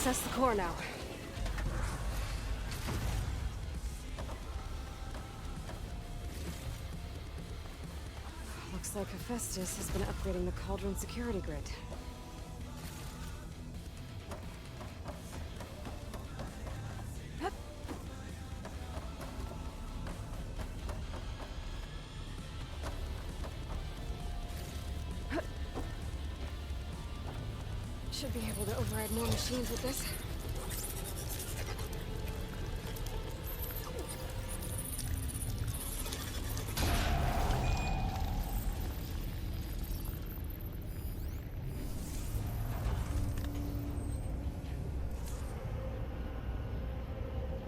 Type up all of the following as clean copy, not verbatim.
access the core now. Looks like Hephaestus has been upgrading the Cauldron security grid. Should be able to override more machines with this.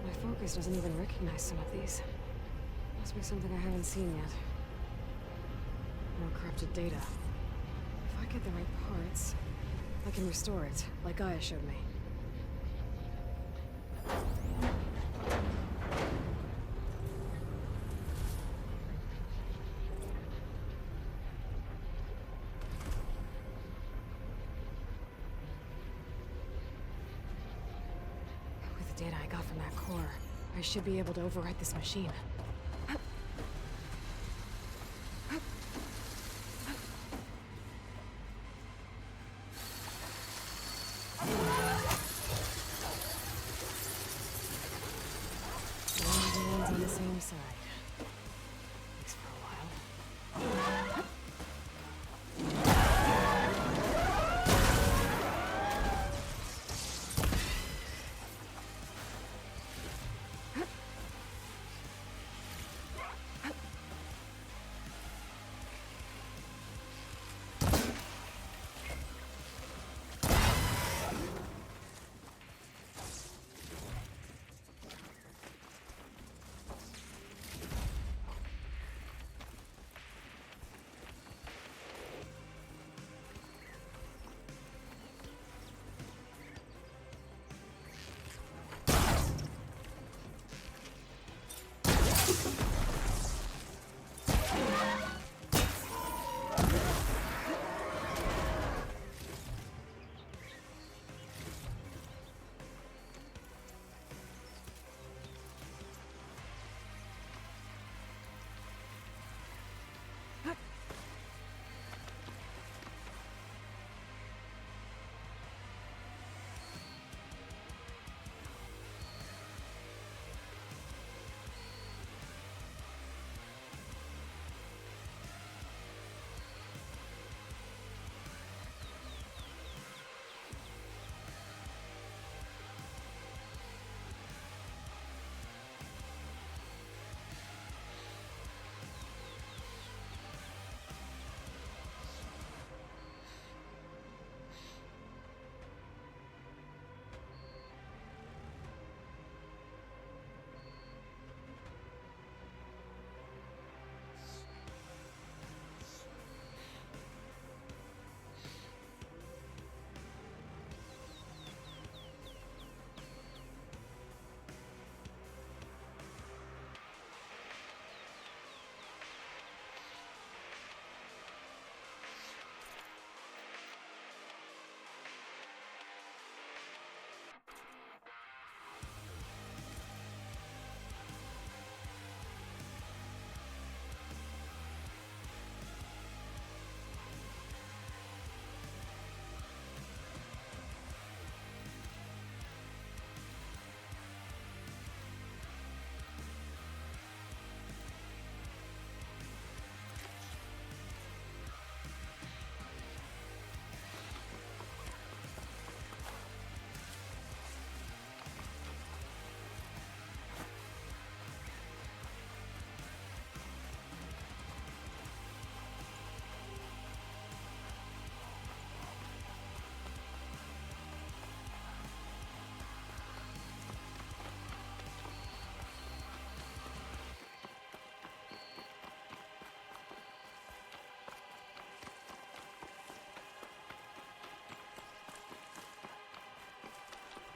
My focus doesn't even recognize some of these. Must be something I haven't seen yet. More corrupted data. If I get the right parts, I can restore it, like Gaia showed me. With the data I got from that core, I should be able to override this machine. Everyone's on the same side. At least for a while.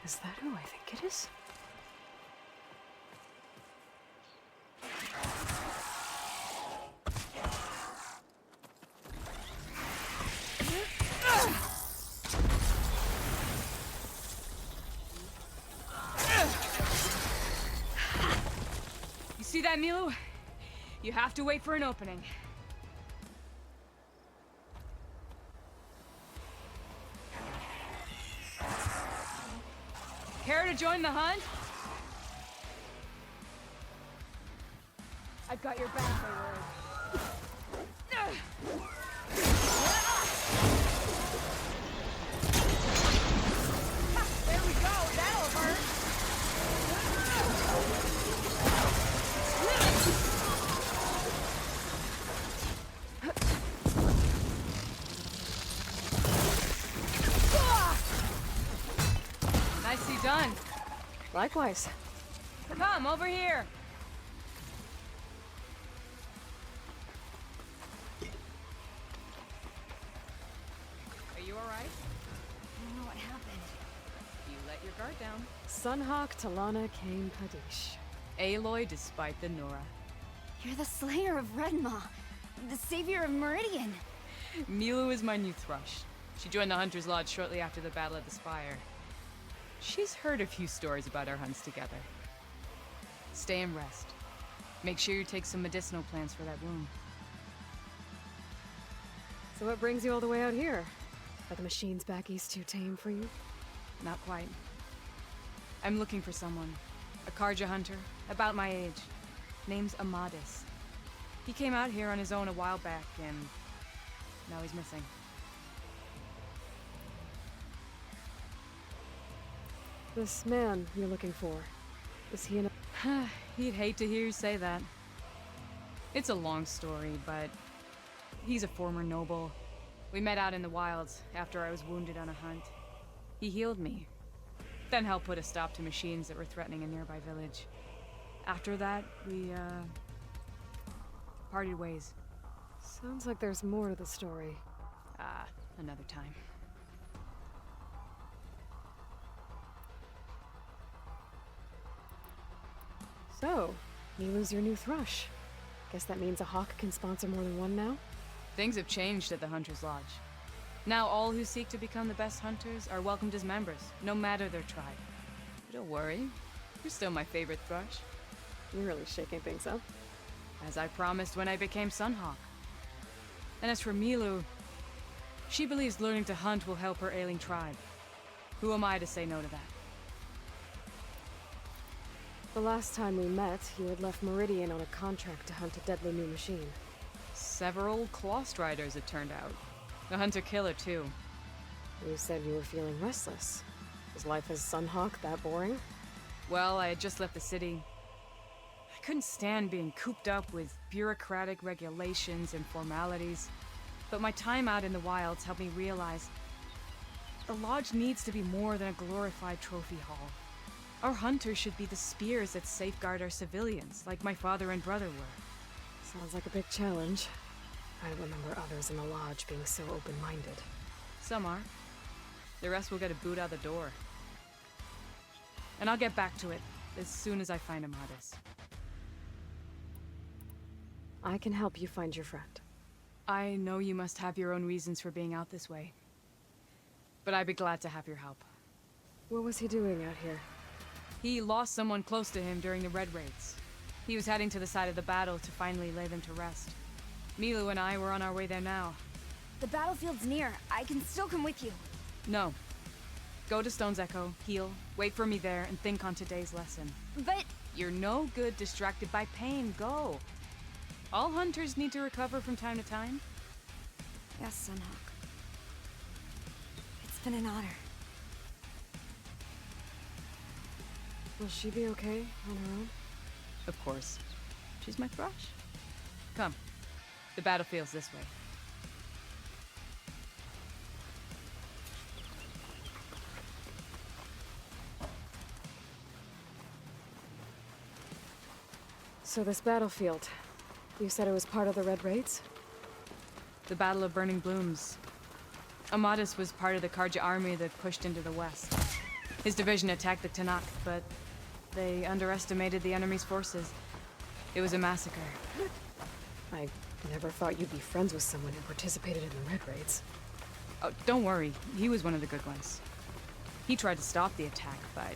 Is that who I think it is? See that, Milu? You have to wait for an opening. Care to join the hunt? I've got your back, my word. There we go, that'll hurt. Nicely done. Likewise. Come, over here. Are you alright? I don't know what happened. You let your guard down. Sunhawk Talana Kane Padish. Aloy despite the Nora. You're the slayer of Redmaw, the savior of Meridian. Milu is my new thrush. She joined the Hunter's Lodge shortly after the Battle of the Spire. She's heard a few stories about our hunts together. Stay and rest. Make sure you take some medicinal plants for that wound. So what brings you all the way out here? Are the machines back east too tame for you? Not quite. I'm looking for someone. A Karja hunter, about my age. Name's Amadis. He came out here on his own a while back, and now he's missing. This man you're looking for, is he in a... He'd hate to hear you say that. It's a long story, but he's a former noble. We met out in the wilds after I was wounded on a hunt. He healed me, then helped put a stop to machines that were threatening a nearby village. After that, we, parted ways. Sounds like there's more to the story. Another time. So, Milu's your new thrush. Guess that means a hawk can sponsor more than one now? Things have changed at the Hunter's Lodge. Now all who seek to become the best hunters are welcomed as members, no matter their tribe. But don't worry, you're still my favorite thrush. You're really shaking things up. As I promised when I became Sunhawk. And as for Milu, she believes learning to hunt will help her ailing tribe. Who am I to say no to that? The last time we met, you had left Meridian on a contract to hunt a deadly new machine. Several Claw Striders, it turned out. A hunter-killer, too. You said you were feeling restless. Was life as Sunhawk that boring? Well, I had just left the city. I couldn't stand being cooped up with bureaucratic regulations and formalities. But my time out in the wilds helped me realize the lodge needs to be more than a glorified trophy hall. Our hunters should be the spears that safeguard our civilians, like my father and brother were. Sounds like a big challenge. I don't remember others in the lodge being so open-minded. Some are. The rest will get a boot out the door. And I'll get back to it as soon as I find Amadis. I can help you find your friend. I know you must have your own reasons for being out this way. But I'd be glad to have your help. What was he doing out here? He lost someone close to him during the Red Raids. He was heading to the side of the battle to finally lay them to rest. Milu and I were on our way there now. The battlefield's near. I can still come with you. No. Go to Stone's Echo, heal, wait for me there, and think on today's lesson. But... You're no good distracted by pain. Go. All hunters need to recover from time to time. Yes, Sunhawk. It's been an honor. Will she be okay on her own? Of course. She's my thrush. Come. The battlefield's this way. So this battlefield, you said it was part of the Red Raids? The Battle of Burning Blooms. Amadis was part of the Karja army that pushed into the west. His division attacked the Tanakh, but they underestimated the enemy's forces. It was a massacre. I never thought you'd be friends with someone who participated in the Red Raids. Oh, don't worry. He was one of the good ones. He tried to stop the attack, but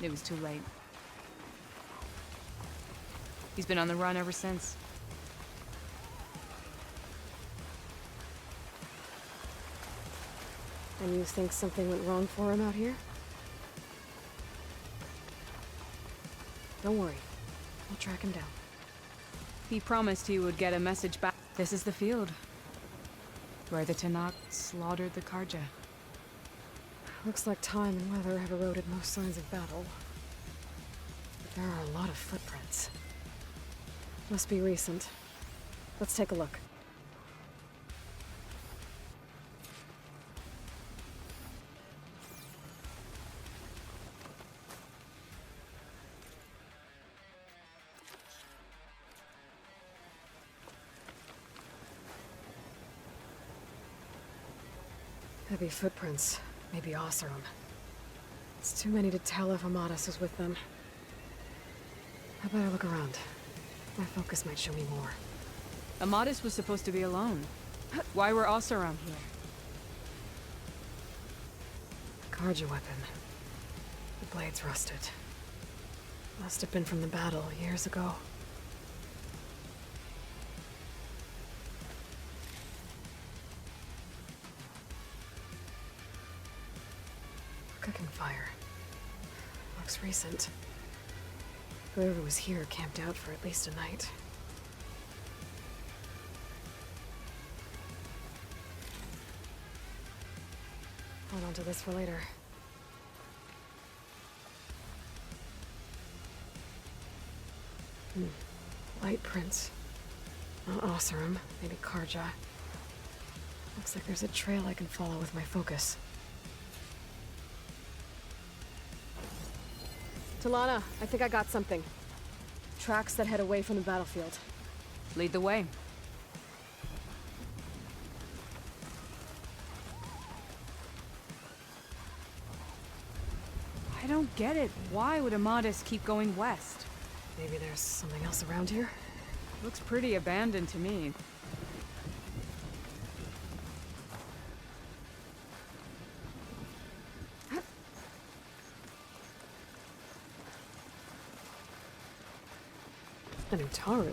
it was too late. He's been on the run ever since. And you think something went wrong for him out here? Don't worry. I'll track him down. He promised he would get a message back. This is the field where the Tenakth slaughtered the Karja. Looks like time and weather have eroded most signs of battle. But there are a lot of footprints. Must be recent. Let's take a look. Heavy footprints. Maybe Oseram. It's too many to tell if Amadas is with them. I better look around. My focus might show me more. Amadas was supposed to be alone. Why were Oseram here? Karja weapon. The blade's rusted. Must have been from the battle years ago. Cooking fire. Looks recent. Whoever was here camped out for at least a night. Hold on to this for later. Light prints. Not Oseram, maybe Karja. Looks like there's a trail I can follow with my focus. Talana, I think I got something. Tracks that head away from the battlefield. Lead the way. I don't get it. Why would Amadas keep going west? Maybe there's something else around here? Looks pretty abandoned to me. An Utaru?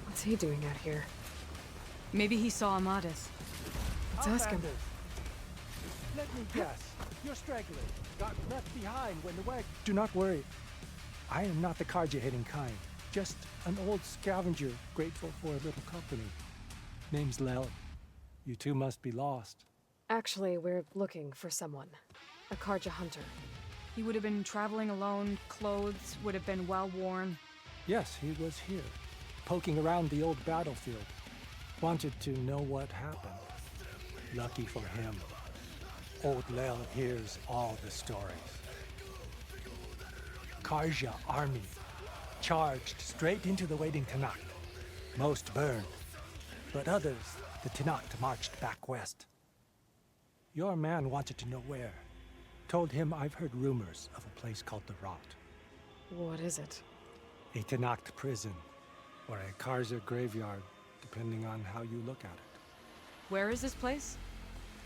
What's he doing out here? Maybe he saw Amadas. Let's ask him. Let me guess. You're stragglers. Got left behind when the wagon... Do not worry. I am not the Karja-hating kind. Just an old scavenger grateful for a little company. Name's Lel. You two must be lost. Actually, we're looking for someone. A Karja hunter. He would have been traveling alone, clothes would have been well worn. Yes, he was here, poking around the old battlefield. Wanted to know what happened. Lucky for him, old Lel hears all the stories. Karja army charged straight into the waiting Tenakth. Most burned, but others, the Tenakth marched back west. Your man wanted to know where. Told him I've heard rumors of a place called the Rot. What is it? A Tenakth prison, or a Karja graveyard, depending on how you look at it. Where is this place?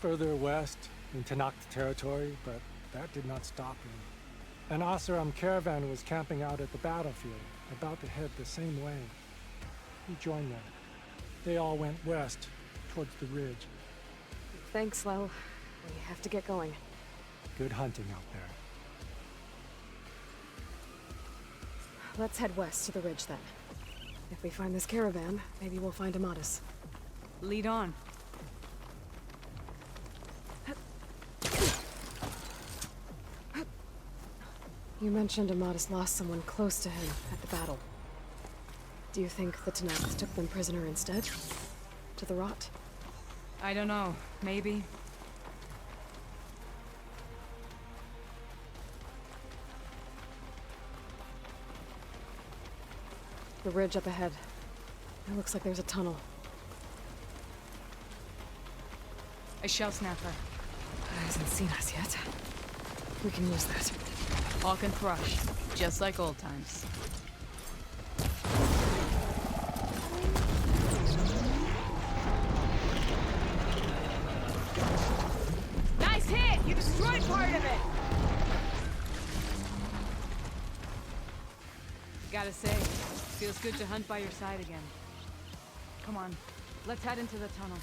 Further west, in Tenakth territory, but that did not stop him. An Oseram caravan was camping out at the battlefield, about to head the same way. He joined them. They all went west, towards the ridge. Thanks, Lel. We have to get going. Good hunting out there. Let's head west to the ridge then. If we find this caravan, maybe we'll find Amadas. Lead on. You mentioned Amadas lost someone close to him at the battle. Do you think the Tenakth took them prisoner instead? To the Rot? I don't know. Maybe. The ridge up ahead. It looks like there's a tunnel. A shell snapper. Hasn't seen us yet. We can use that. Hawk and thrush. Just like old times. Nice hit! You destroyed part of it! Gotta say, feels good to hunt by your side again. Come on, let's head into the tunnel.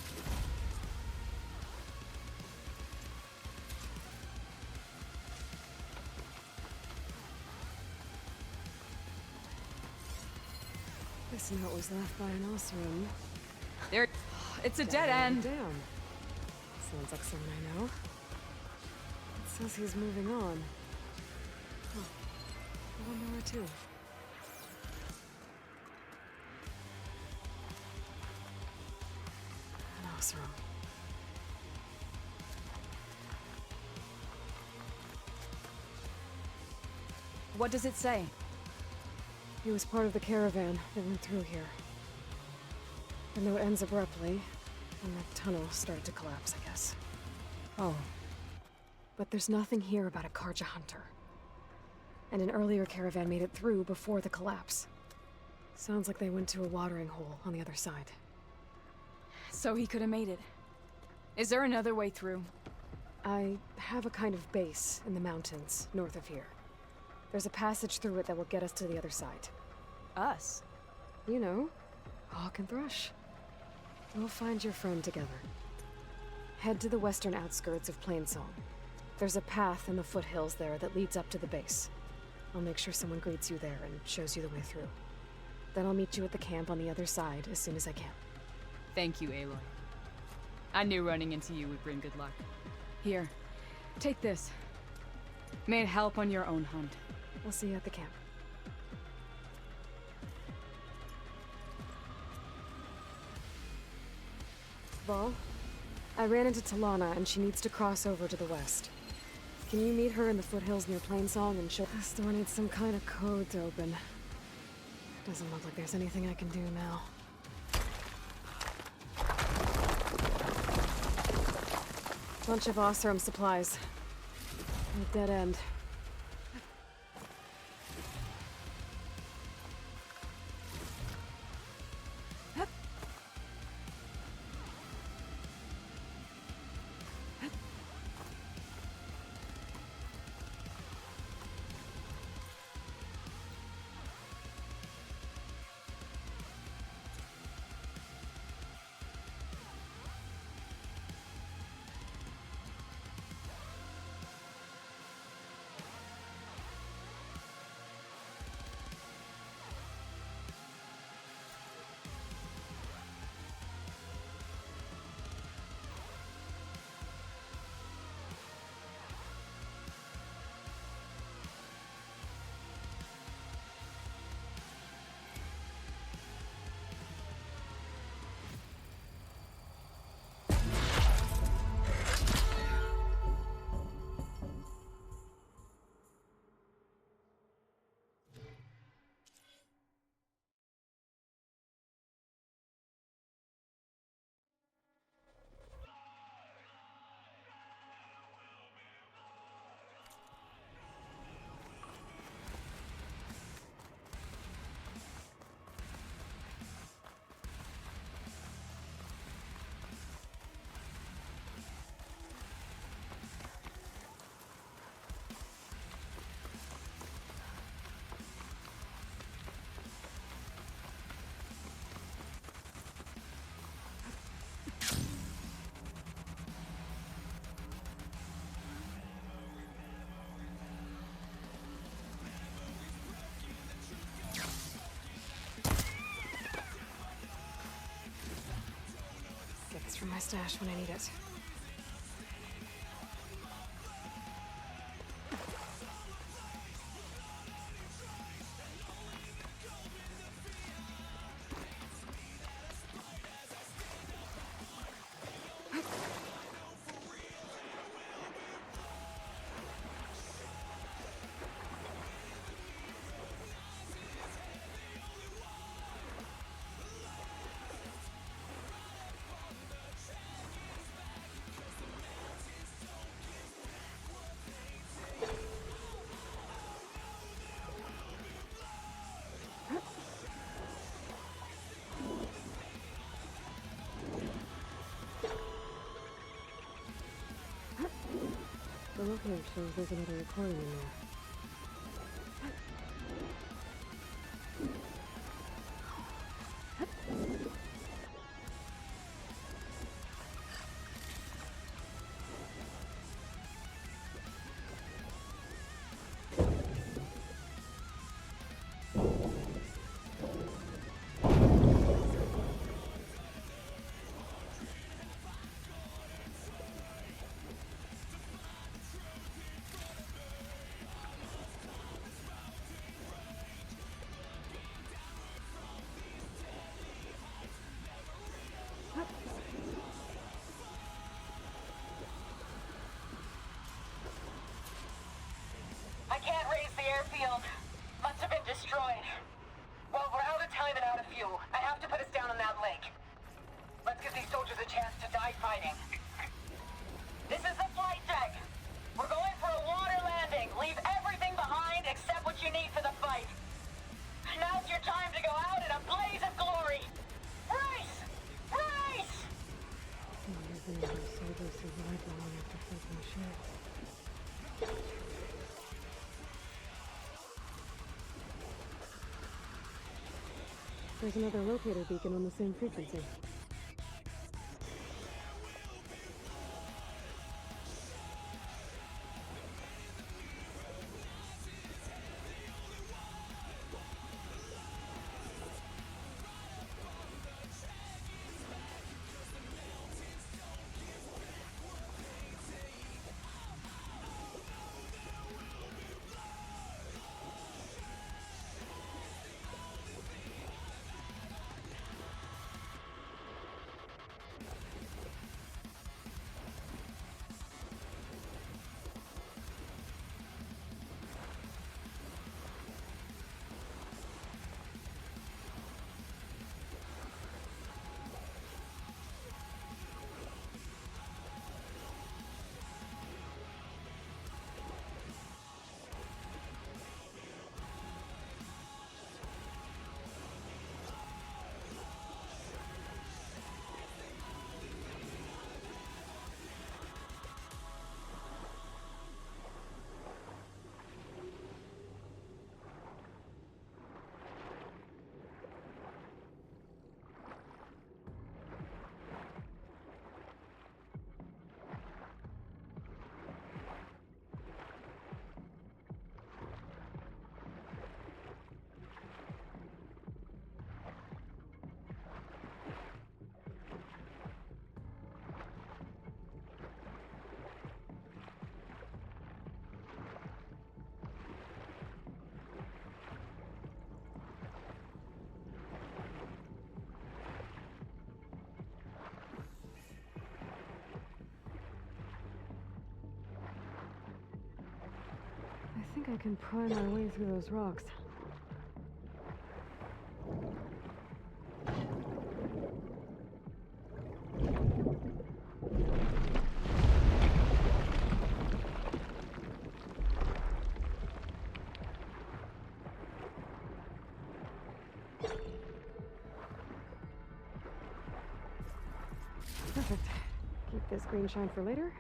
This note was left by an Osram. There, it's a dead end. Down. Sounds like someone I know. It says he's moving on. Huh. I wonder where to. An Osram. What does it say? He was part of the caravan that went through here. The note ends abruptly, and the tunnel started to collapse, I guess. Oh. But there's nothing here about a Karja hunter. And an earlier caravan made it through before the collapse. Sounds like they went to a watering hole on the other side. So he could have made it. Is there another way through? I have a kind of base in the mountains north of here. There's a passage through it that will get us to the other side. Us? You know, Hawk and Thrush. We'll find your friend together. Head to the western outskirts of Plainsong. There's a path in the foothills there that leads up to the base. I'll make sure someone greets you there and shows you the way through. Then I'll meet you at the camp on the other side as soon as I can. Thank you, Aloy. I knew running into you would bring good luck. Here, take this. May it help on your own hunt. I'll see you at the camp. Vol, I ran into Talana and she needs to cross over to the west. Can you meet her in the foothills near Plainsong and show— This door needs some kind of code to open. Doesn't look like there's anything I can do now. Bunch of Osram supplies. A dead end. Get this from my stash when I need it. The locator shows there's another recording in there. can't raise the airfield. Must have been destroyed. Well, we're out of time and out of fuel. I have to put us down on that lake. Let's give these soldiers a chance to die fighting. This is the flight deck. We're going for a water landing. Leave everything behind except what you need for the fight. Now's your time to go out in a blaze of glory. Race! Race! Soldiers survived long after flipping shit. There's another locator beacon on the same frequency. I think I can pry my way through those rocks. Perfect. Keep this green shine for later.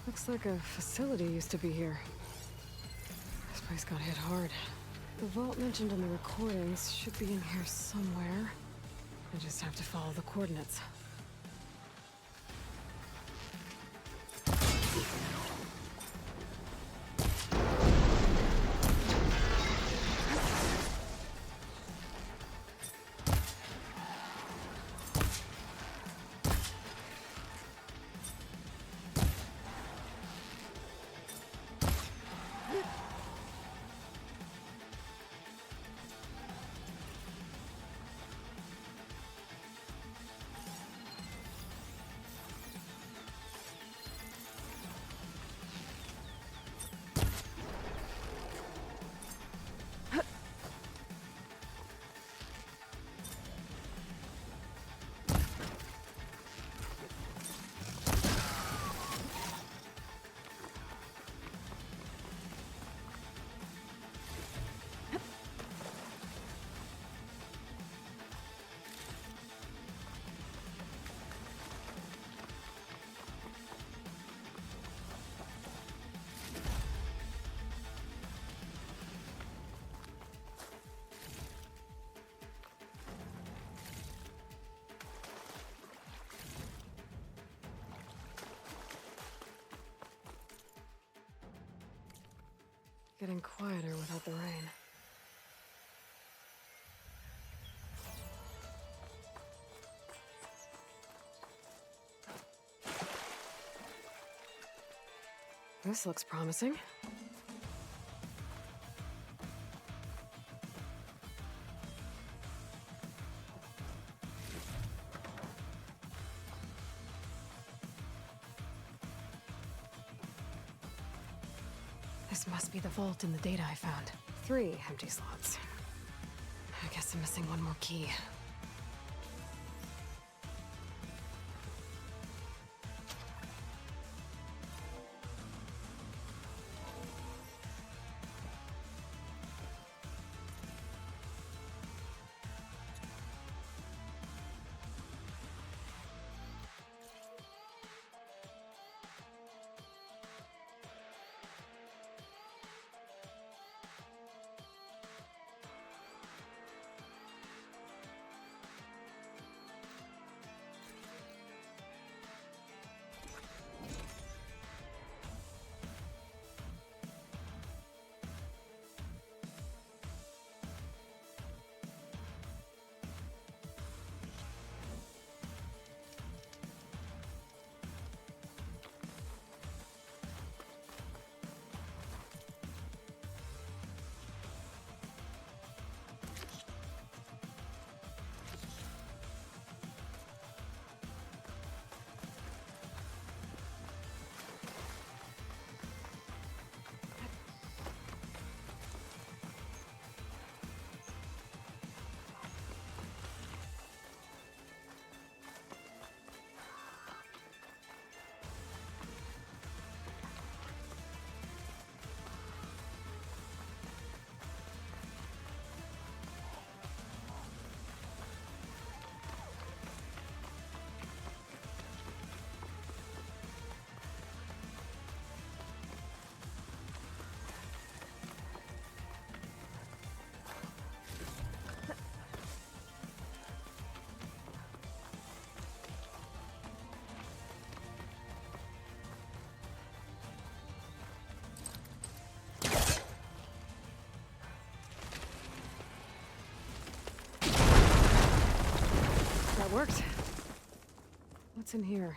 Looks like a facility used to be here. This place got hit hard. The vault mentioned in the recordings should be in here somewhere. I just have to follow the coordinates. getting quieter without the rain. This looks promising. This must be the vault in the data I found. 3 empty slots. I guess I'm missing one more key. That worked. What's in here?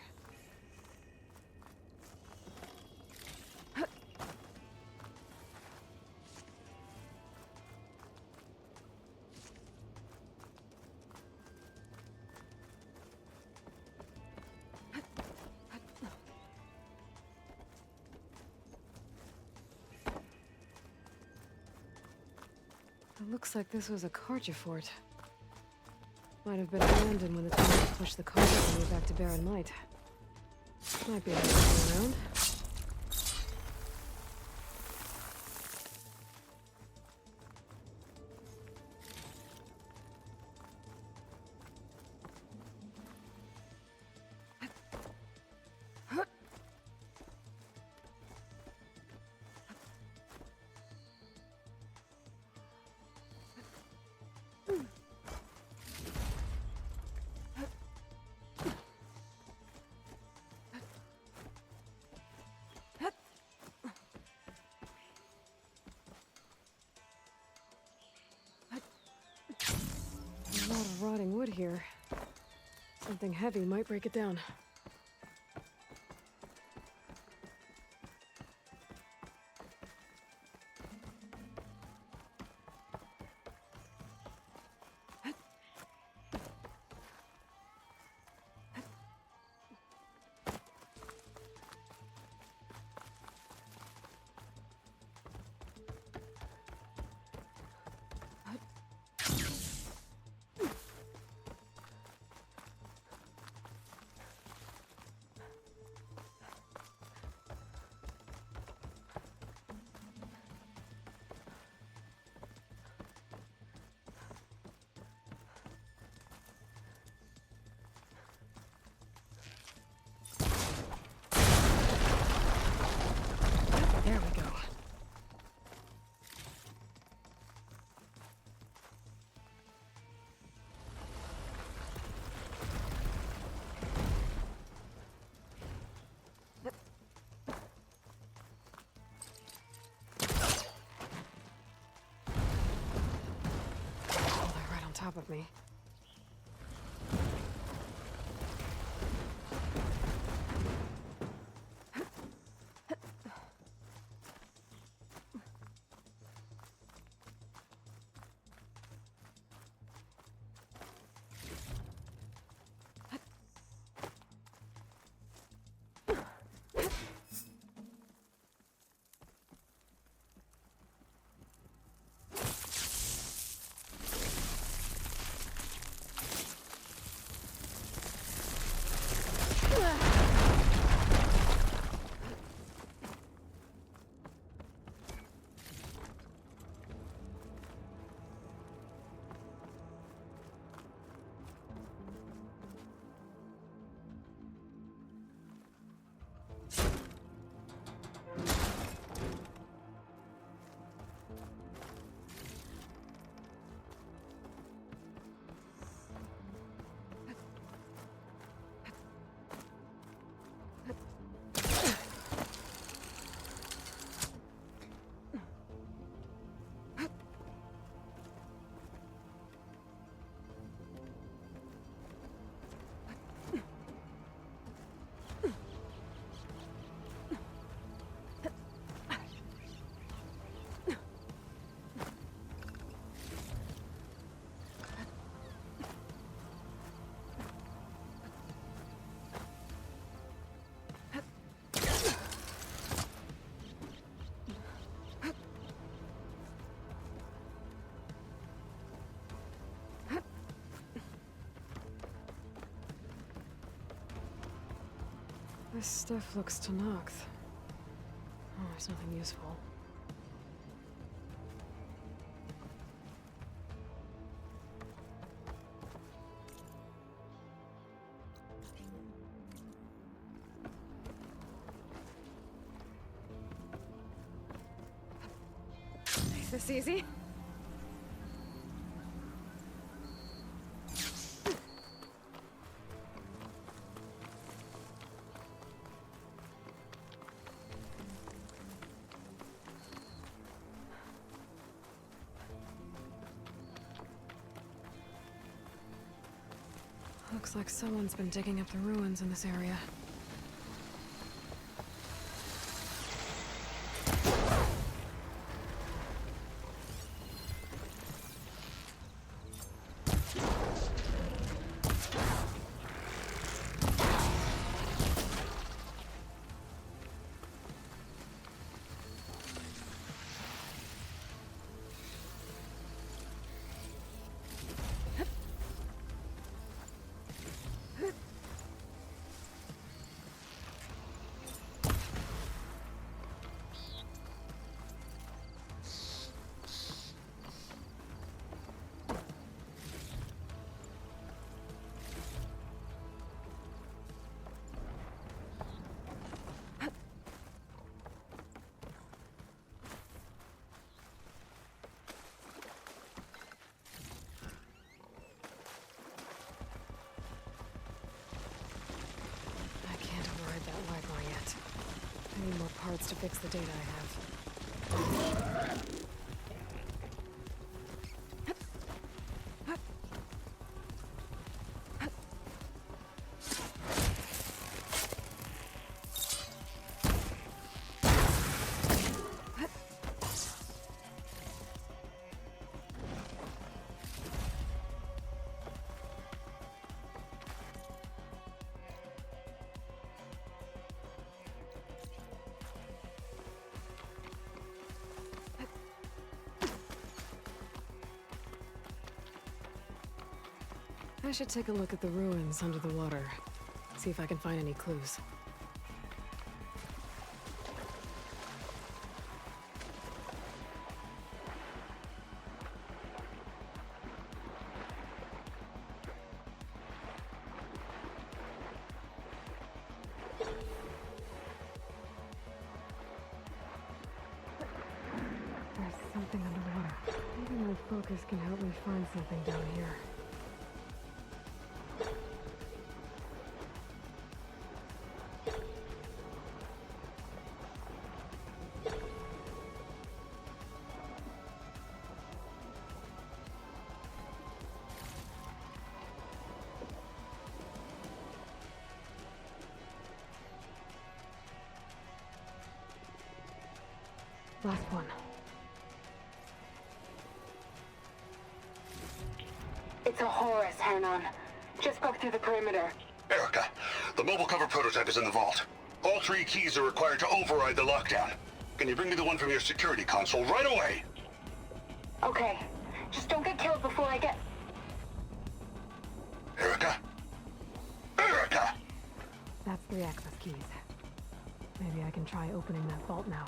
It looks like this was a Carja fort. Might have been abandoned when the Titans pushed the Carja army back to Barren Light. Might be a way around. A lot of rotting wood here. Something heavy might break it down. top of me. This stuff looks to Noct. Oh, there's nothing useful. Is this easy? Looks like someone's been digging up the ruins in this area. I need more parts to fix the data I have. I should take a look at the ruins under the water. See if I can find any clues. There's something underwater. Maybe my focus can help me find something down here. Last one. It's a Horus, Hernon. Just broke through the perimeter. Erica, the mobile cover prototype is in the vault. All 3 keys are required to override the lockdown. Can you bring me the one from your security console right away? Okay. Just don't get killed before I get... Erica? Erica! That's 3 access keys. Maybe I can try opening that vault now.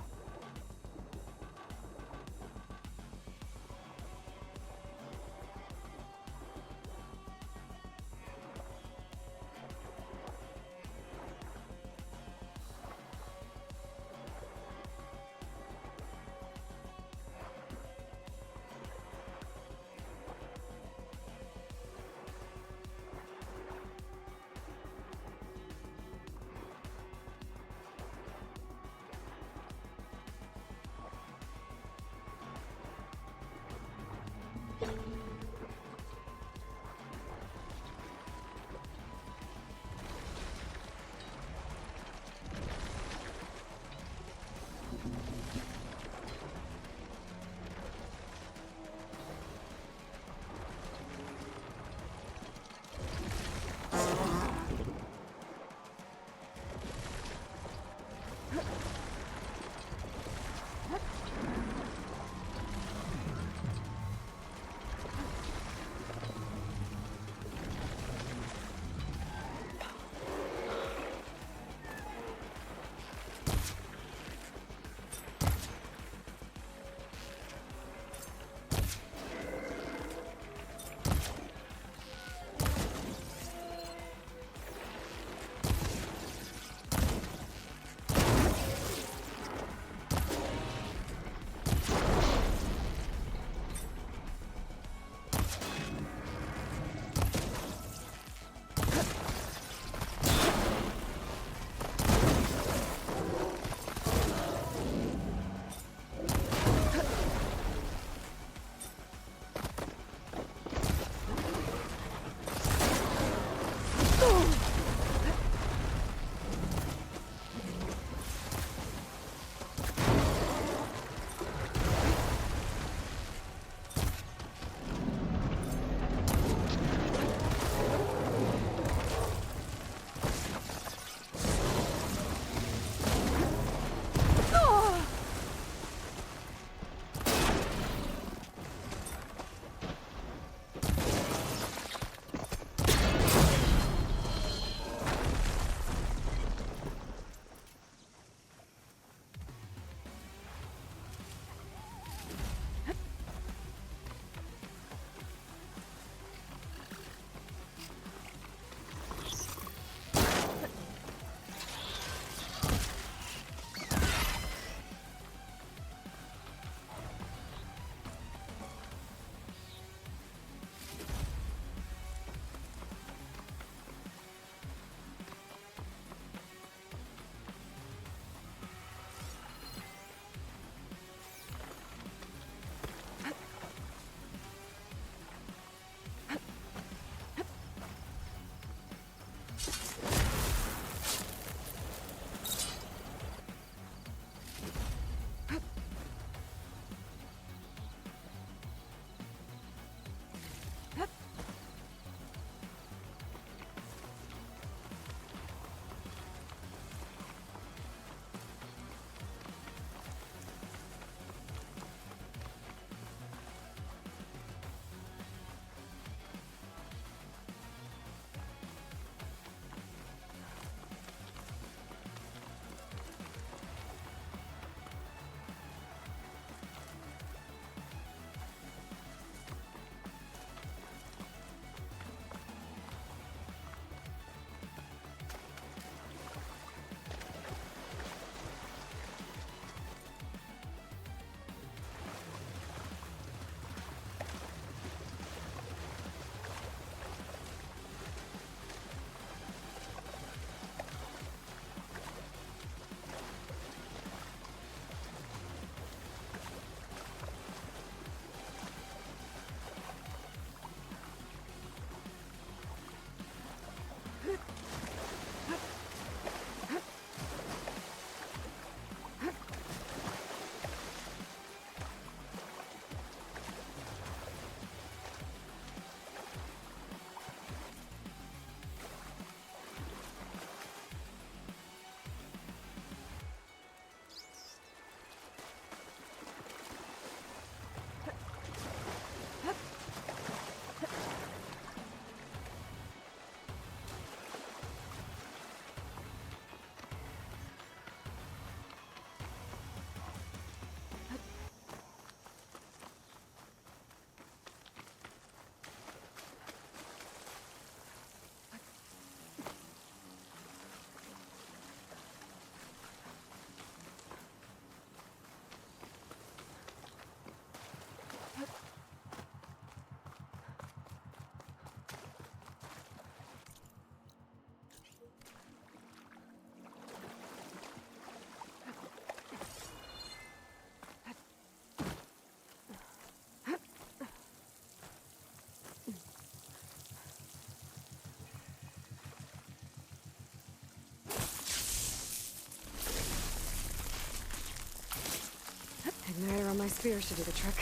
Igniter on my spear should do the trick.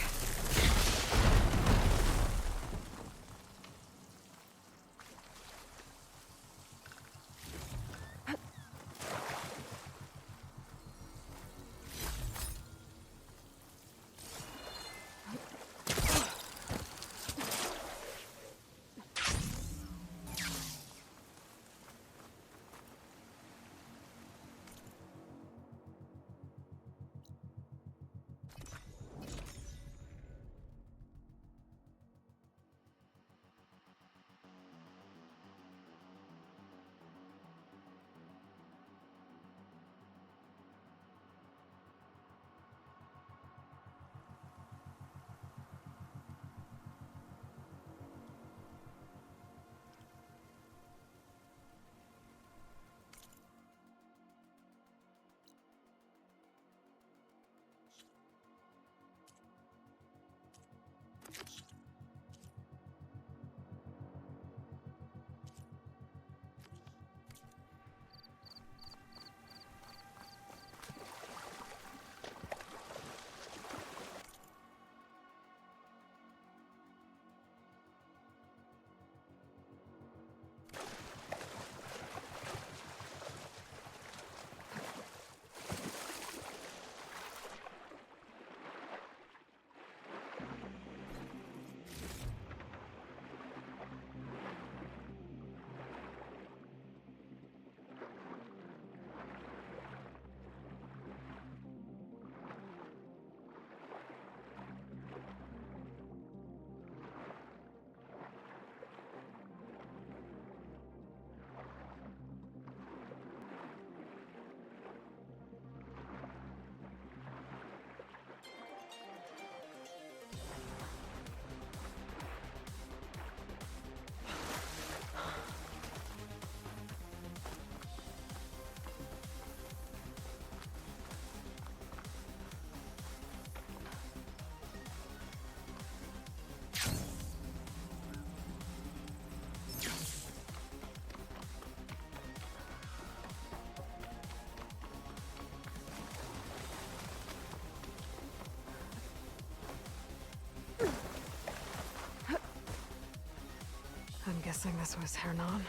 I'm guessing this was Hernan.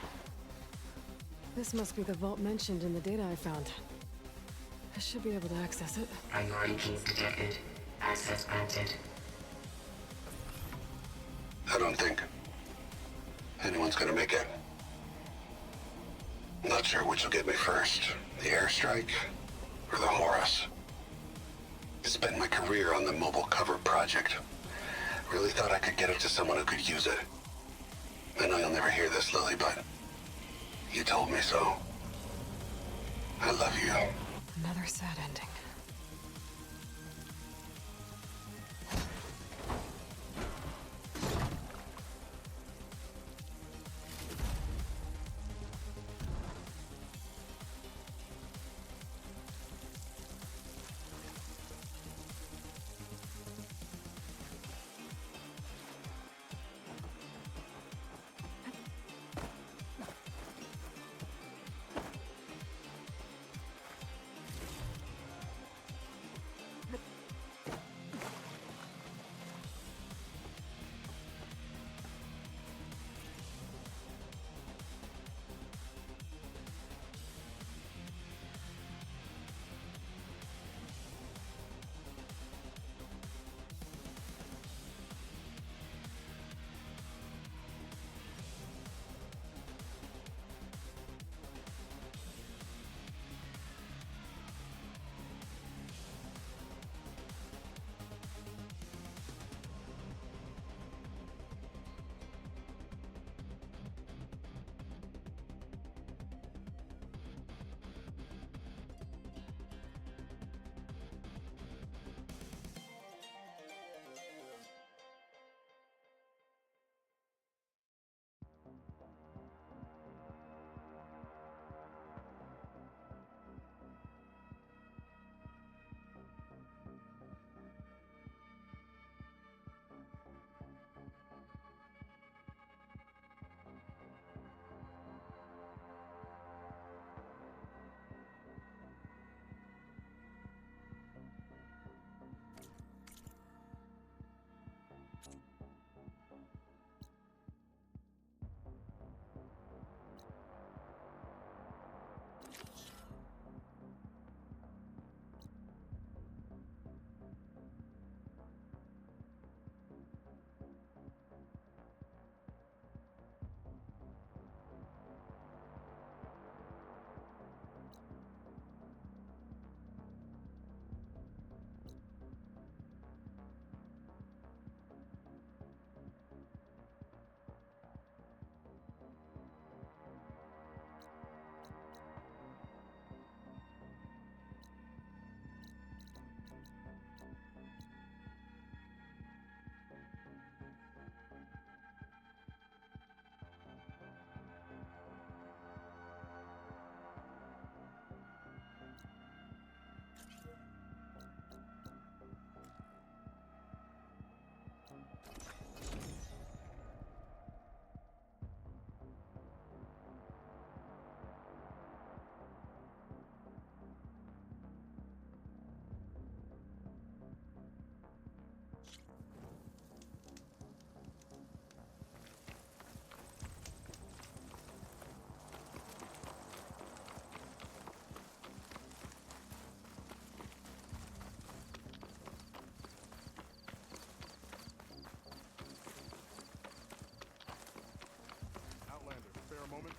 This must be the vault mentioned in the data I found. I should be able to access it. Priority keys detected. Access granted. I don't think anyone's gonna make it. Not sure which will get me first. The airstrike or the Horus. Spent my career on the mobile cover project. Really thought I could get it to someone who could use it. I know you'll never hear this, Lily, but you told me so. I love you. Another sad ending.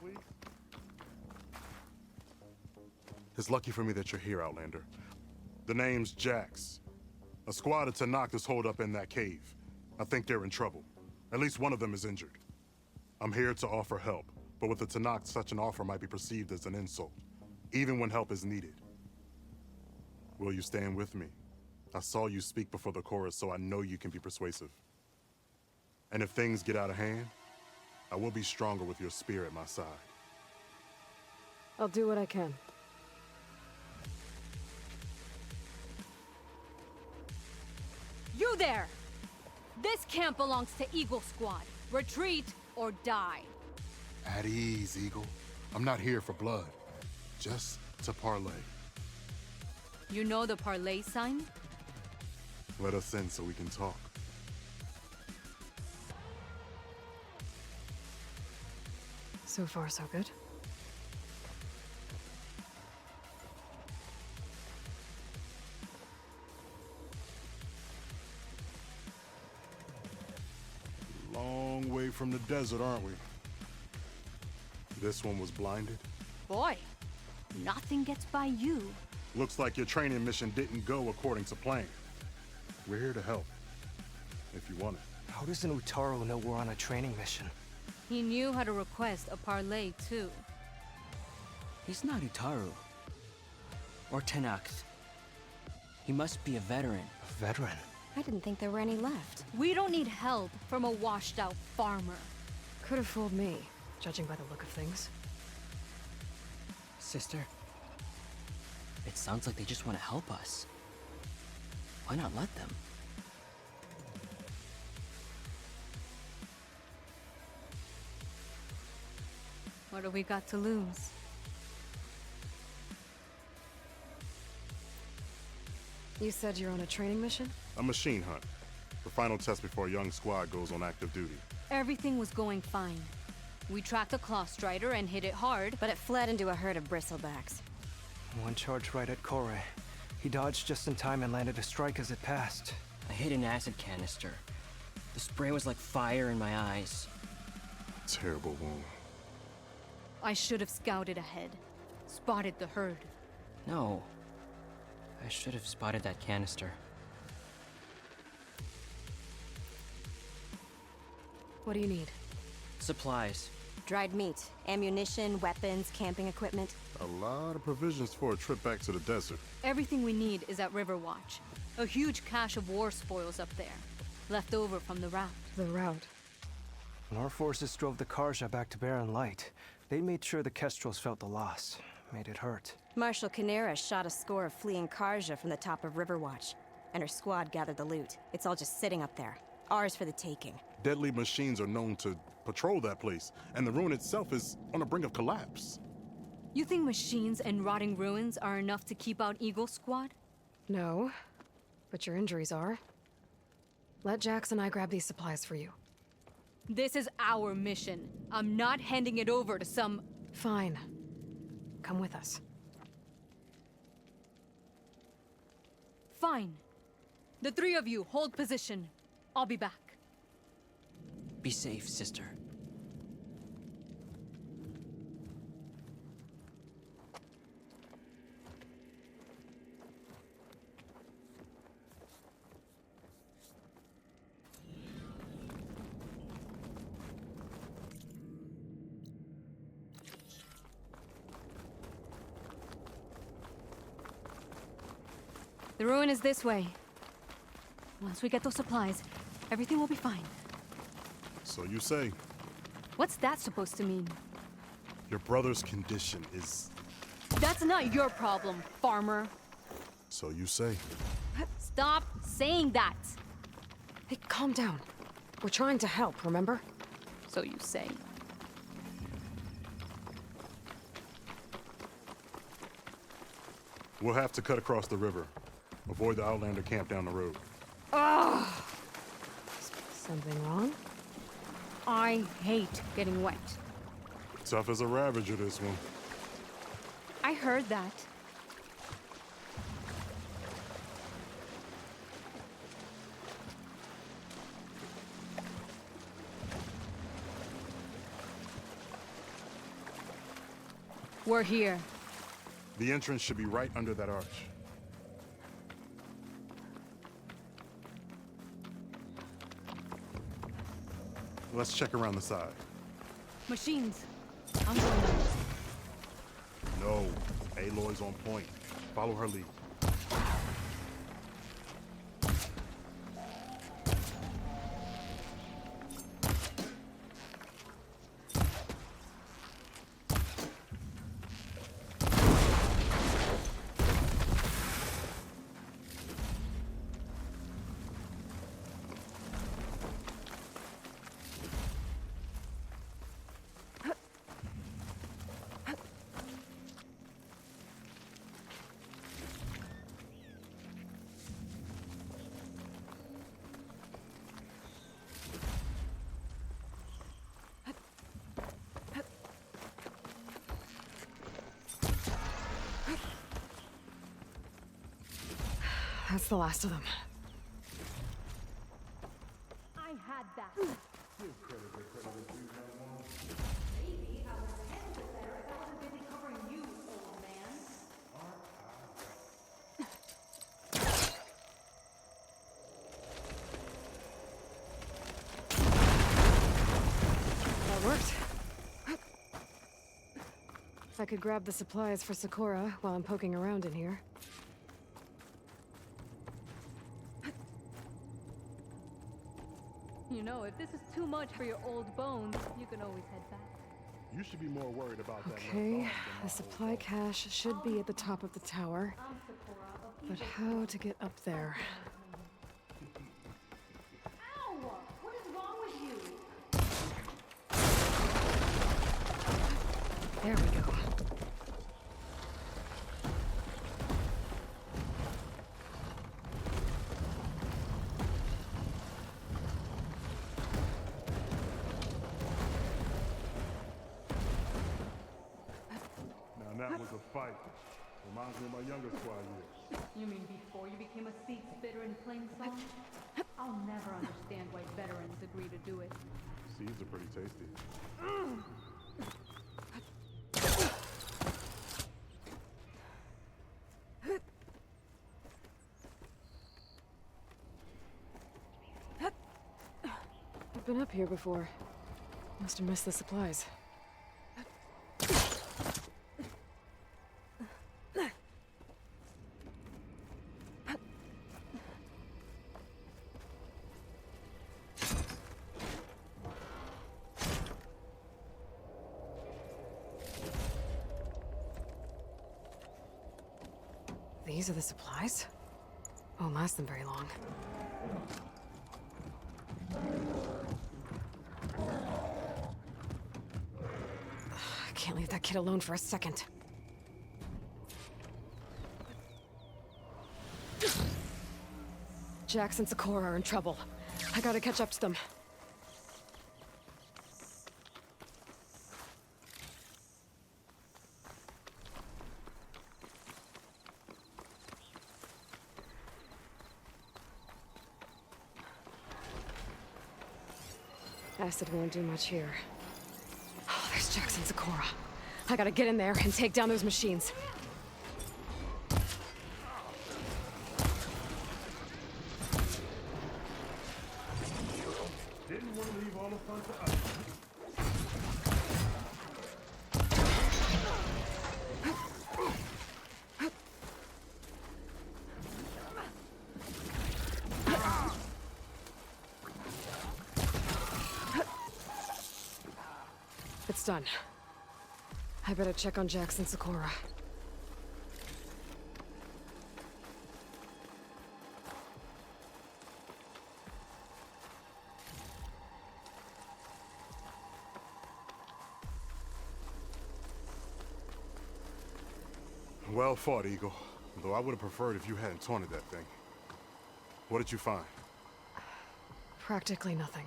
please? It's lucky for me that you're here, Outlander. The name's Jax. A squad of Tanakh is holed up in that cave. I think they're in trouble. At least one of them is injured. I'm here to offer help, but with the Tanakh, such an offer might be perceived as an insult, even when help is needed. Will you stand with me? I saw you speak before the chorus, so I know you can be persuasive. And if things get out of hand, I will be stronger with your spear at my side. I'll do what I can. You there! This camp belongs to Eagle Squad. Retreat or die. At ease, Eagle. I'm not here for blood, just to parlay. You know the parlay sign? Let us in so we can talk. So far, so good. Long way from the desert, aren't we? This one was blinded. Boy, nothing gets by you. Looks like your training mission didn't go according to plan. We're here to help, if you want it. How does an Utaru know we're on a training mission? He knew how to request a parlay, too. He's not Utaru. Or Tanakh. He must be a veteran. A veteran? I didn't think there were any left. We don't need help from a washed-out farmer. Could have fooled me, judging by the look of things. Sister, it sounds like they just want to help us. Why not let them? What do we got to lose? You said you're on a training mission? A machine hunt. The final test before a young squad goes on active duty. Everything was going fine. We tracked a claw strider and hit it hard, But it fled into a herd of bristlebacks. One charged right at Kore. He dodged just in time and landed a strike as it passed. I hit an acid canister. The spray was like fire in my eyes. Terrible wound. I should have scouted ahead. Spotted the herd. No. I should have spotted that canister. What do you need? Supplies. Dried meat, ammunition, weapons, camping equipment. A lot of provisions for a trip back to the desert. Everything we need is at Riverwatch. A huge cache of war spoils up there. Left over from the rout. The route. When our forces drove the Karja back to Barren Light, they made sure the Kestrels felt the loss. Made it hurt. Marshal Canera shot a score of fleeing Karja from the top of Riverwatch, and her squad gathered the loot. It's all just sitting up there. Ours for the taking. Deadly machines are known to patrol that place, and the ruin itself is on the brink of collapse. You think machines and rotting ruins are enough to keep out Eagle Squad? No, but your injuries are. Let Jax and I grab these supplies for you. This is our mission. I'm not handing it over to some... Fine. Come with us. Fine. The three of you hold position. I'll be back. Be safe, sister. The ruin is this way. Once we get those supplies, everything will be fine. So you say. What's that supposed to mean? Your brother's condition is... That's not your problem, farmer. So you say. Stop saying that. Hey, calm down. We're trying to help, remember? So you say. We'll have to cut across the river. Avoid the Outlander camp down the road. Something wrong? I hate getting wet. Tough as a Ravager, this one. I heard that. We're here. The entrance should be right under that arch. Let's check around the side. Machines. I'm going under. No, Aloy's on point. Follow her lead. That's the last of them. I had that. Maybe I would handle it better if I wasn't busy covering you, old man. That worked. I could grab the supplies for Sakura while I'm poking around in here. You know, if this is too much for your old bones, you can always head back. You should be more worried about that. Okay, the supply cache should be at the top of the tower. But how to get up there? Ow! What is wrong with you? There we go. Now that was a fight. Reminds me of my younger squad years. You mean before you became a seat spitter in plain song? I'll never understand why veterans agree to do it. Seeds are pretty tasty. I've been up here before. Must have missed the supplies. These are the supplies? Won't last them very long. I can't leave that kid alone for a second. Jax and Sakura are in trouble. I gotta catch up to them. Acid won't do much here. Oh, there's Jax and Sakura. I gotta get in there and take down those machines. Didn't want to leave all the fun to us. It's done. I better check on Jax and Sakura. Well fought, Eagle. Though I would have preferred if you hadn't taunted that thing. What did you find? Practically nothing.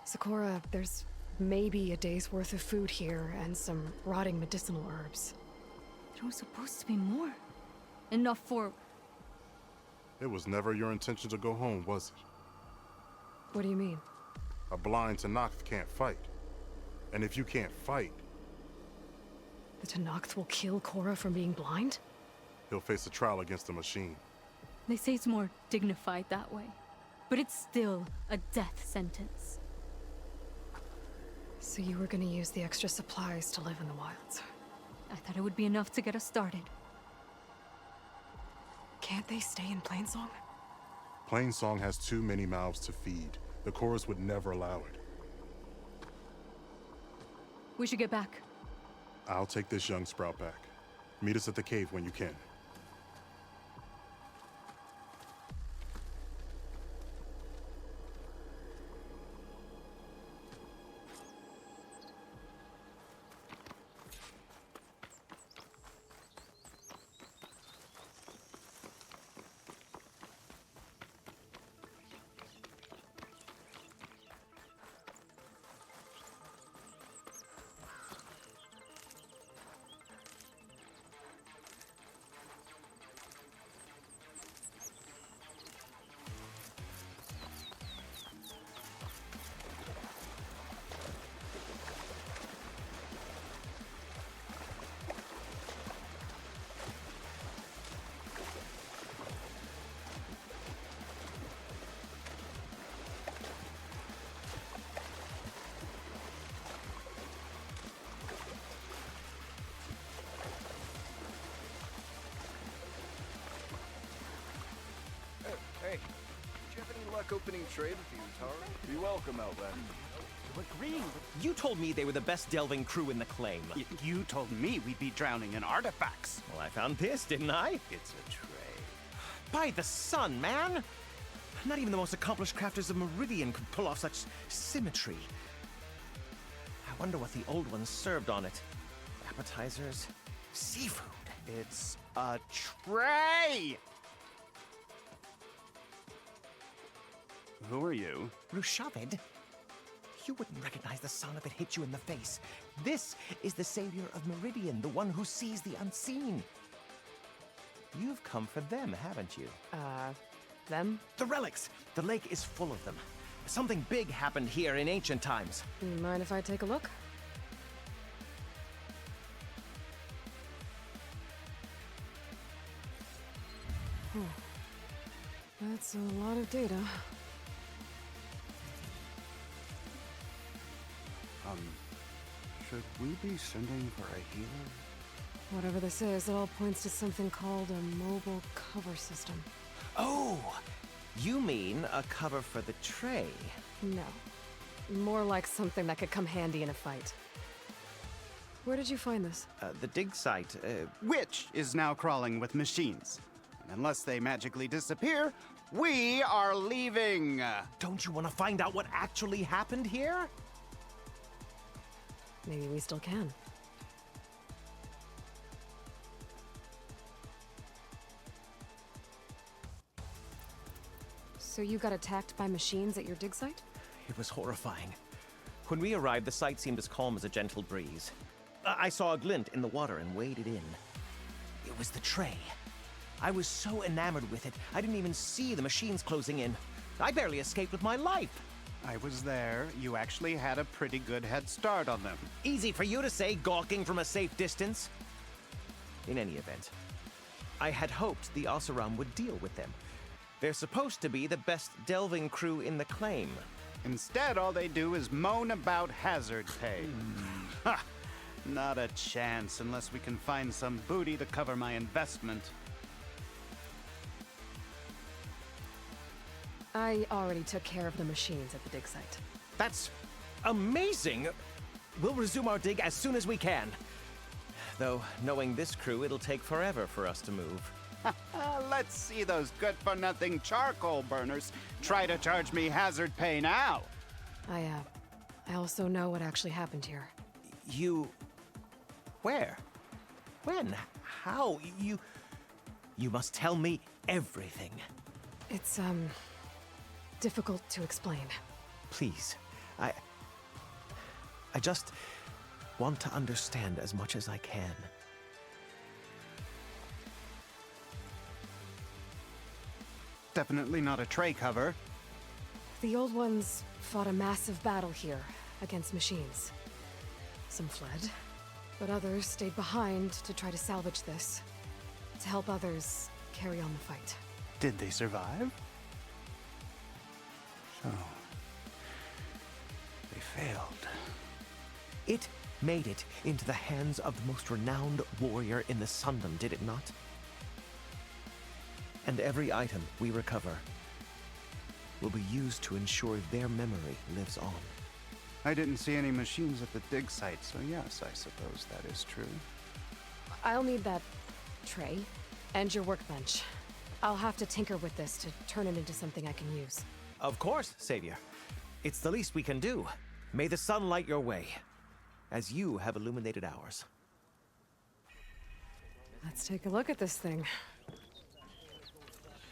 Sakura, there's maybe a day's worth of food here and some rotting medicinal herbs. There was supposed to be more. Enough for... It was never your intention to go home, was it? What do you mean? A blind Tanakh can't fight. And if you can't fight, The Tenakth will kill Korra from being blind? He'll face a trial against the machine. They say it's more dignified that way. But it's still a death sentence. So you were gonna use the extra supplies to live in the wilds? I thought it would be enough to get us started. Can't they stay in Plainsong? Plainsong has too many mouths to feed. The chorus would never allow it. We should get back. I'll take this young sprout back. Meet us at the cave when you can. Hey, did you have any luck opening trade with the Utara? Be welcome, Outlander. You agreeing? You told me they were the best delving crew in the claim. You told me we'd be drowning in artifacts. Well, I found this, didn't I? It's a tray. By the sun, man! Not even the most accomplished crafters of Meridian could pull off such symmetry. I wonder what the old ones served on it. Appetizers, seafood. It's a tray! Who are you? Rushavid? You wouldn't recognize the sound if it hit you in the face. This is the savior of Meridian, the one who sees the unseen. You've come for them, haven't you? Them? The relics! The lake is full of them. Something big happened here in ancient times. You mind if I take a look? That's a lot of data. Should we be sending for a healer? Whatever this is, it all points to something called a mobile cover system. Oh! You mean a cover for the tray? No. More like something that could come handy in a fight. Where did you find this? The dig site, Which is now crawling with machines. And unless they magically disappear, we are leaving! Don't you want to find out what actually happened here? Maybe we still can. So you got attacked by machines at your dig site? It was horrifying. When we arrived, the site seemed as calm as a gentle breeze. I saw a glint in the water and waded in. It was the tray. I was so enamored with it, I didn't even see the machines closing in. I barely escaped with my life. I was there. You actually had a pretty good head start on them. Easy for you to say, gawking from a safe distance. In any event, I had hoped the Oseram would deal with them. They're supposed to be the best delving crew in the claim. Instead, all they do is moan about hazard pay. Ha! Not a chance unless we can find some booty to cover my investment. I already took care of the machines at the dig site. That's amazing! We'll resume our dig as soon as we can. Though, knowing this crew, it'll take forever for us to move. Let's see those good-for-nothing charcoal burners try to charge me hazard pay now. I also know what actually happened here. You... where? When? How? You must tell me everything. It's, difficult to explain. Please. I just want to understand as much as I can. Definitely not a tray cover. The old ones fought a massive battle here against machines. Some fled, But others stayed behind to try to salvage this. To help others carry on the fight. Did they survive? So, they failed. It made it into the hands of the most renowned warrior in the Sundom, did it not? And every item we recover will be used to ensure their memory lives on. I didn't see any machines at the dig site, so yes, I suppose that is true. I'll need that tray and your workbench. I'll have to tinker with this to turn it into something I can use. Of course, Savior. It's the least we can do. May the sun light your way, as you have illuminated ours. Let's take a look at this thing.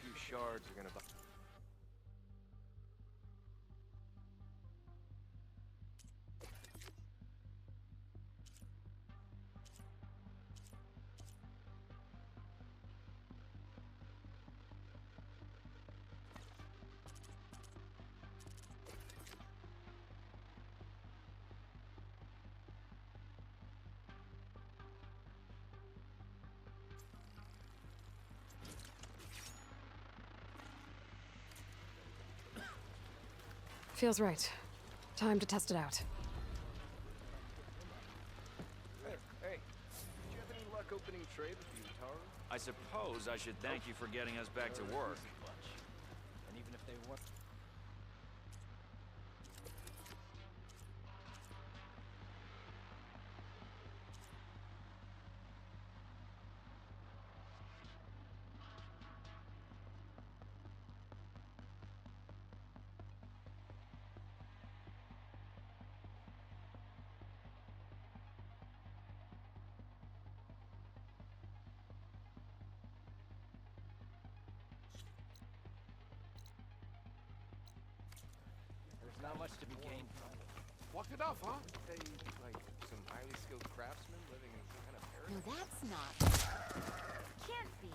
Few shards are gonna. Feels right. Time to test it out. Hey, did you have any luck opening trade with the Utaru? I suppose I should thank you for getting us back to work. And even if they weren't. Not much to be gained from it. Walked it off, huh? They, like, some highly skilled craftsmen living in some kind of paradise? No, that's not. Can't be.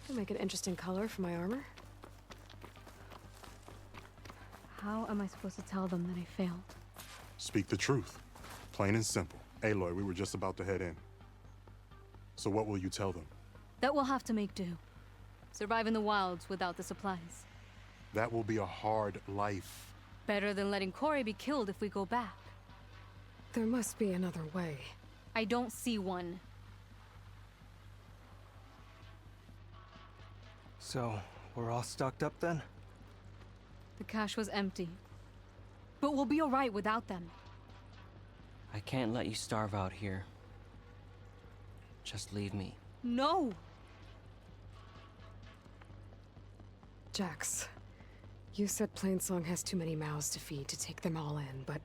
It'll make an interesting color for my armor. How am I supposed to tell them that I failed? Speak the truth. Plain and simple. Aloy, we were just about to head in. So what will you tell them? That we'll have to make do. Survive in the wilds without the supplies. That will be a hard life. Better than letting Corey be killed if we go back. There must be another way. I don't see one. So, we're all stocked up then? The cache was empty. But we'll be alright without them. I can't let you starve out here. Just leave me. No! Jax, you said Plainsong has too many mouths to feed to take them all in, but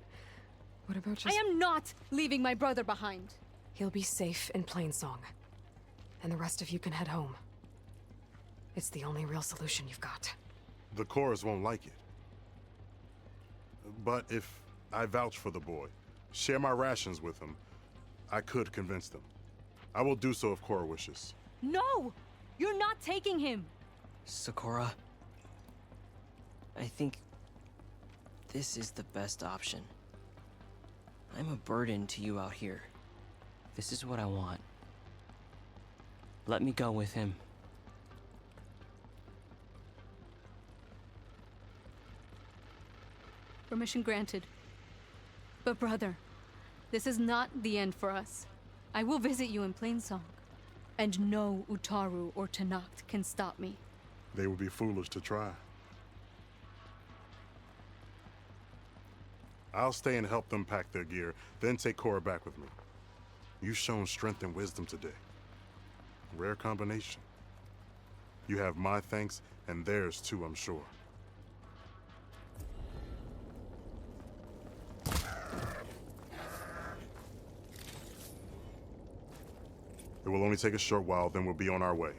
what about just— I am not leaving my brother behind! He'll be safe in Plainsong, and the rest of you can head home. It's the only real solution you've got. The Chorus won't like it. But if I vouch for the boy, share my rations with him, I could convince them. I will do so if Cora wishes. No! You're not taking him! Sakura, I think this is the best option. I'm a burden to you out here. This is what I want. Let me go with him. Permission granted. But brother, this is not the end for us. I will visit you in Plainsong. And no Utaru or Tanacht can stop me. They would be foolish to try. I'll stay and help them pack their gear, then take Cora back with me. You've shown strength and wisdom today. Rare combination. You have my thanks, and theirs too, I'm sure. It will only take a short while, then we'll be on our way.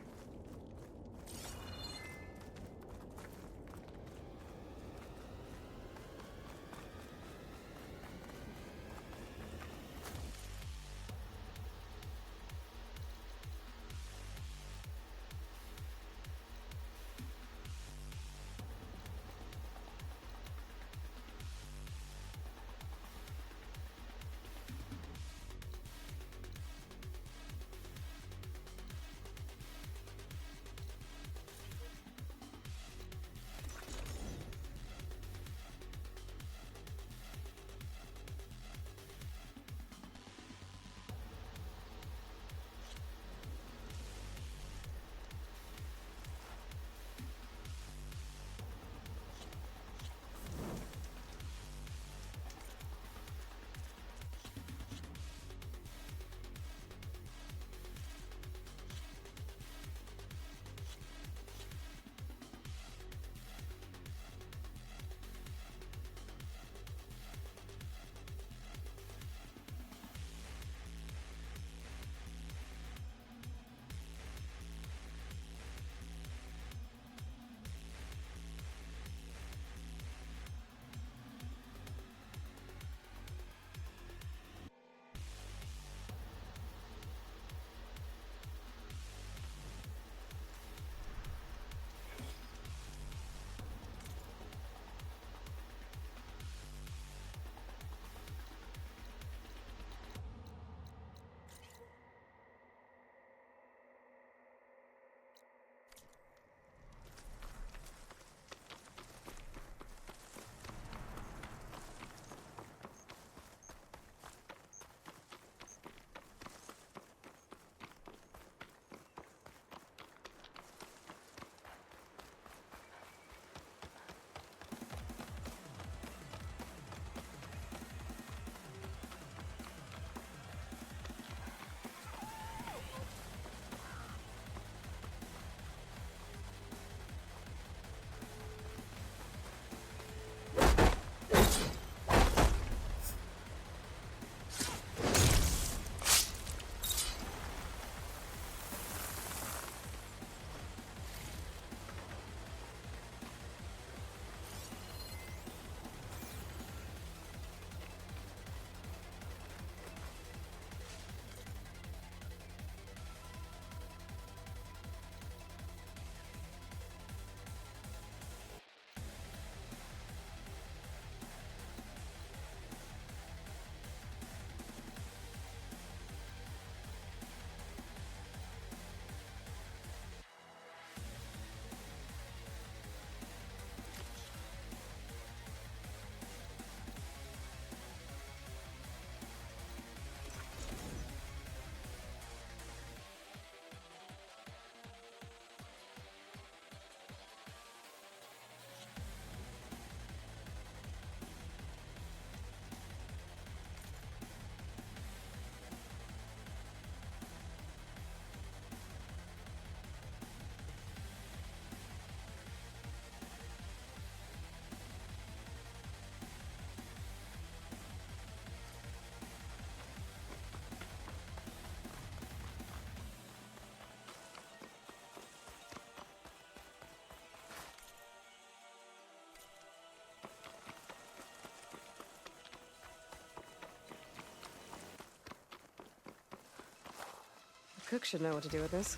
cook should know what to do with this.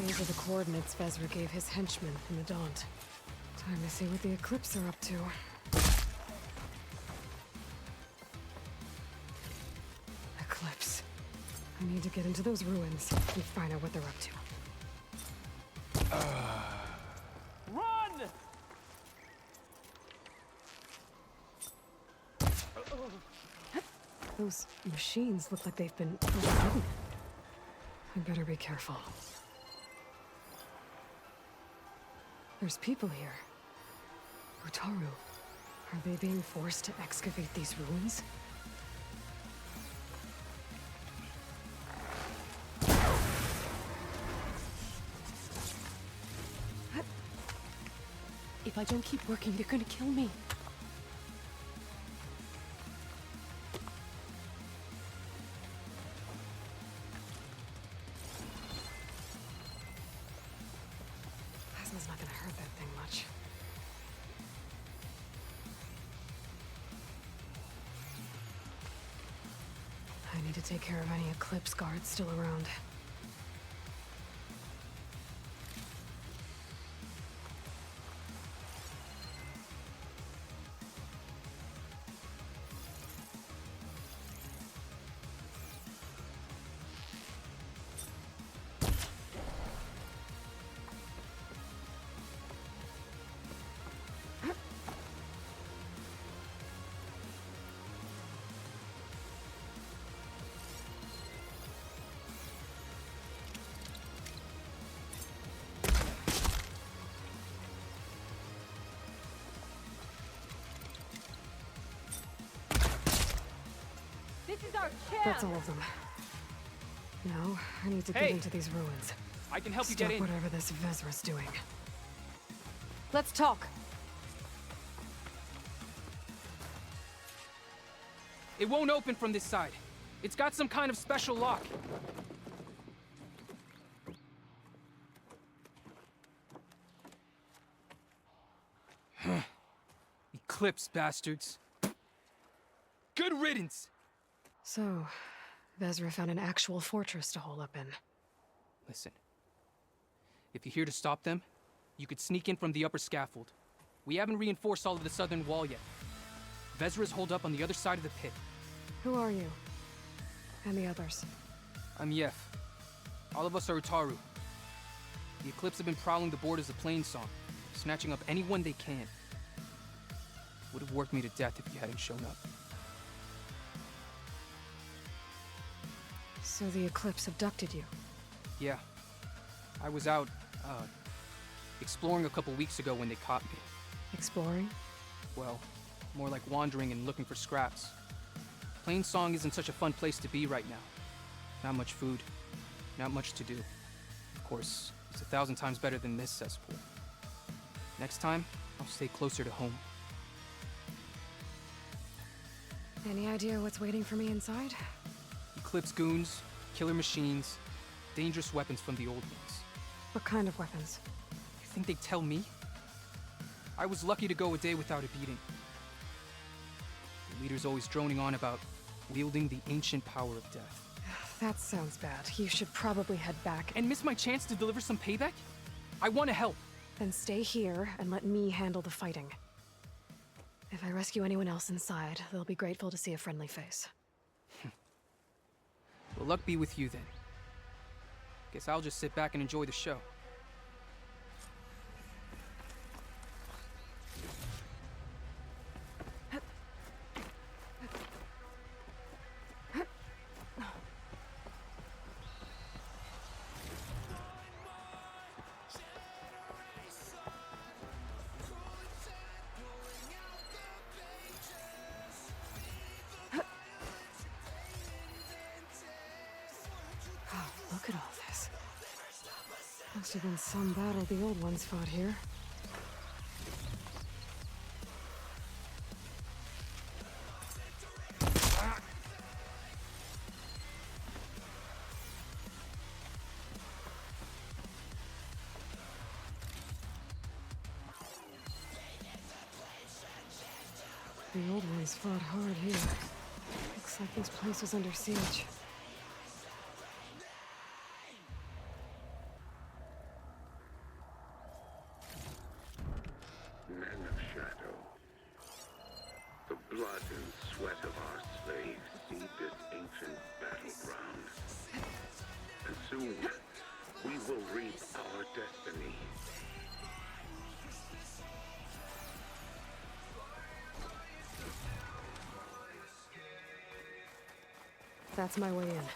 These are the coordinates Vezra gave his henchmen in the Daunt. Time to see what the Eclipse are up to. Eclipse. I need to get into those ruins and find out what they're up to. Run! Those machines look like they've been overridden. I better be careful. There's people here. Utaru. Are they being forced to excavate these ruins? If I don't keep working, they're gonna kill me. Plasma's not gonna hurt that thing much. I need to take care of any Eclipse guards still around. This is our chance! That's all of them. Now, I need to get into these ruins. I can help you Stop get in. whatever this Vezra's doing. Let's talk. It won't open from this side. It's got some kind of special lock. Eclipse bastards. Good riddance! So, Vezra found an actual fortress to hole up in. Listen. If you're here to stop them, you could sneak in from the upper scaffold. We haven't reinforced all of the southern wall yet. Vezra's holed up on the other side of the pit. Who are you? And the others? I'm Yef. All of us are Utaru. The Eclipse have been prowling the borders of Plainsong, snatching up anyone they can. Would have worked me to death if you hadn't shown up. So the Eclipse abducted you? Yeah. I was out, exploring a couple weeks ago when they caught me. Exploring? Well, more like wandering and looking for scraps. Plainsong isn't such a fun place to be right now. Not much food, not much to do. Of course, it's 1,000 times better than this cesspool. Next time, I'll stay closer to home. Any idea what's waiting for me inside? Eclipse goons, killer machines, dangerous weapons from the old ones. What kind of weapons? You think they'd tell me? I was lucky to go a day without a beating. The leader's always droning on about wielding the ancient power of death. That sounds bad. You should probably head back. And miss my chance to deliver some payback? I want to help. Then stay here and let me handle the fighting. If I rescue anyone else inside, they'll be grateful to see a friendly face. Well, luck be with you then. Guess I'll just sit back and enjoy the show. Look at all this. Must have been some battle the old ones fought here. The old ones fought hard here. Looks like this place was under siege. Men of shadow, the blood and sweat of our slaves seed this ancient battleground. And soon, we will reap our destiny. That's my way in.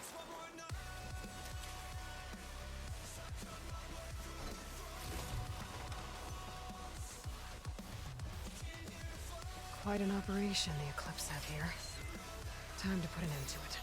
Quite an operation the Eclipse have here. Time to put an end to it.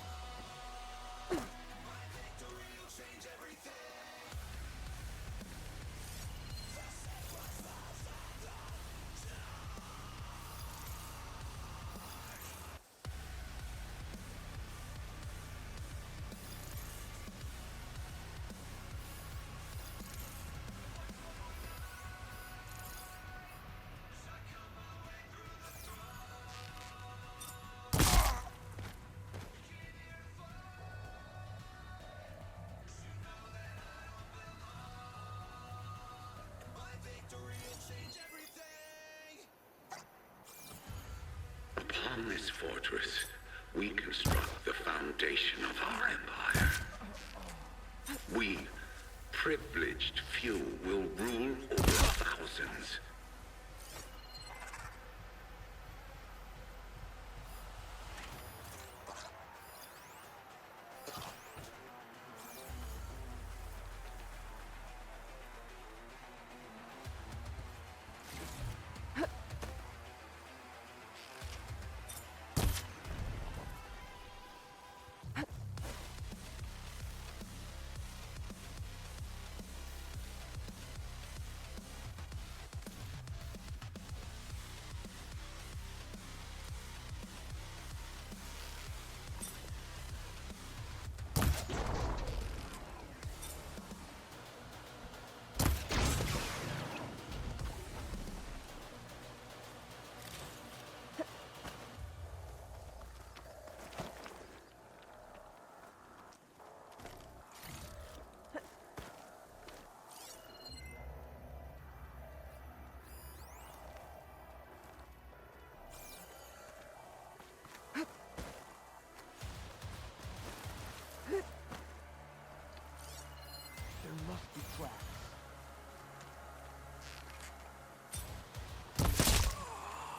Upon this fortress, we construct the foundation of our empire. We, privileged few, will rule over thousands.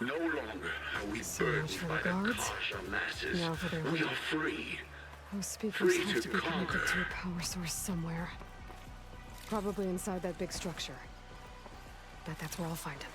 No longer are we So burdened much for by the the guards. Kasha masses. Now for their We leader. are free. Those speakers Free have to to be connected conquer. to a power source somewhere. Probably inside that big structure. Bet that's where I'll find him.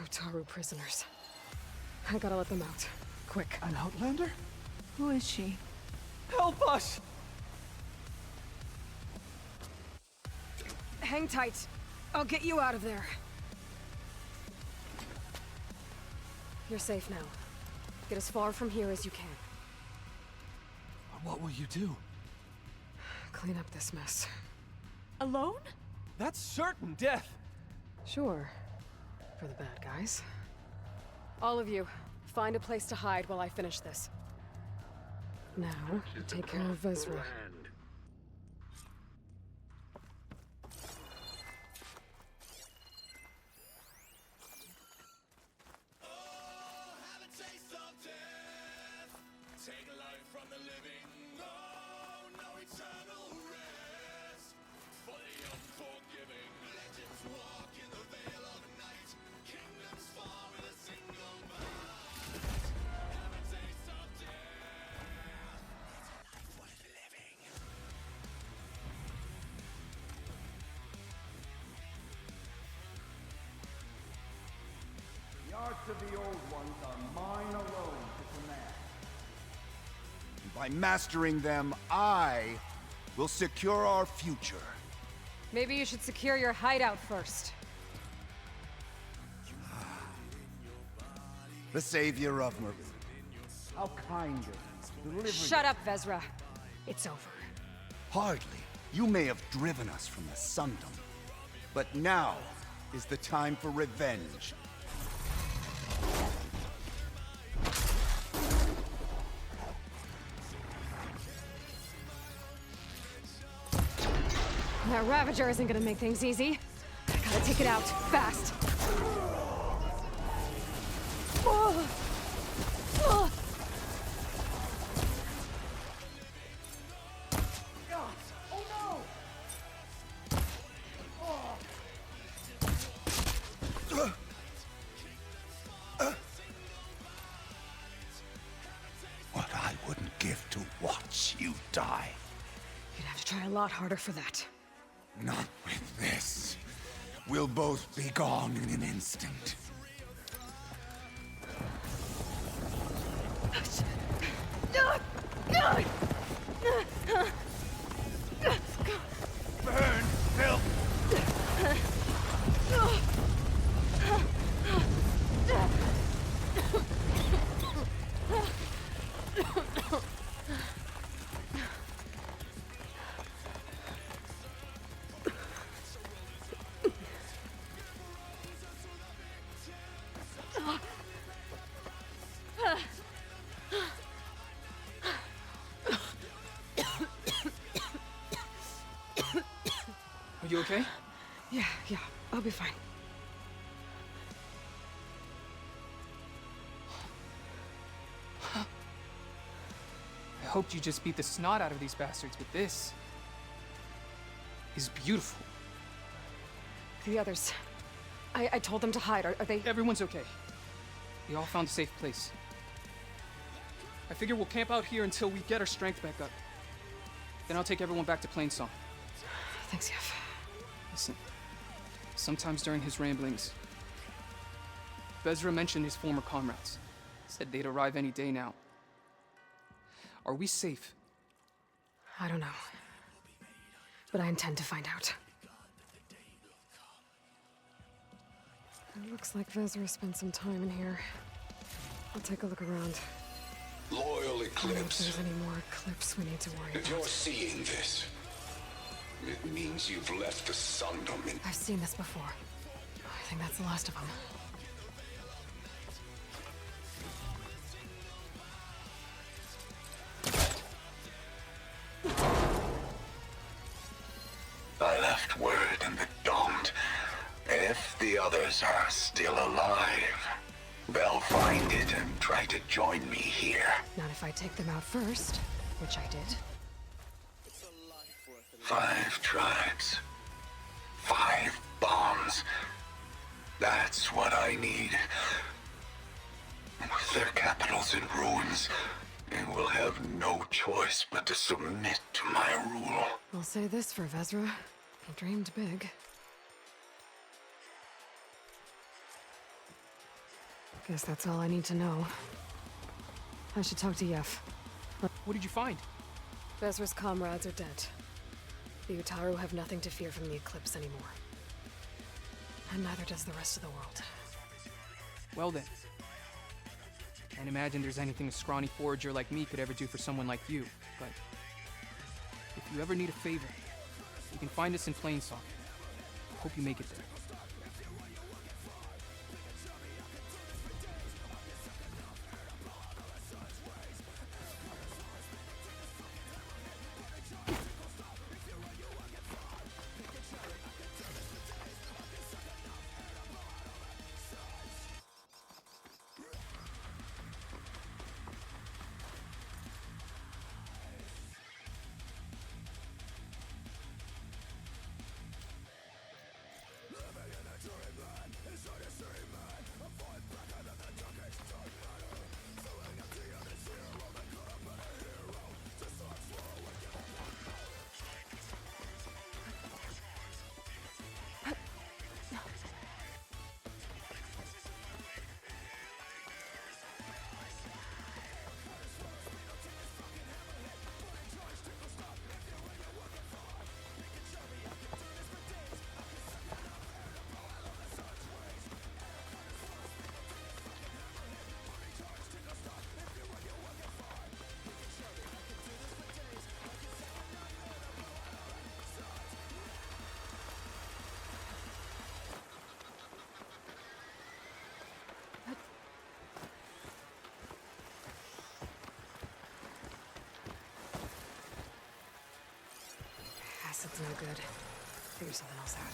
Utaru prisoners. I gotta let them out. Quick. An outlander? Who is she? Help us! Hang tight. I'll get you out of there. You're safe now. Get as far from here as you can. What will you do? Clean up this mess. Alone? That's certain death. Sure. For the bad guys. All of you, find a place to hide while I finish this. Now, take care of Vezra. The arts of the old ones are mine alone to command. And by mastering them, I will secure our future. Maybe you should secure your hideout first. The savior of Maru. How kind of you. Deliver Shut up, Vezra. It's over. Hardly. You may have driven us from the Sundom, but now is the time for revenge. That Ravager isn't gonna make things easy. I gotta take it out, fast. Oh. Oh. What I wouldn't give to watch you die. You'd have to try a lot harder for that. Not with this. We'll both be gone in an instant. Burn, help! Are you okay? Yeah, I'll be fine. I hoped you just beat the snot out of these bastards, but this is beautiful. The others. I told them to hide. Are they? Everyone's okay. We all found a safe place. I figure we'll camp out here until we get our strength back up. Then I'll take everyone back to Plainsong. Thanks, Yev. Listen, sometimes during his ramblings, Vezra mentioned his former comrades. Said they'd arrive any day now. Are we safe? I don't know. But I intend to find out. It looks like Vezra spent some time in here. I'll take a look around. Loyal I don't know if Eclipse. there's any more Eclipse we need to worry If about. you're seeing this, it means you've left the Sundom in... I've seen this before. I think that's the last of them. I left word in the Domed. If the others are still alive, they'll find it and try to join me here. Not if I take them out first, which I did. 5 tribes. 5 bombs. That's what I need. With their capitals in ruins, they will have no choice but to submit to my rule. I'll say this for Vezra. He dreamed big. Guess that's all I need to know. I should talk to Yef. What did you find? Vezra's comrades are dead. The Utaru have nothing to fear from the Eclipse anymore. And neither does the rest of the world. Well then. Can't imagine there's anything a scrawny forager like me could ever do for someone like you, but... if you ever need a favor, you can find us in Plainsong. Hope you make it there. Acid's no good. Figure something else out.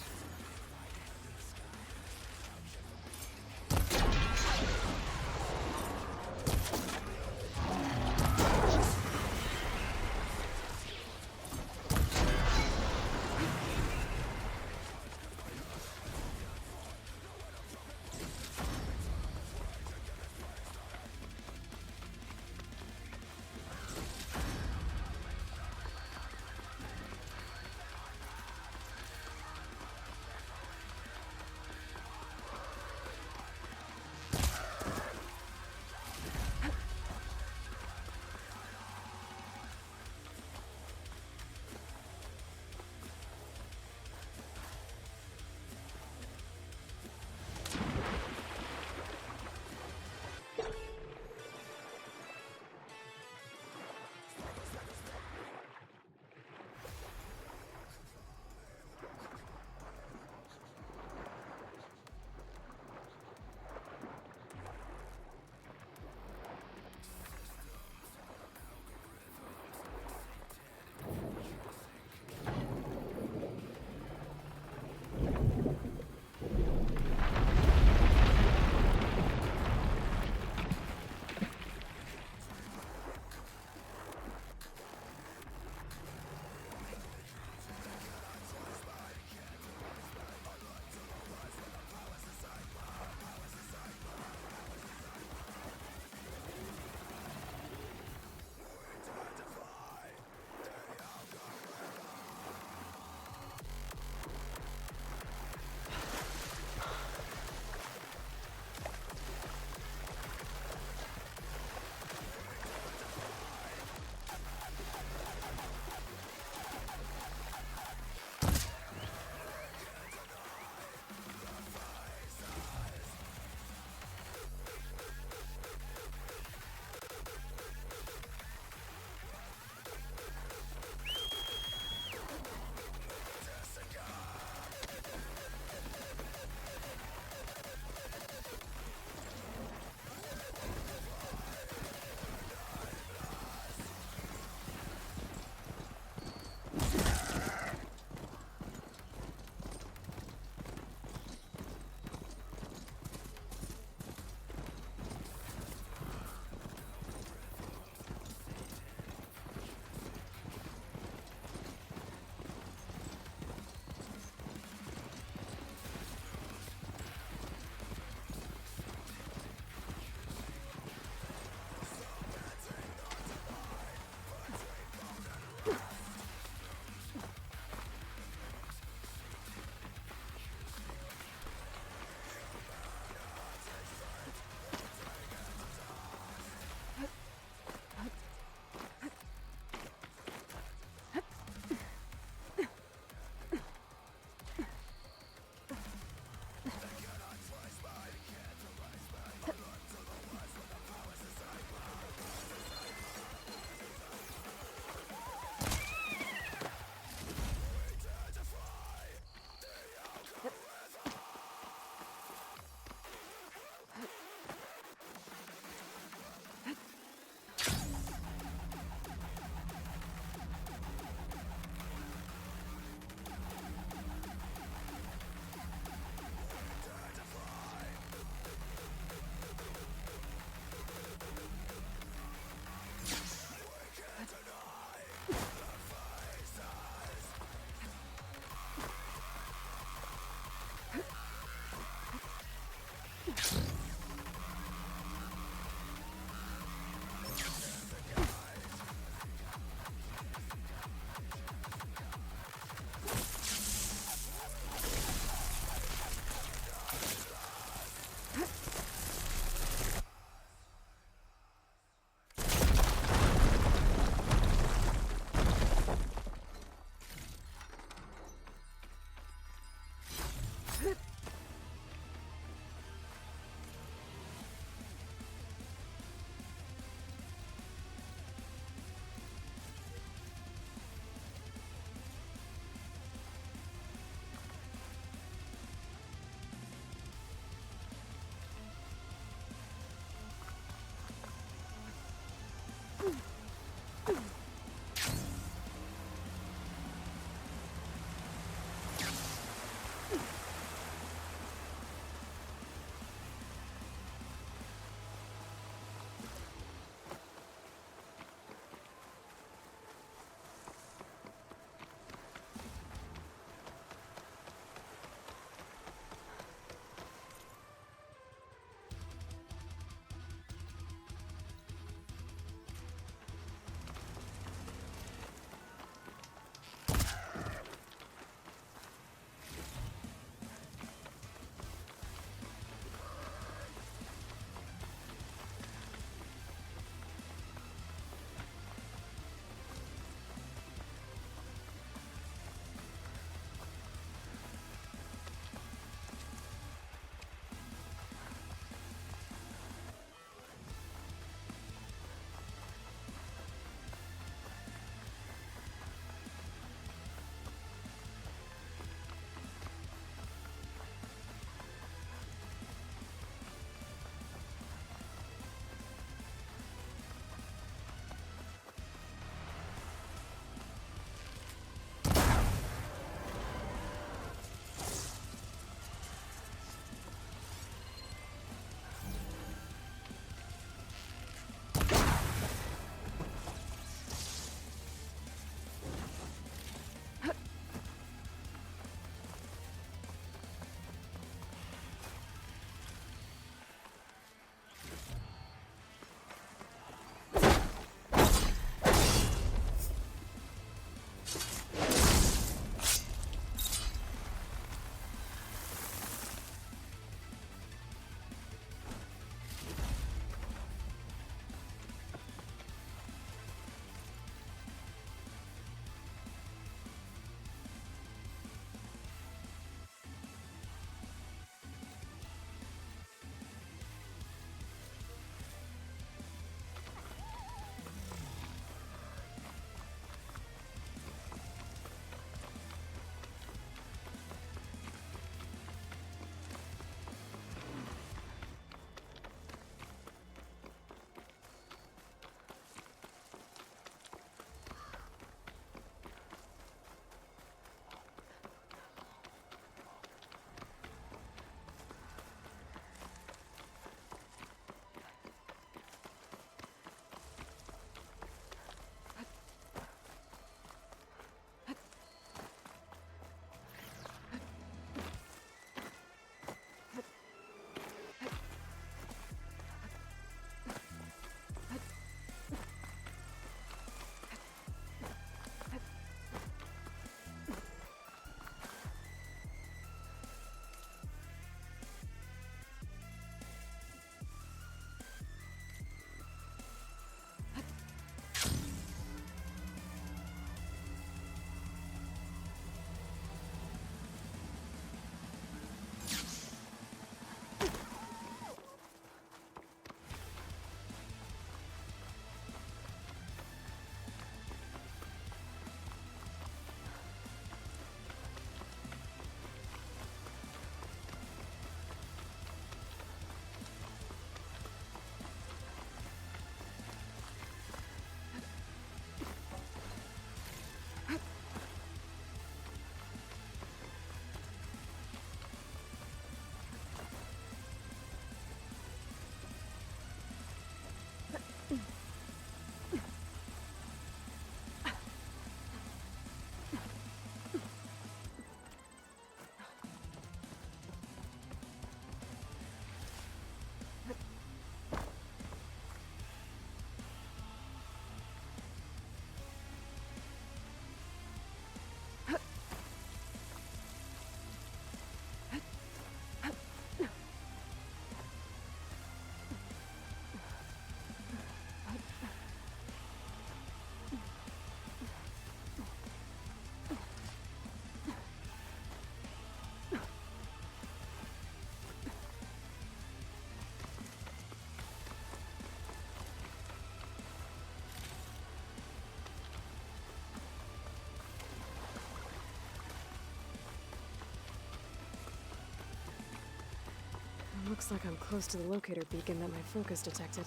Looks like I'm close to the locator beacon that my focus detected.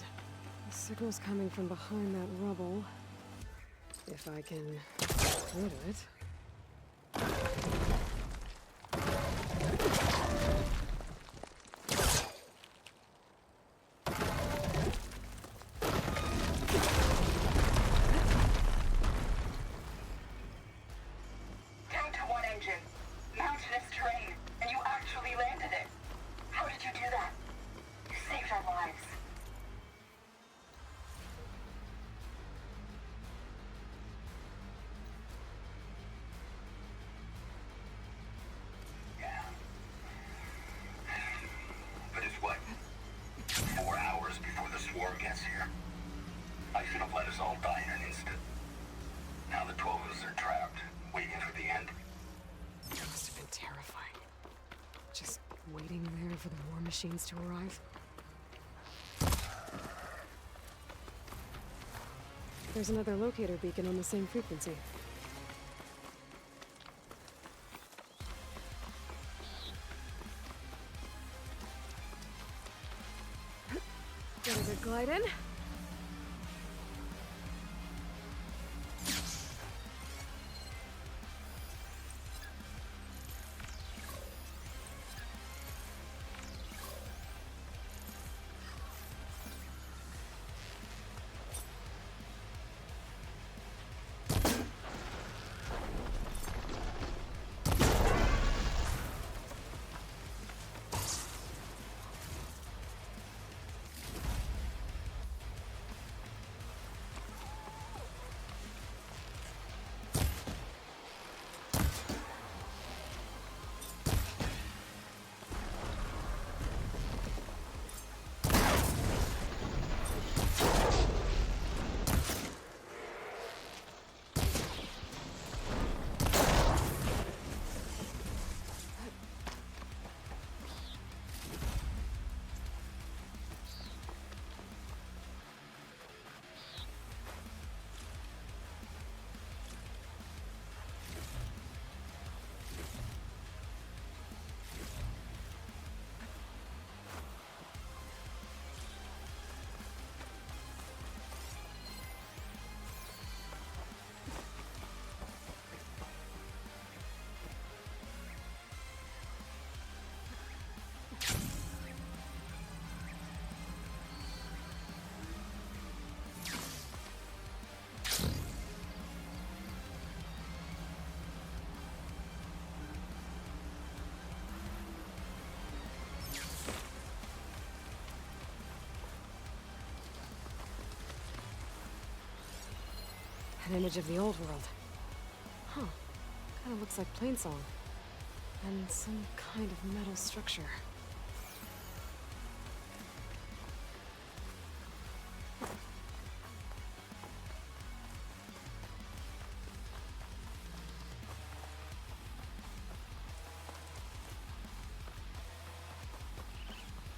The signal's coming from behind that rubble. If I can go to it. Down to one engine. Mountainous terrain, and you actually landed it. How did you do that? You saved our lives. Yeah. But it's what? 4 hours before the swarm gets here. I should have let us all die in an instant. Now the 12 of us are trapped, waiting for the end. It must have been terrifying. Just waiting there for the war machines to arrive. There's another locator beacon on the same frequency. Get a good glide in. An image of the old world. Huh. Kinda looks like Plainsong. And some kind of metal structure.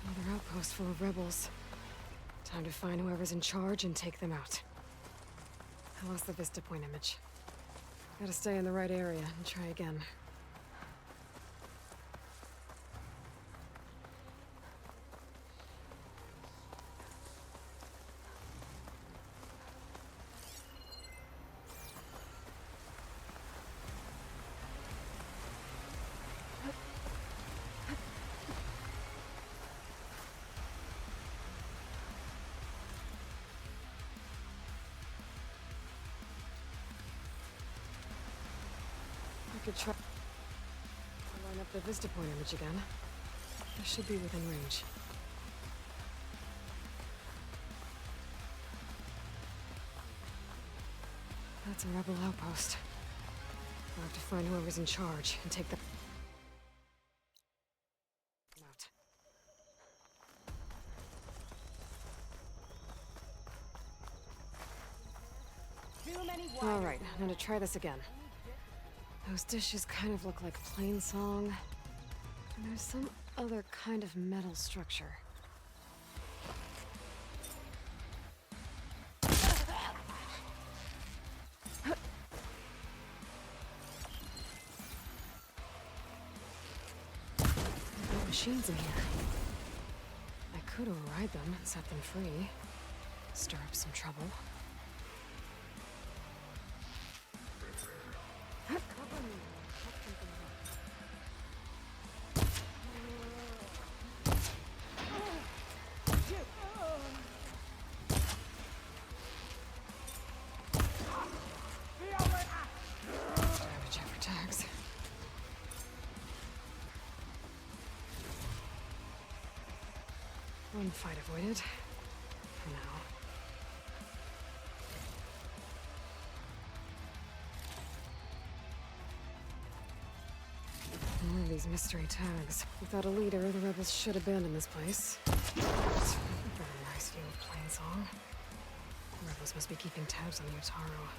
Another outpost full of rebels. Time to find whoever's in charge and take them out. I lost the Vista Point image. Gotta stay in the right area and try again. I could try to line up the Vista Point image again. I should be within range. That's a rebel outpost. I'll have to find whoever's in charge and take them out. All right, I'm gonna try this again. Those dishes kind of look like Plainsong. And there's some other kind of metal structure. There are machines in here. could override them and set them free. Stir up some trouble. Cover me. Check something out. Time to check for tags. One fight avoided. For now. More of these mystery tags. Without a leader, the rebels should abandon this place. It's got a nice view of Plainsong. The rebels must be keeping tabs on the Utaru.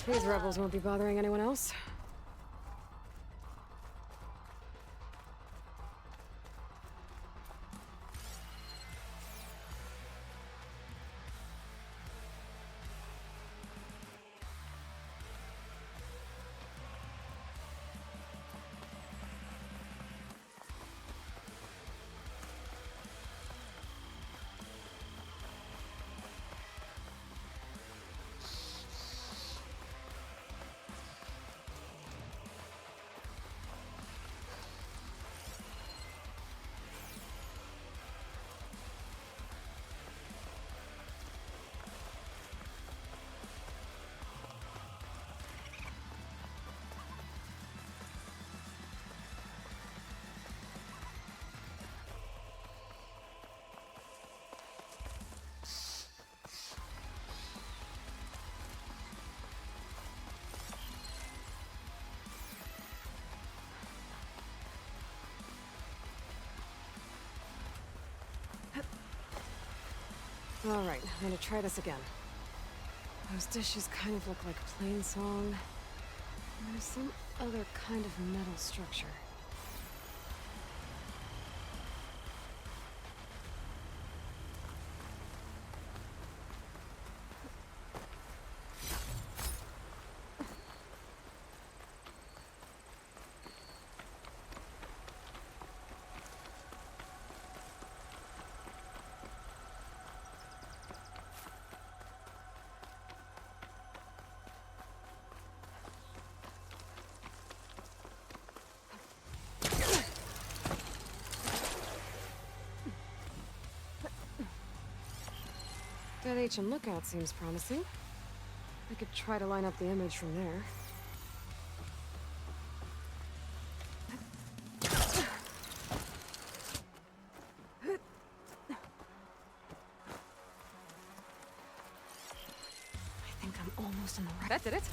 These rebels won't be bothering anyone else. All right, I'm gonna try this again. Those dishes kind of look like Plainsong. And there's some other kind of metal structure. That ancient lookout seems promising. I could try to line up the image from there. I think I'm almost in the right. That did it.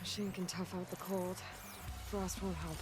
Shane can tough out the cold. Frost won't help.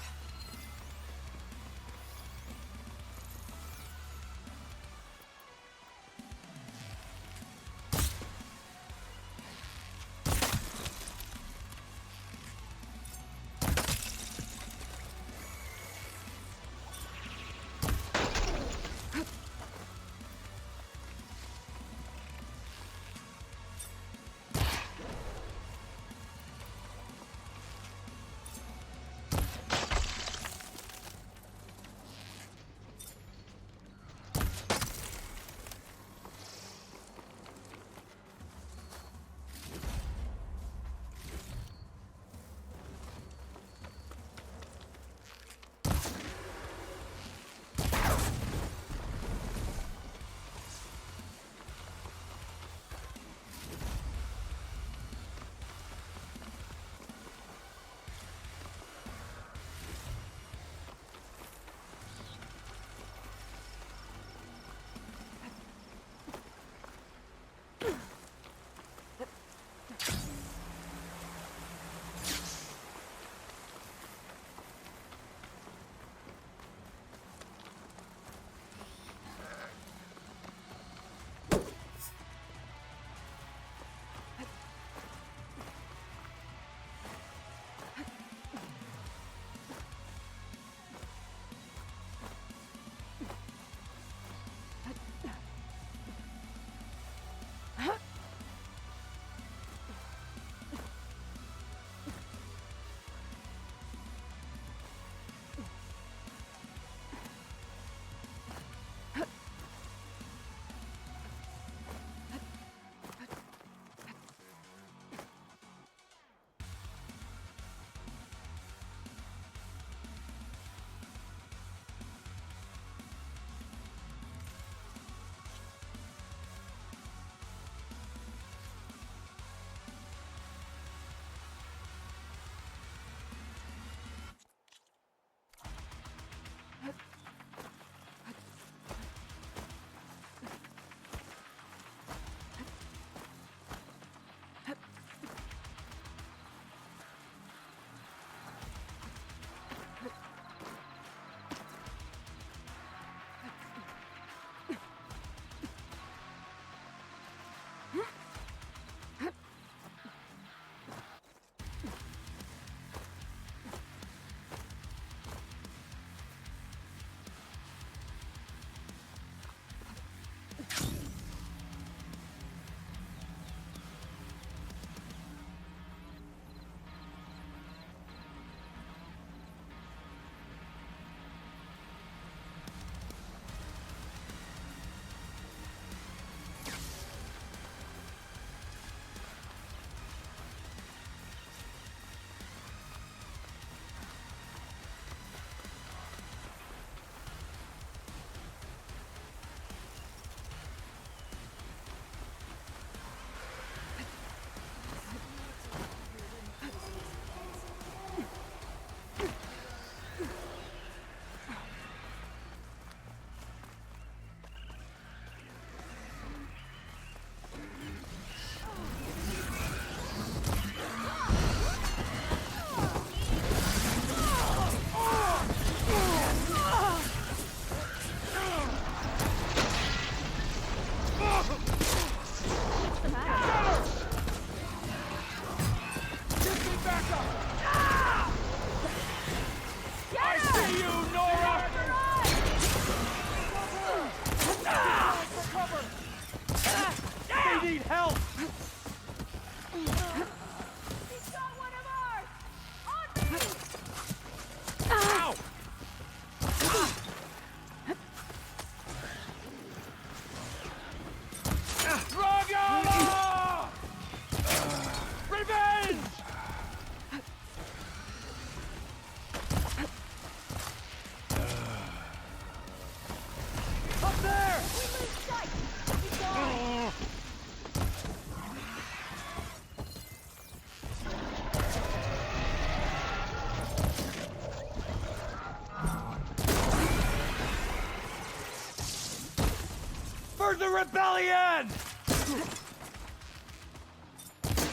For the rebellion!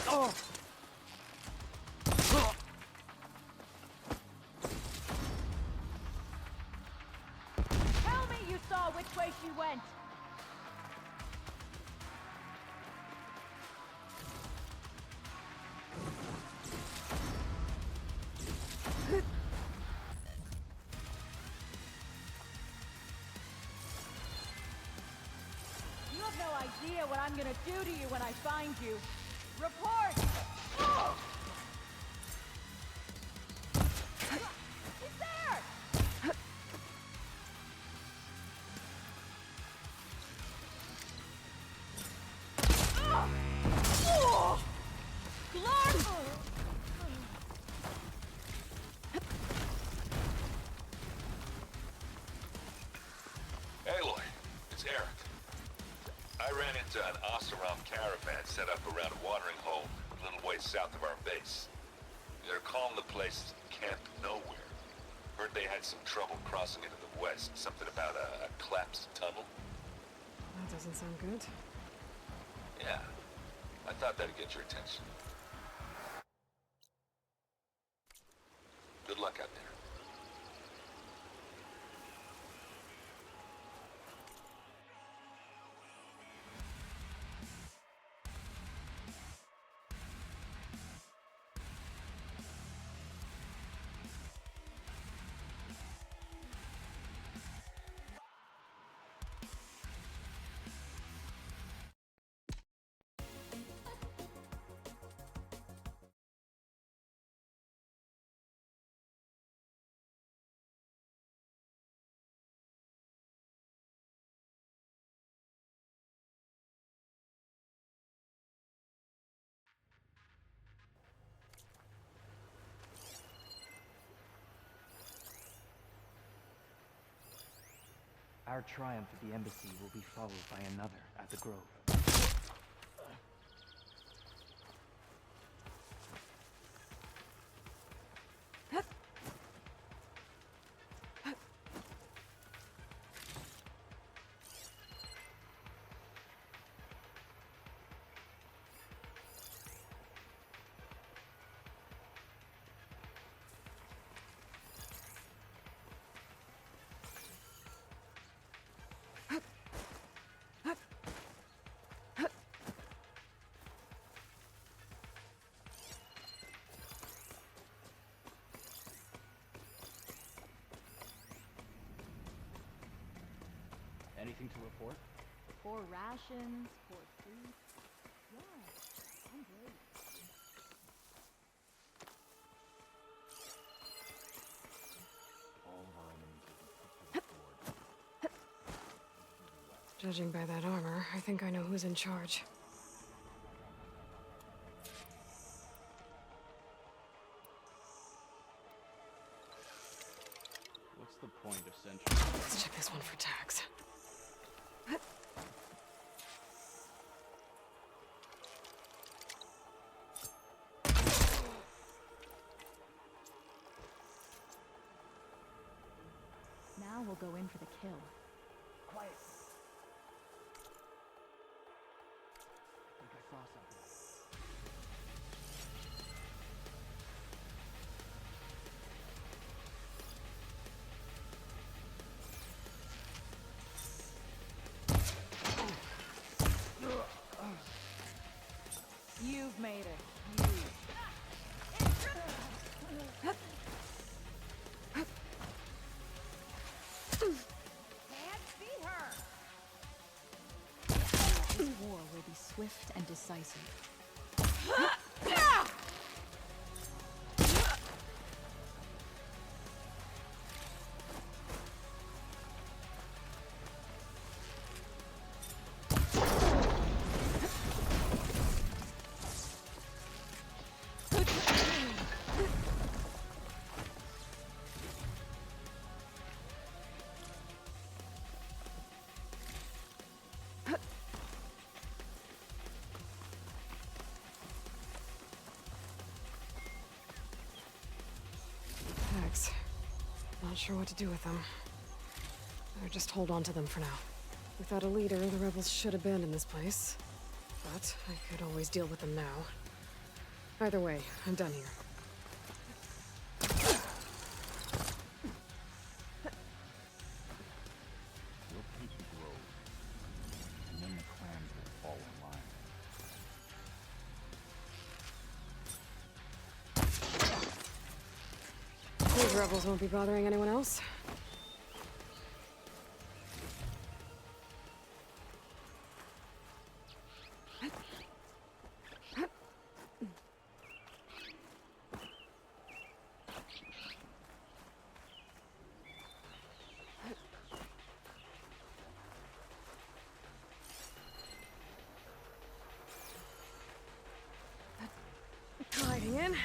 Oh. saw which way she went. You have no idea what I'm gonna do to you when I find you. Report! He's there! Aloy, it's Eric. I ran into an Oseram caravan set up around a watering hole a little way south of our base. They're calling the place Camp Nowhere. Heard they had some trouble crossing into the west. Something about a collapsed tunnel. That doesn't sound good. Yeah, I thought that'd get your attention. Good luck out there. Our triumph at the embassy will be followed by another at the Grove. Anything to report? Poor rations, poor food. Yeah, I'm great. All of our enemies will be put to the sword. Judging by that armor, I think I know who's in charge. What's the point of sentry? Let's check this one for tags. Now we'll go in for the kill. Quiet. I think I saw something. You've made it. You. Can't see her. This war will be swift and decisive. Tags. Not sure what to do with them. Or just hold on to them for now. Without a leader, the rebels should abandon this place. But I could always deal with them now. Either way, I'm done here. Your rebels won't be bothering anyone else. Gliding in.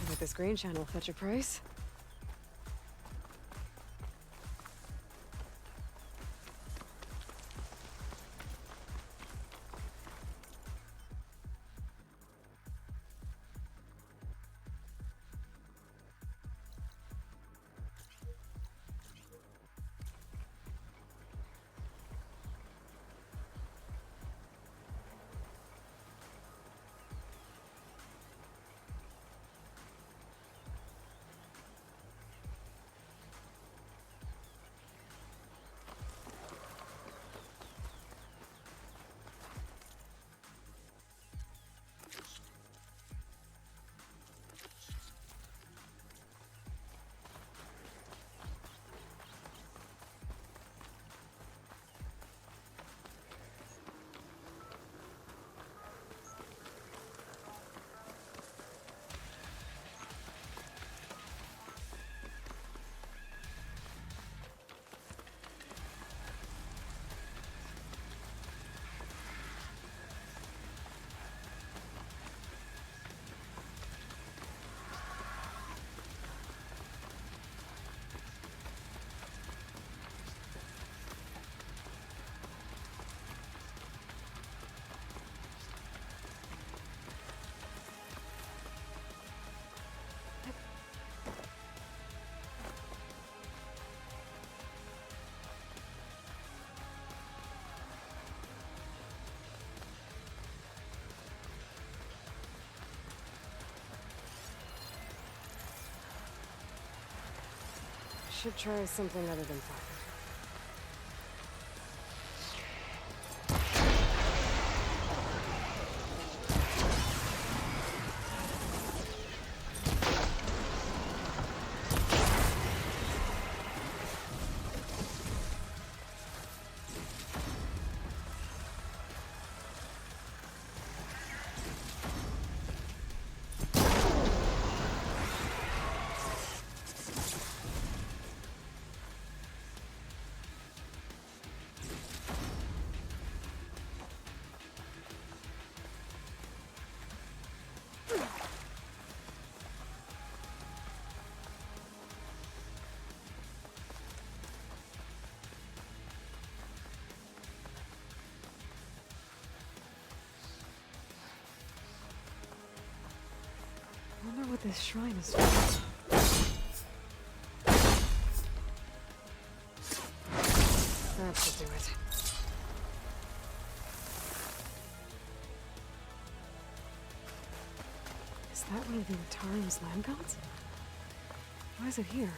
I bet this green shine will fetch a price. Should try something other than fire. I wonder what this shrine is for. That should do it. Is that one of the Utarium's land gods? Why is it here?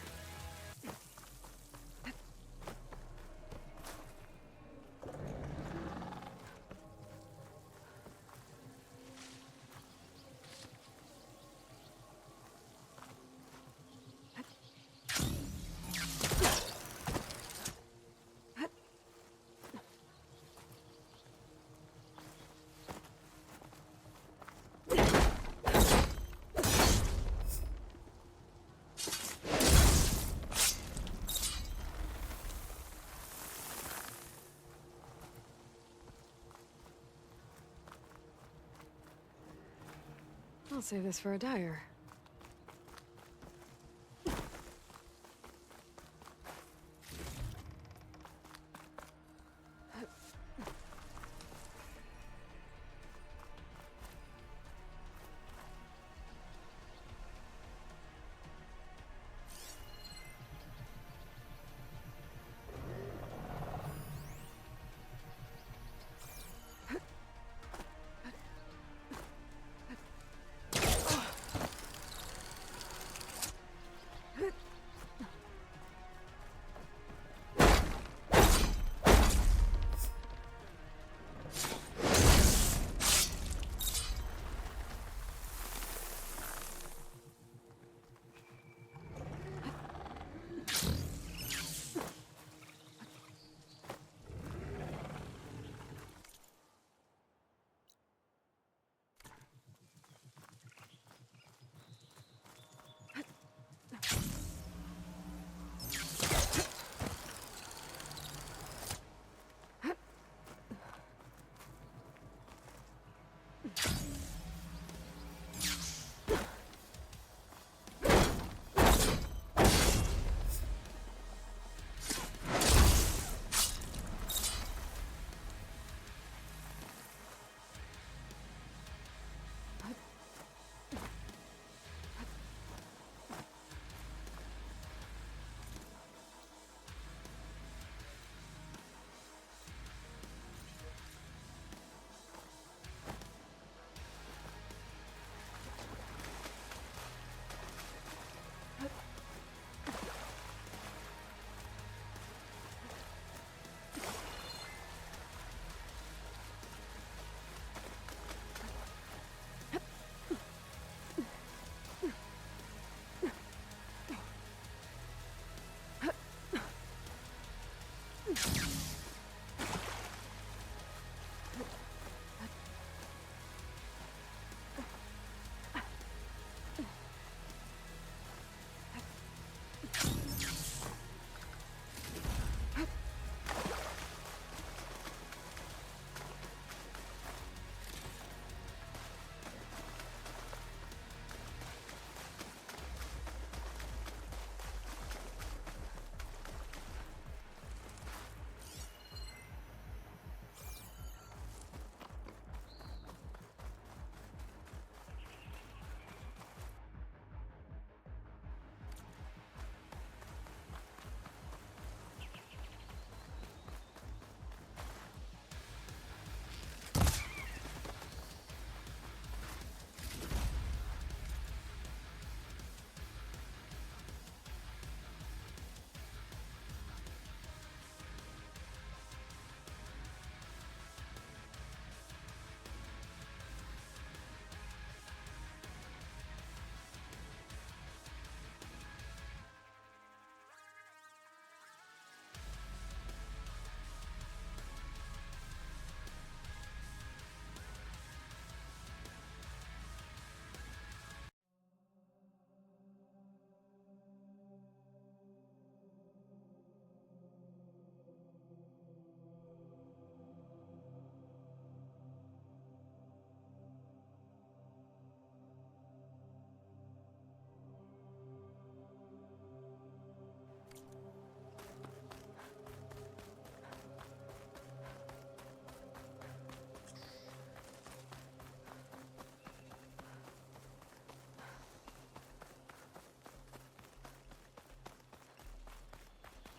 I'll save this for a dyer.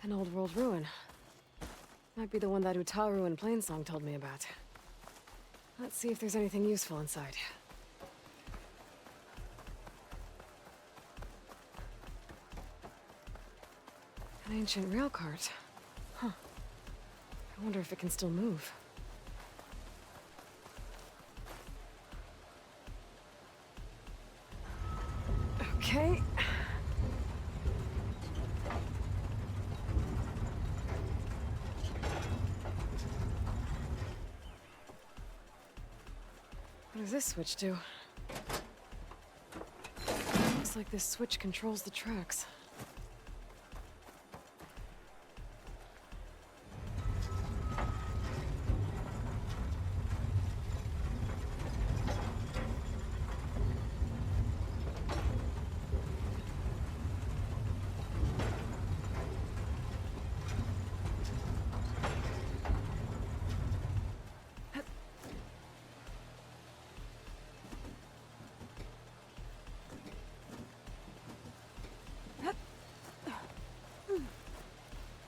An old world ruin. Might be the one that Utaru and Plainsong told me about. Let's see if there's anything useful inside. An ancient rail cart. Huh. I wonder if it can still move. Okay. What does this switch do? Looks like this switch controls the tracks.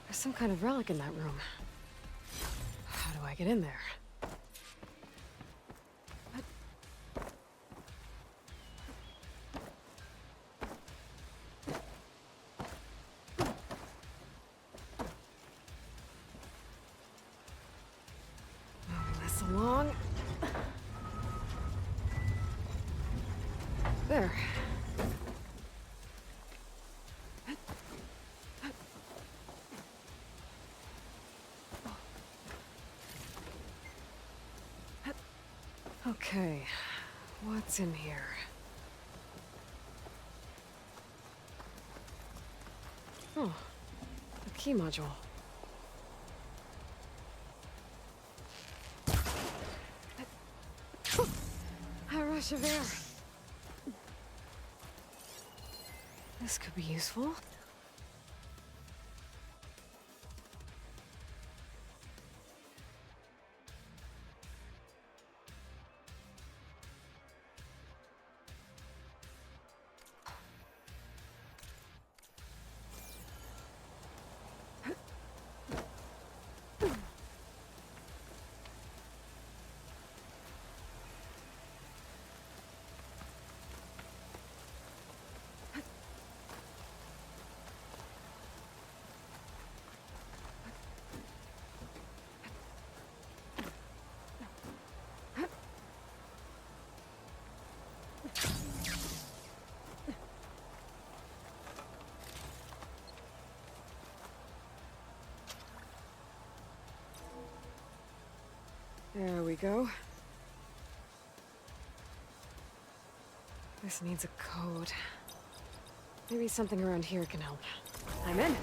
There's some kind of relic in that room. How do I get in there? Moving this along. There. Okay, what's in here? Oh, a key module. A rush of air. This could be useful. There we go. This needs a code. Maybe something around here can help. I'm in.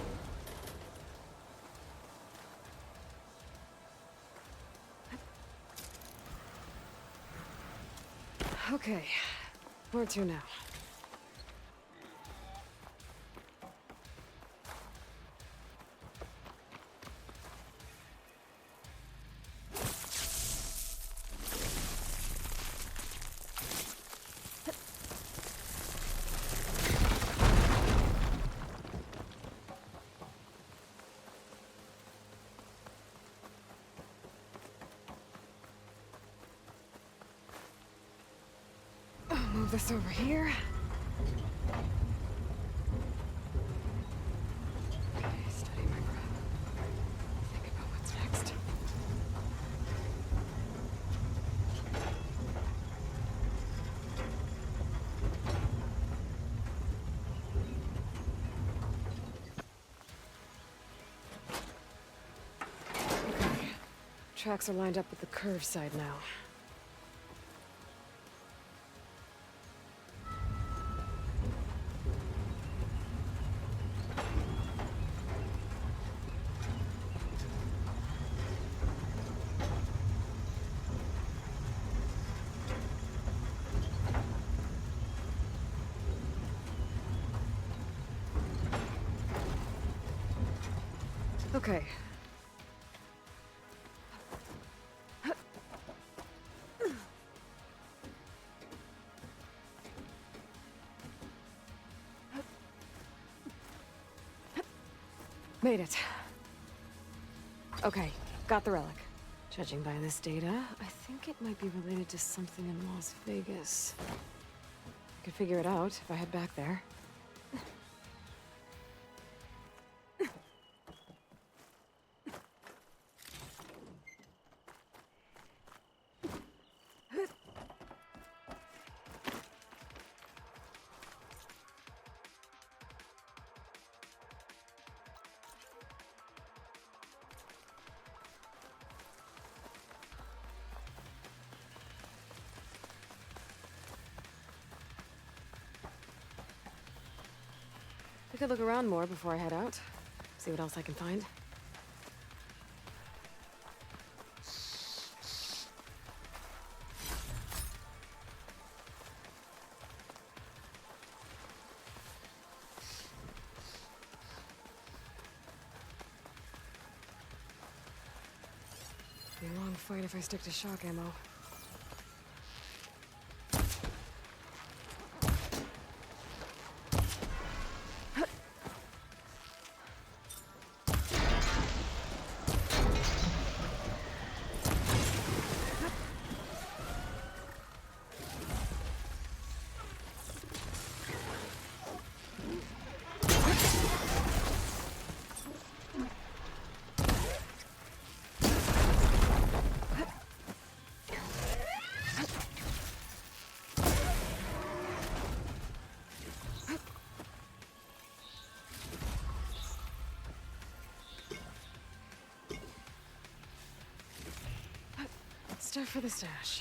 Okay, where to now? Move this over here. Okay, steady my breath. Think about what's next. Okay. Tracks are lined up with the curved side now. Okay. Made it. Okay, got the relic. Judging by this data, I think it might be related to something in Las Vegas. I could figure it out if I head back there. I could look around more before I head out. See what else I can find. Be a long fight if I stick to shock ammo. Stuff for the stash.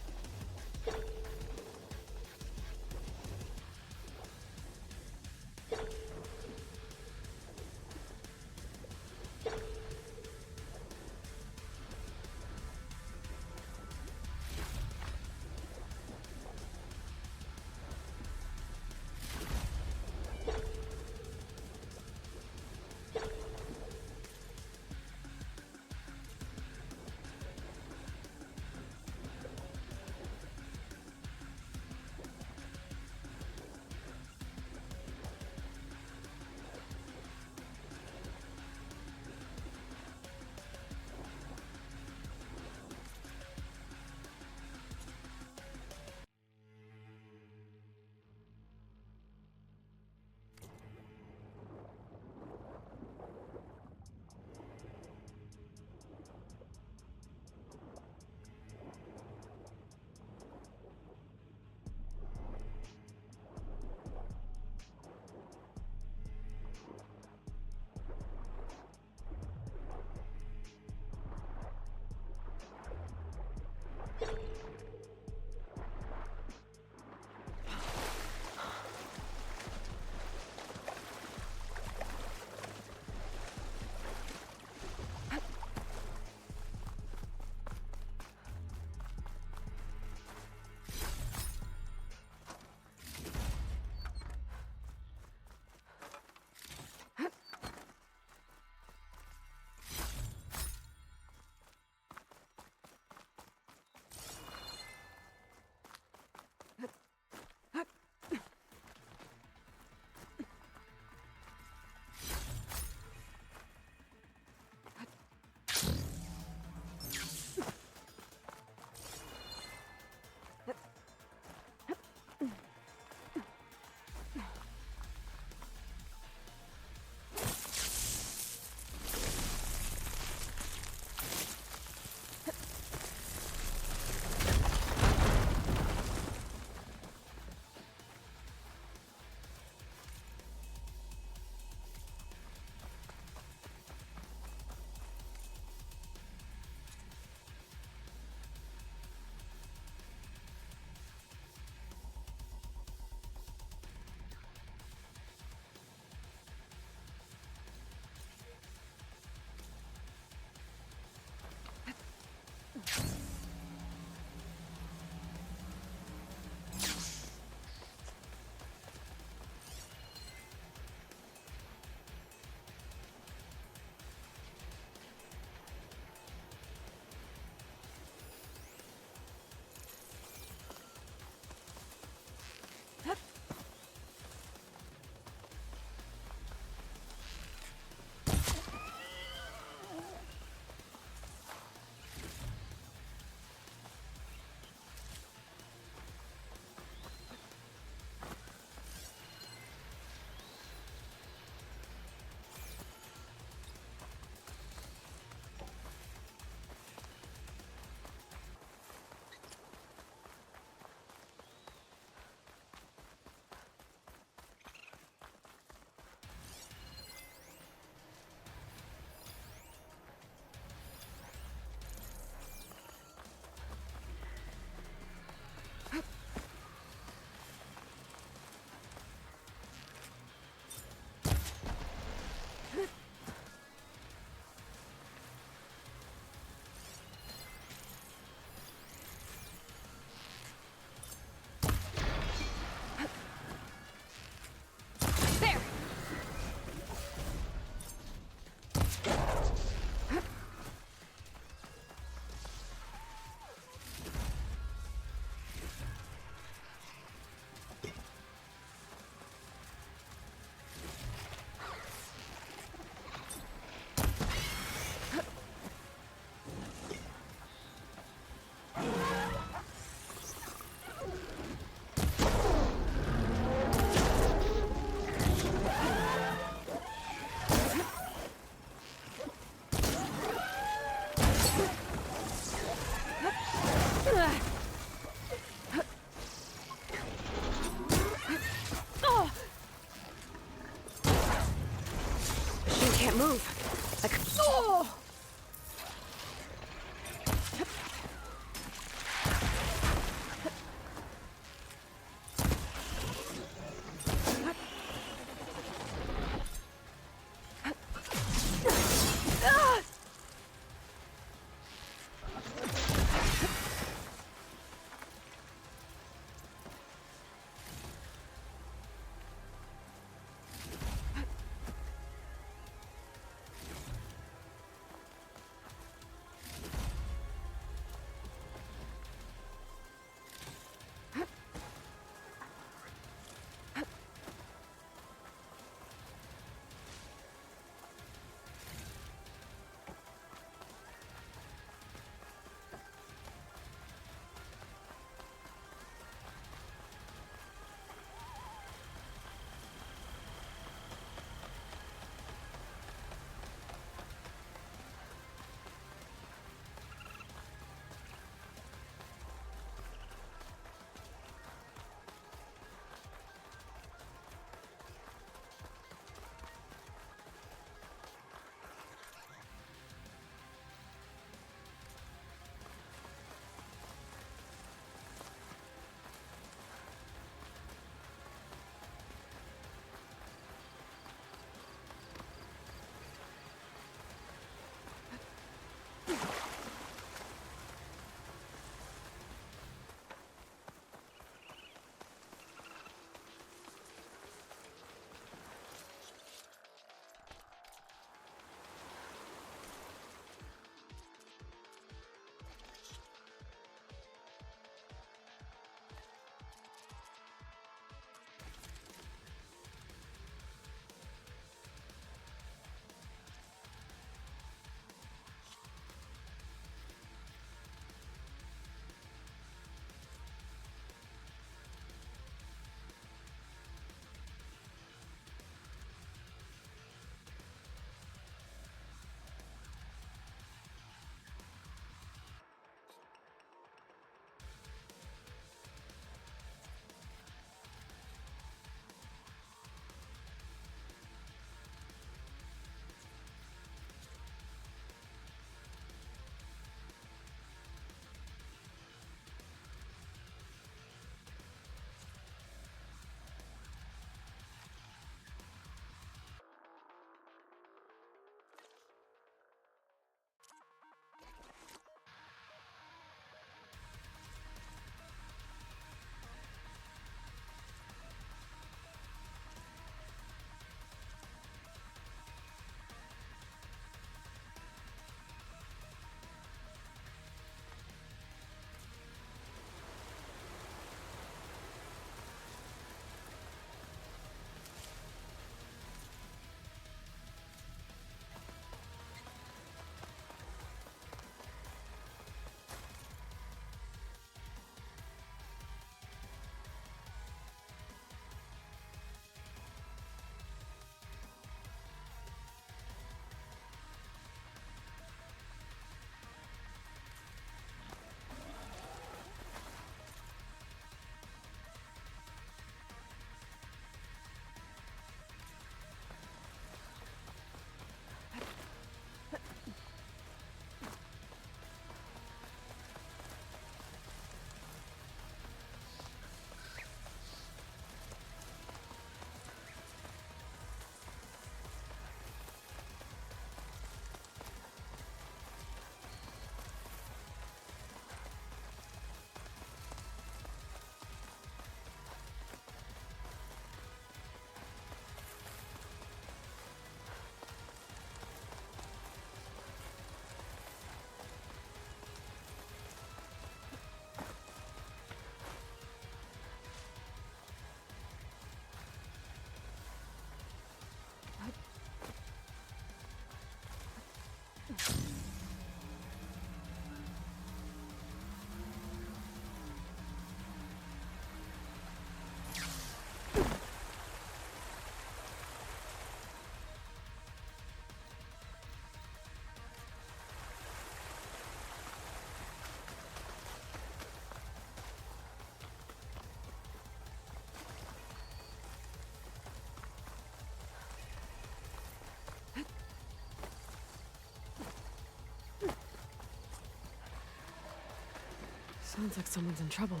Sounds like someone's in trouble.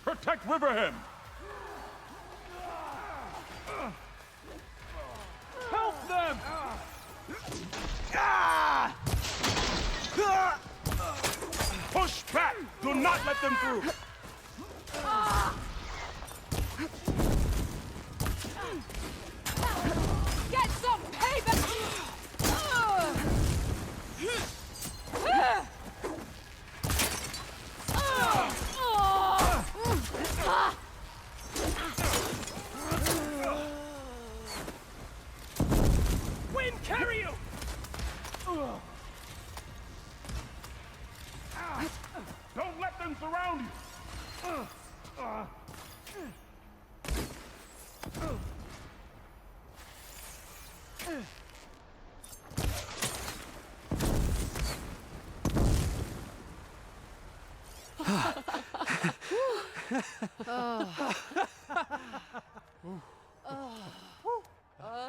Protect Riverham! Help them! Push back! Do not let them through! Get some payback! Wind carry you! Don't let them surround you!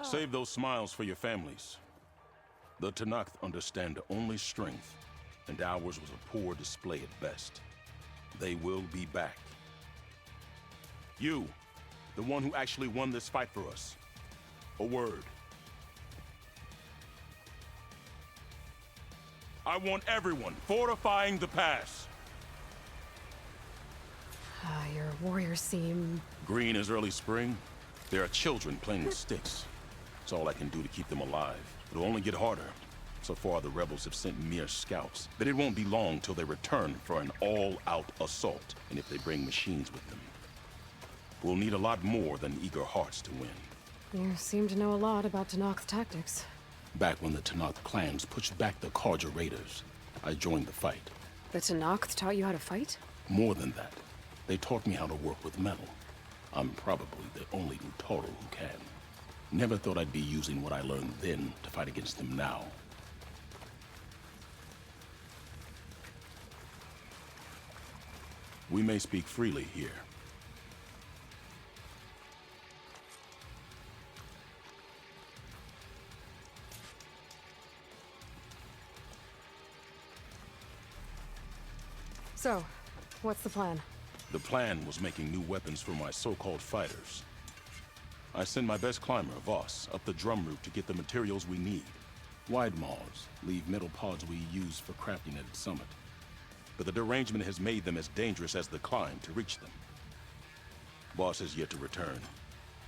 Save those smiles for your families. The Tenakth understand only strength, and ours was a poor display at best. They will be back. You, the one who actually won this fight for us. A word. I want everyone fortifying the pass. Your warriors seem... Green as early spring. There are children playing with sticks. It's all I can do to keep them alive. It'll only get harder. So far, the rebels have sent mere scouts, but it won't be long till they return for an all-out assault, and if they bring machines with them. We'll need a lot more than eager hearts to win. You seem to know a lot about Tenakth tactics. Back when the Tenakth clans pushed back the Karja raiders, I joined the fight. The Tenakth taught you how to fight? More than that, they taught me how to work with metal. I'm probably the only Utaru who can. Never thought I'd be using what I learned then to fight against them now. We may speak freely here. So, what's the plan? The plan was making new weapons for my so-called fighters. I send my best climber, Voss, up the drum route to get the materials we need. Wide maws leave metal pods we use for crafting at its summit. But the derangement has made them as dangerous as the climb to reach them. Boss has yet to return.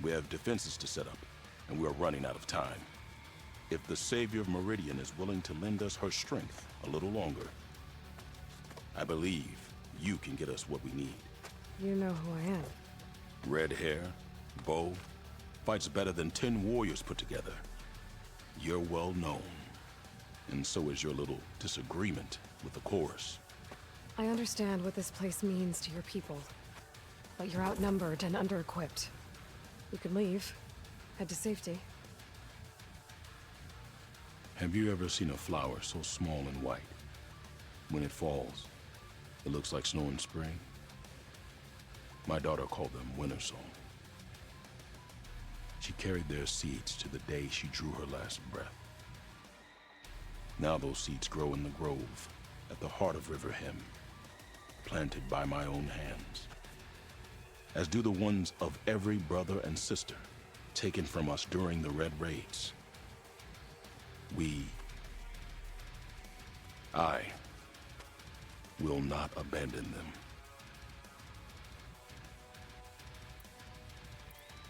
We have defenses to set up, and we are running out of time. If the Savior of Meridian is willing to lend us her strength a little longer, I believe you can get us what we need. You know who I am. Red hair, bow, fights better than 10 warriors put together. You're well known, and so is your little disagreement with the chorus. I understand what this place means to your people, but you're outnumbered and under-equipped. We could leave, head to safety. Have you ever seen a flower so small and white? When it falls, it looks like snow in spring. My daughter called them winter song. She carried their seeds to the day she drew her last breath. Now those seeds grow in the grove at the heart of Riverham, planted by my own hands, as do the ones of every brother and sister taken from us during the Red Raids. I will not abandon them.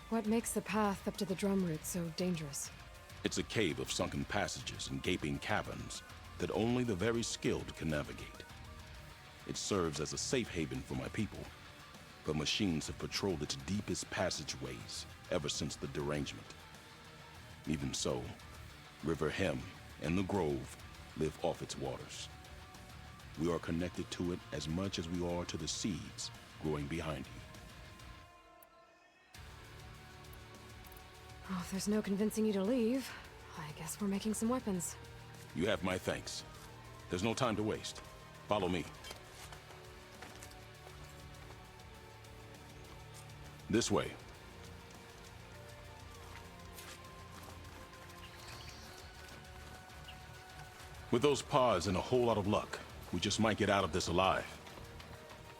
What makes the path up to the drum route so dangerous? It's a cave of sunken passages and gaping caverns that only the very skilled can navigate. It serves as a safe haven for my people, but machines have patrolled its deepest passageways ever since the derangement. Even so, River Hem and the Grove live off its waters. We are connected to it as much as we are to the seeds growing behind you. Oh, if there's no convincing you to leave, I guess we're making some weapons. You have my thanks. There's no time to waste. Follow me. This way. With those pods and a whole lot of luck, we just might get out of this alive.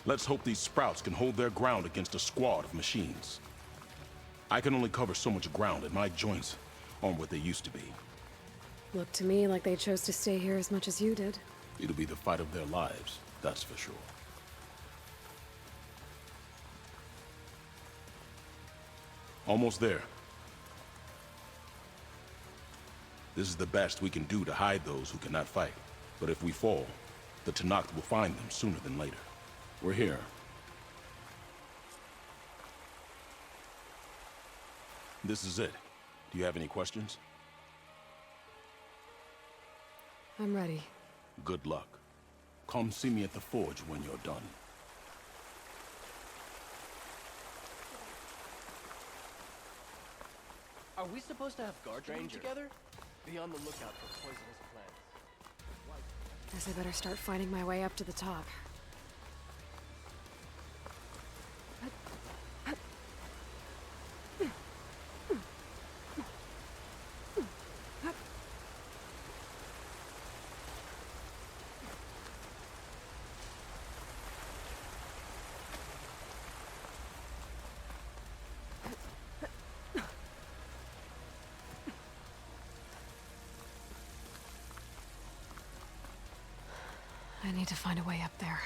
Let's hope these sprouts can hold their ground against a squad of machines. I can only cover so much ground, and my joints aren't what they used to be. Looked to me like they chose to stay here as much as you did. It'll be the fight of their lives, that's for sure. Almost there. This is the best we can do to hide those who cannot fight. But if we fall, the Tenakth will find them sooner than later. We're here. This is it. Do you have any questions? I'm ready. Good luck. Come see me at the forge when you're done. Are we supposed to have guard training together? Be on the lookout for poisonous plants. Guess I better start finding my way up to the top. I need to find a way up there.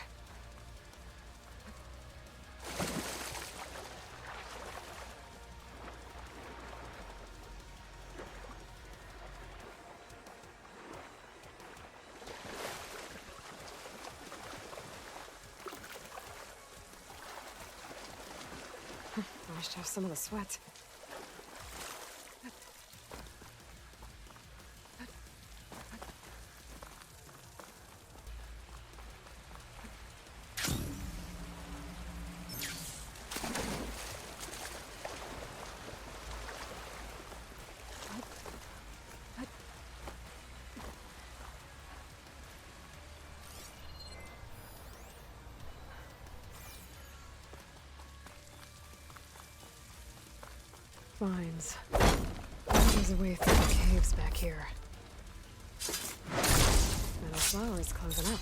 I wish to have some of the sweat. Vines. There's a way through the caves back here. Metal flowers closing up.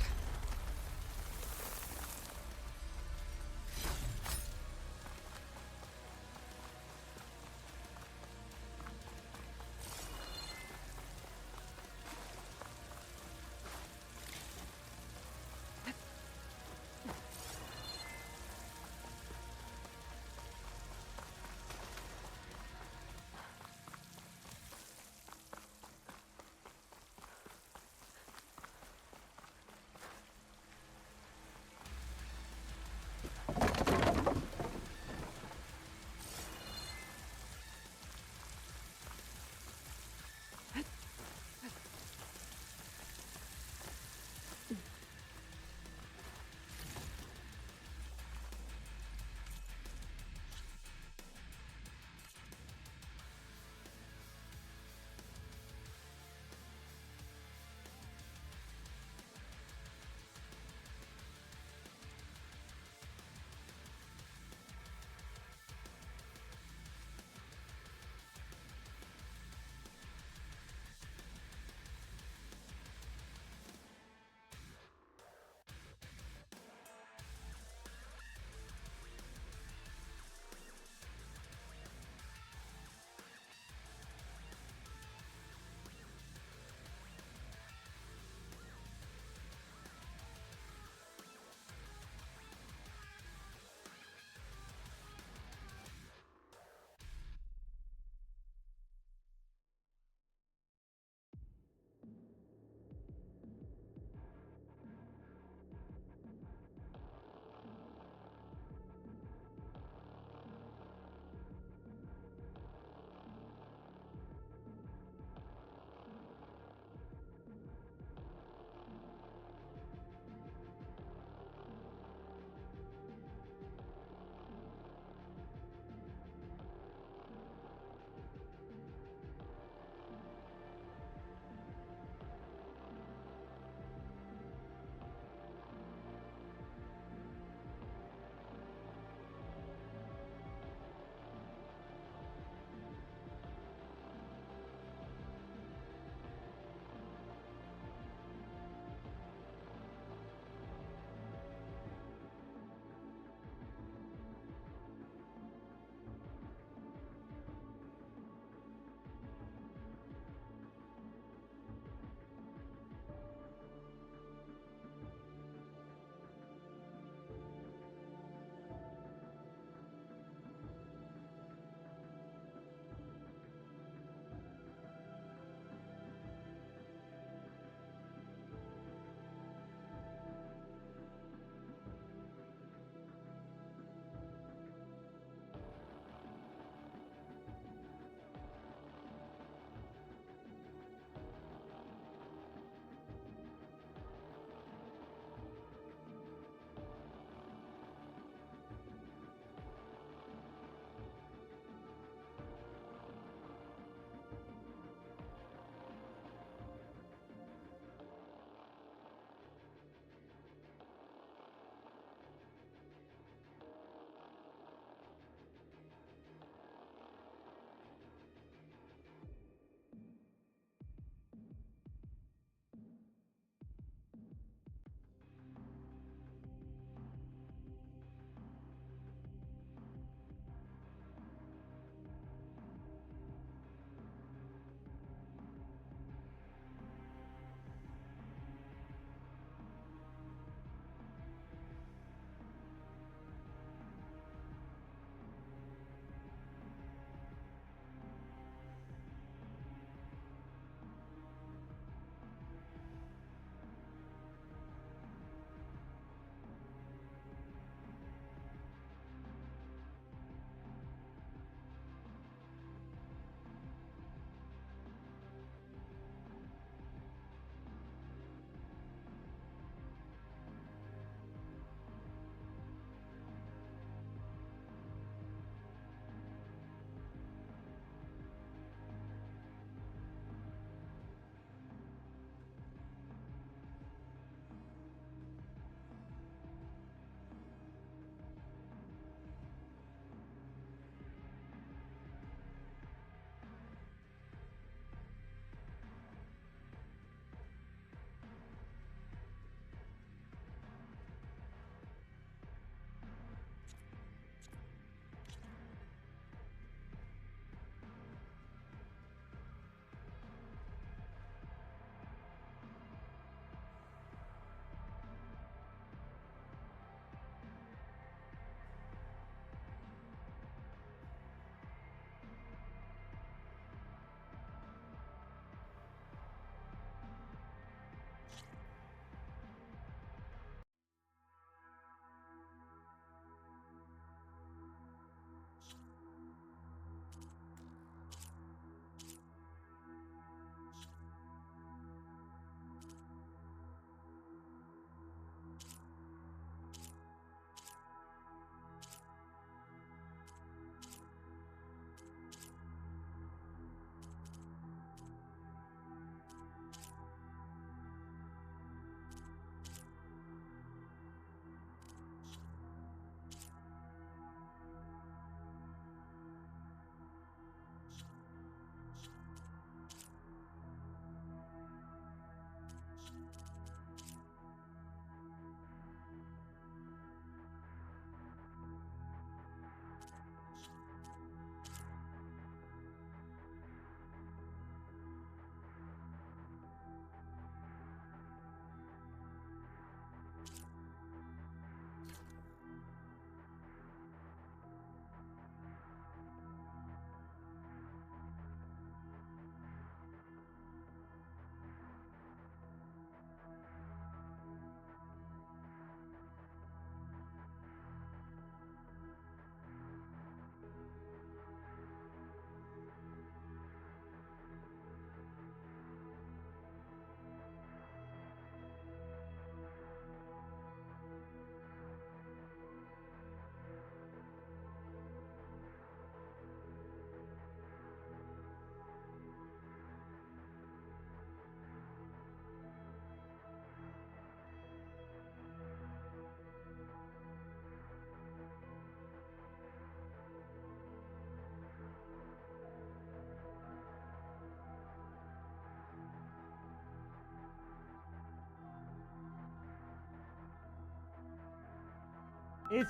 It's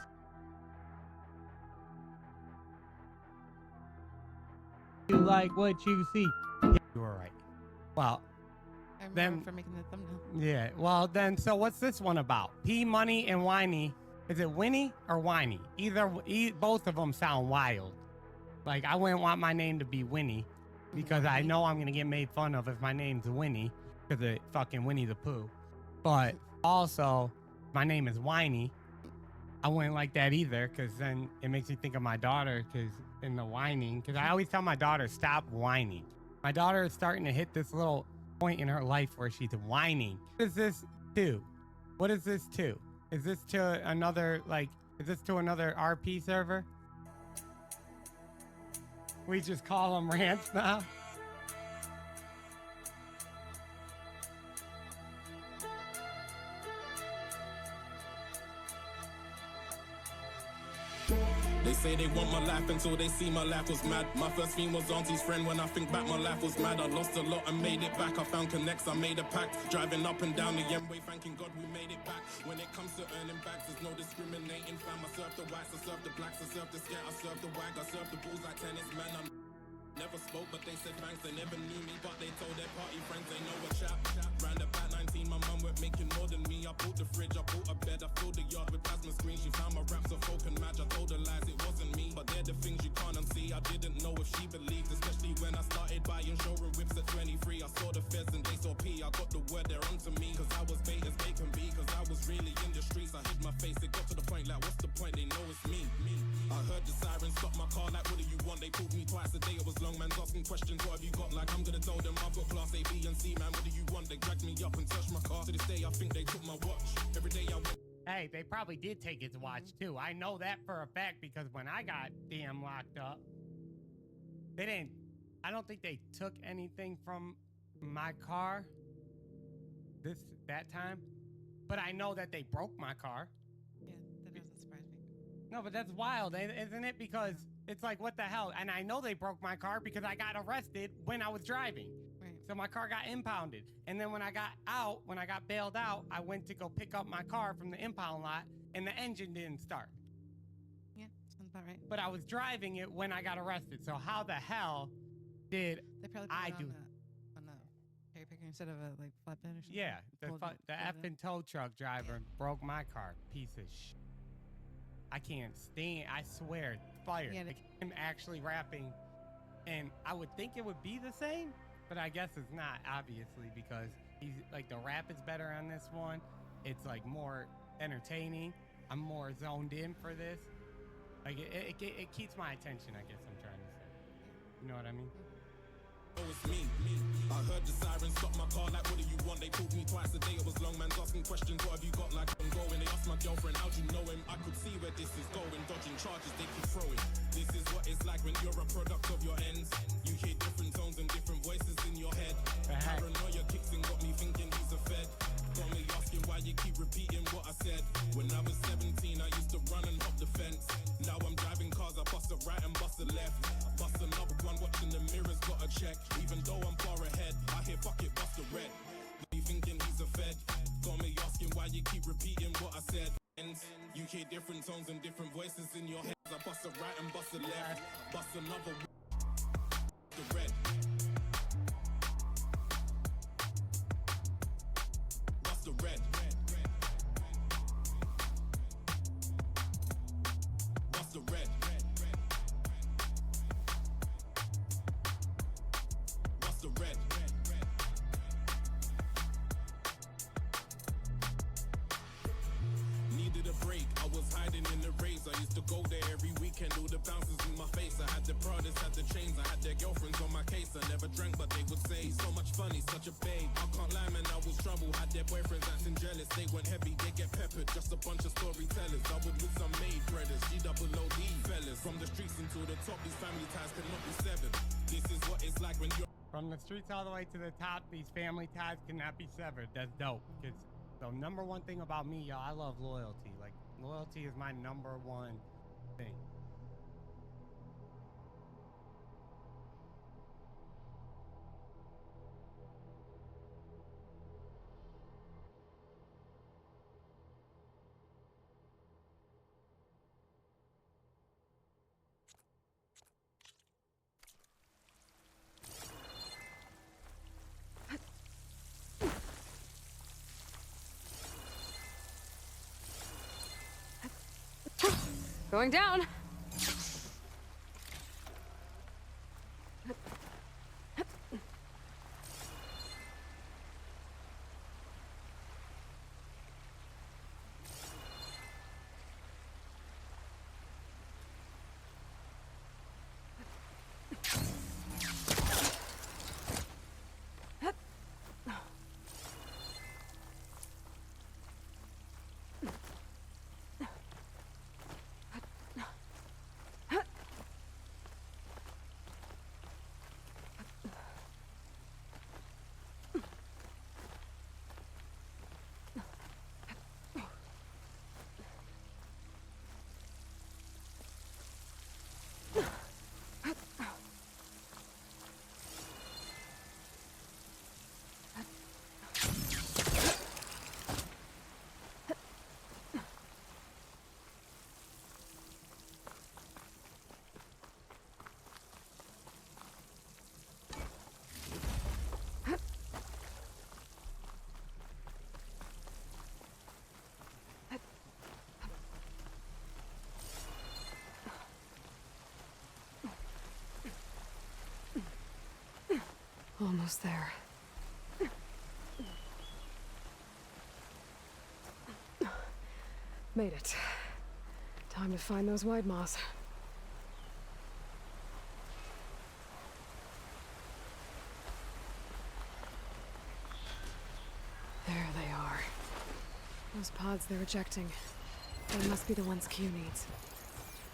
you like what you see. You were right. Well, I remember then for making the thumbnail. yeah. Well, then so what's this one about? P Money and Whiny. Is it Winnie or Whiny? Both of them sound wild. Like I wouldn't want my name to be Winnie because I know I'm gonna get made fun of if my name's Winnie because of fucking Winnie the Pooh. But also, my name is Whiny. I wouldn't like that either because then it makes me think of my daughter because in the whining. Because I always tell my daughter, stop whining. My daughter is starting to hit this little point in her life where she's whining. What is this to? What is this to? Is this to another, like, is this to another RP server? We just call them rants now. They say they want my life until they see my life was mad. My first theme was auntie's friend. When I think back, my life was mad. I lost a lot and made it back. I found connects, I made a pact. Driving up and down the M-way, thanking God we made it back. When it comes to earning bags, there's no discriminating, fam. I serve the whites, I serve the blacks, I serve the scat, I serve the wag, I serve the bulls like tennis, man. I'm never spoke, but they said thanks. They never knew me, but they told their party friends they know a chap. Round about 19, my mum went making more than me. I bought the fridge, I bought a bed, I filled the yard with plasma screens. She found my raps of folk and match. I told her lies, it wasn't me, but they're the things you can't unsee. I didn't know if she believed, especially when I started buying showroom whips at 23. I saw the feds and they saw P. I got the word they're onto me, cause I was bait as bait can be. Cause I was really in the streets, I hid my face. It got to the point like, what's the point? They know it's me. I heard the sirens stop my car like, what do you want? They pulled me twice a day, it was long, man's asking questions. What have you got? Like, I'm gonna tell them I've got class A, B, and C, man. What do you want? They dragged me up and touched my car. To this day, I think they took my watch. Every day I went. Hey, they probably did take his watch too. I know that for a fact because when I got damn locked up, they didn't. I don't think they took anything from my car that time, but I know that they broke my car. Yeah, that doesn't surprise me. No, but that's wild, isn't it? Because it's like, what the hell? And I know they broke my car because I got arrested when I was driving. Right. So my car got impounded. And then when I got bailed out, I went to go pick up my car from the impound lot and the engine didn't start. Yeah, sounds about right. But I was driving it when I got arrested. So how the hell did They probably put it on a cherry picker instead of a like flatbed or something. Yeah, the effing tow truck driver broke my car. Piece of shit. I can't stand. I swear, fire. Yeah, like him actually rapping, and I would think it would be the same, but I guess it's not, obviously, because he's like the rap is better on this one. It's like more entertaining. I'm more zoned in for this. Like it keeps my attention. I guess I'm trying to say. You know what I mean? Oh, it's me. I heard the sirens stop my car like, what do you want? They pulled me twice a day, it was long, man's asking questions. What have you got? Like, I'm going. They asked my girlfriend, how'd you know him? I could see where this is going, dodging charges they keep throwing. This is what it's like when you're a product of your ends. You hear different tones and different voices in your head. Paranoia kicks in, got me thinking he's a fed. Got me asking why you keep repeating what I said. When I was 17, I used to run and hop the fence. Now I'm driving cars, I bust a right and bust a left. Bust another one, watching the mirrors, gotta check. Even though I'm far ahead, I hear fuck it, bust a red. You thinking he's a fed? Got me asking why you keep repeating what I said. You hear different tones and different voices in your head. I bust a right and bust a left. Bust another one, the red. Bust a red. Bust a red. Bust a red. Needed a break, I was hiding in the raves. I used to go there every weekend, all the bouncers in my face. I had the Pradas, had the chains, I had their girlfriends on my case. I never drank, but they would say, he's so much fun, he's such a babe. I can't lie, man, I was trouble. Had their boyfriends acting jealous, they went heavy, they get peppered. Just a bunch of storytellers. I would with some maid brothers, G-double-O-D fellas. From the streets into the top, these family ties cannot be severed. This is what it's like when you're From the streets all the way to the top, these family ties cannot be severed. That's dope. Cause the number one thing about me, y'all, I love loyalty. Like, loyalty is my number one thing. Going down. Almost there. Made it. Time to find those wide maws. There they are. Those pods they're ejecting. They must be the ones Q needs.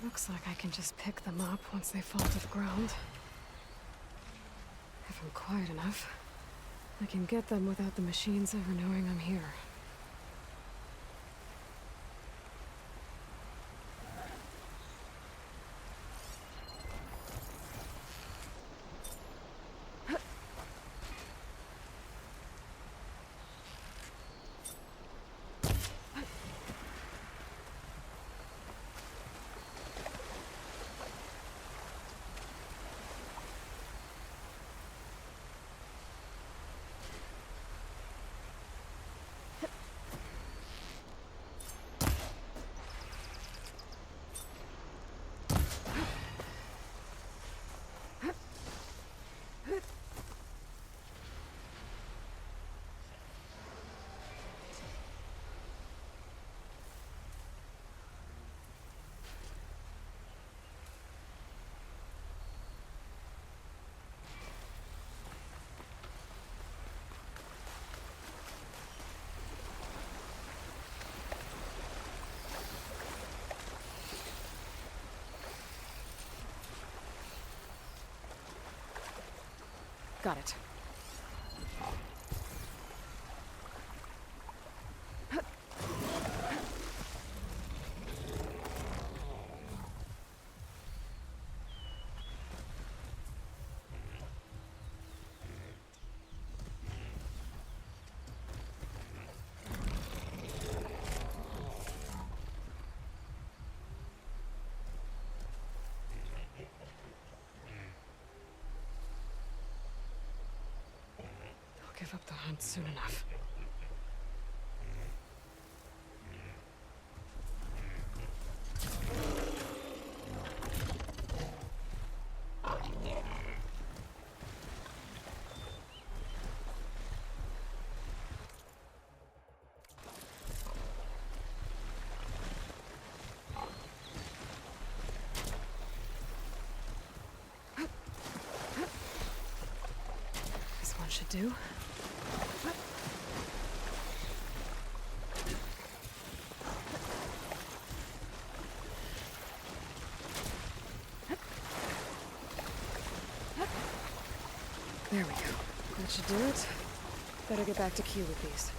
Looks like I can just pick them up once they fall to the ground. If I'm quiet enough, I can get them without the machines ever knowing I'm here. Got it. Give up the hunt soon enough. This one should do. There we go. That should do it. Better get back to Q with these.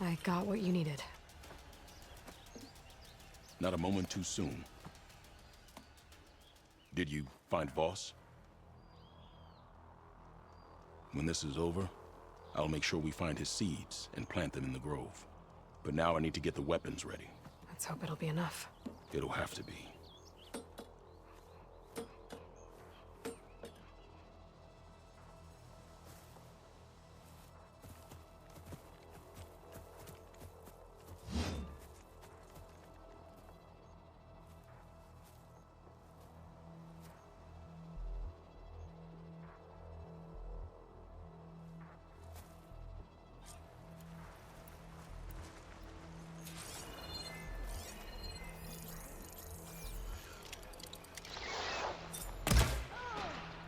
I got what you needed. Not a moment too soon. Did you find Voss? When this is over, I'll make sure we find his seeds and plant them in the grove. But now I need to get the weapons ready. Let's hope it'll be enough. It'll have to be.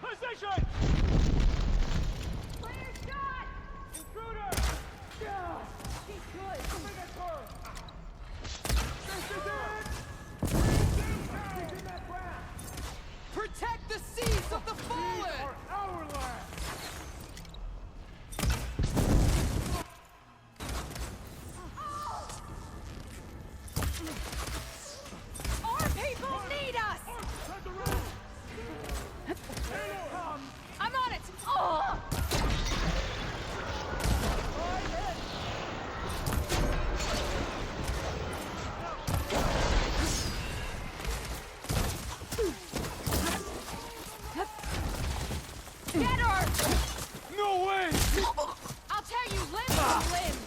Position! Clear shot! Intruder! Yeah! He's good! Bring it first! This is it! He's in that ground! Protect the seeds of the fallen! These are our land! Our people need us! I'm on it! Oh! Get her! No way! I'll tell you limb from limb!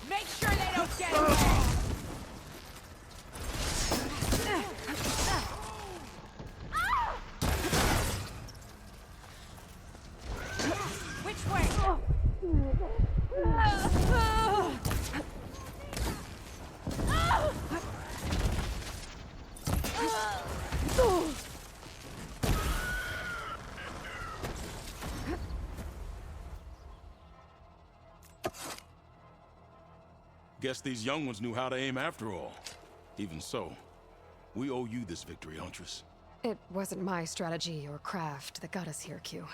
Make sure they don't get away! Which way? Guess these young ones knew how to aim after all. Even so, we owe you this victory, Huntress. It wasn't my strategy or craft that got us here, Q.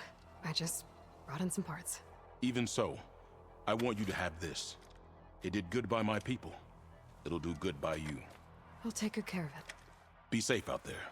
I just brought in some parts. Even so, I want you to have this. It did good by my people. It'll do good by you. I'll take good care of it. Be safe out there.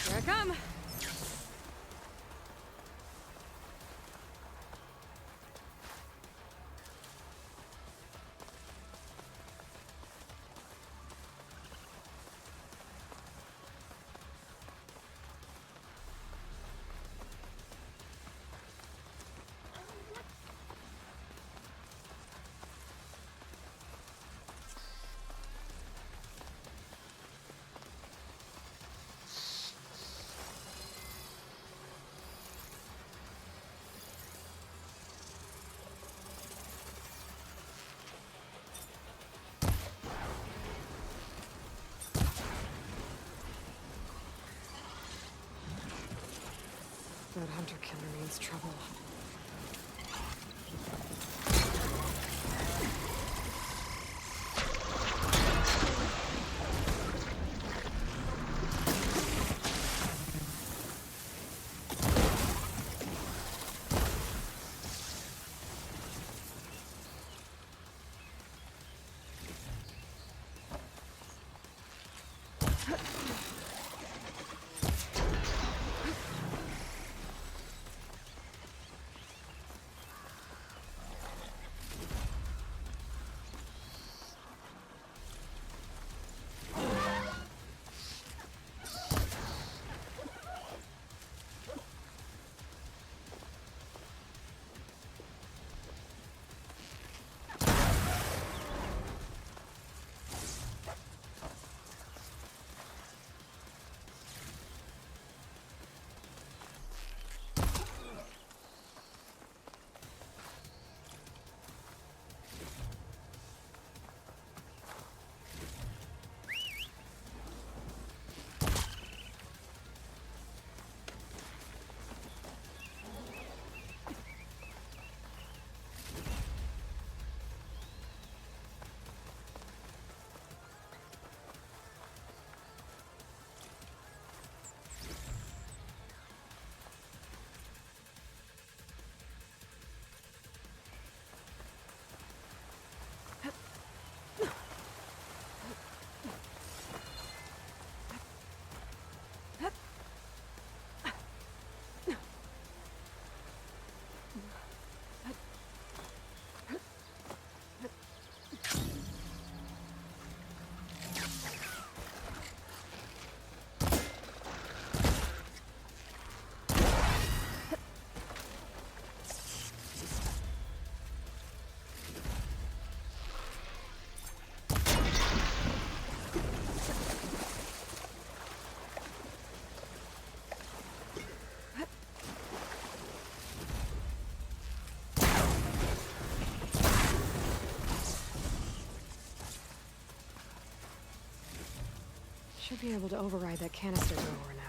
Here I come. That hunter killer means trouble. Should be able to override that canister thrower now.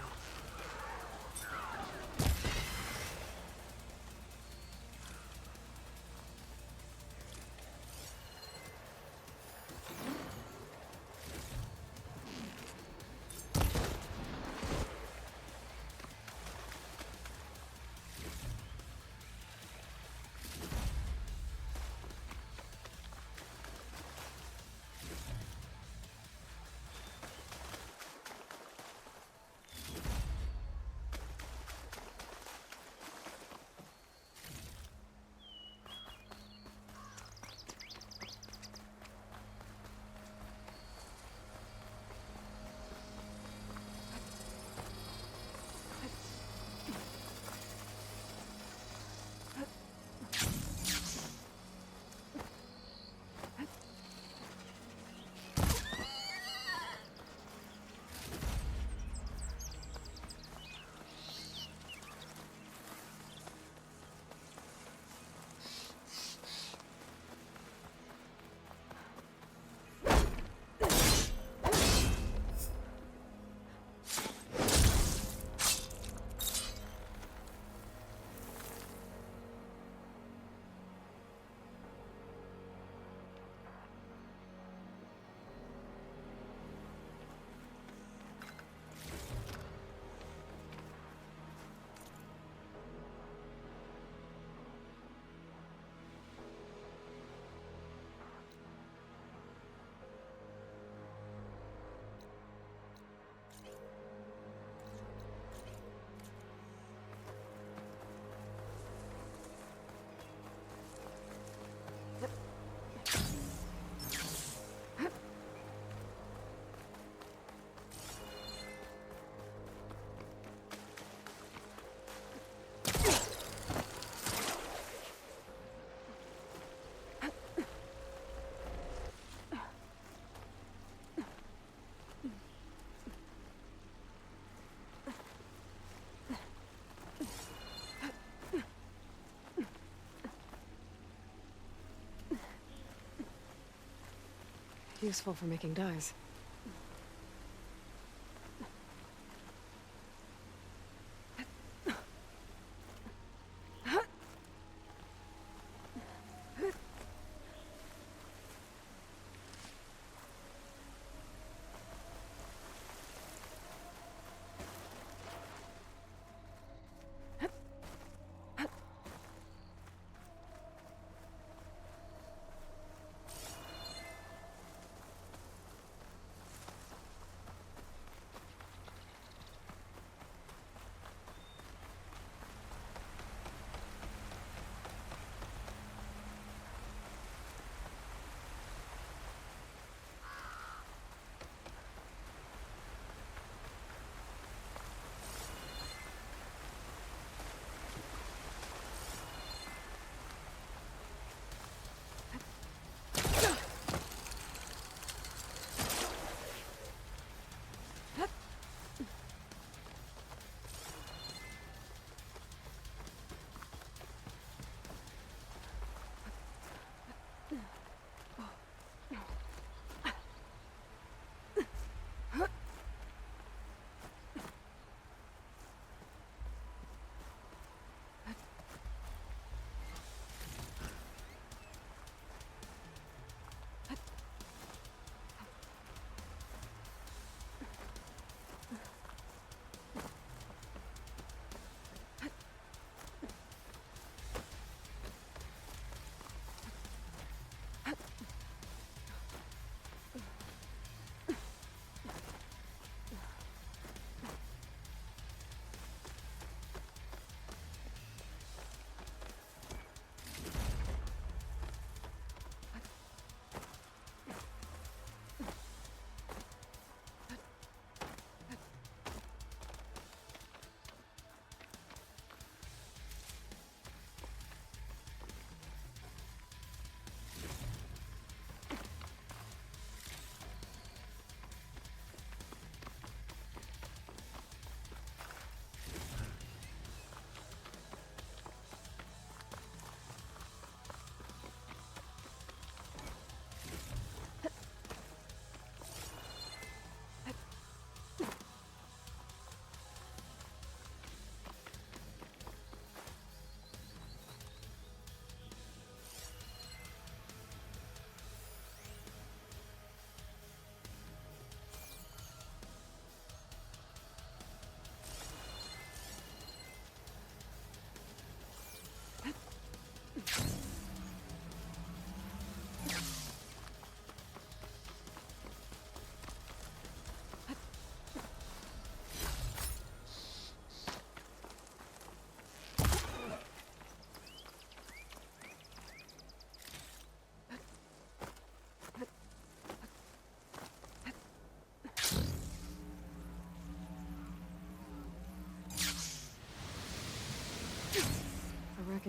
Useful for making dyes.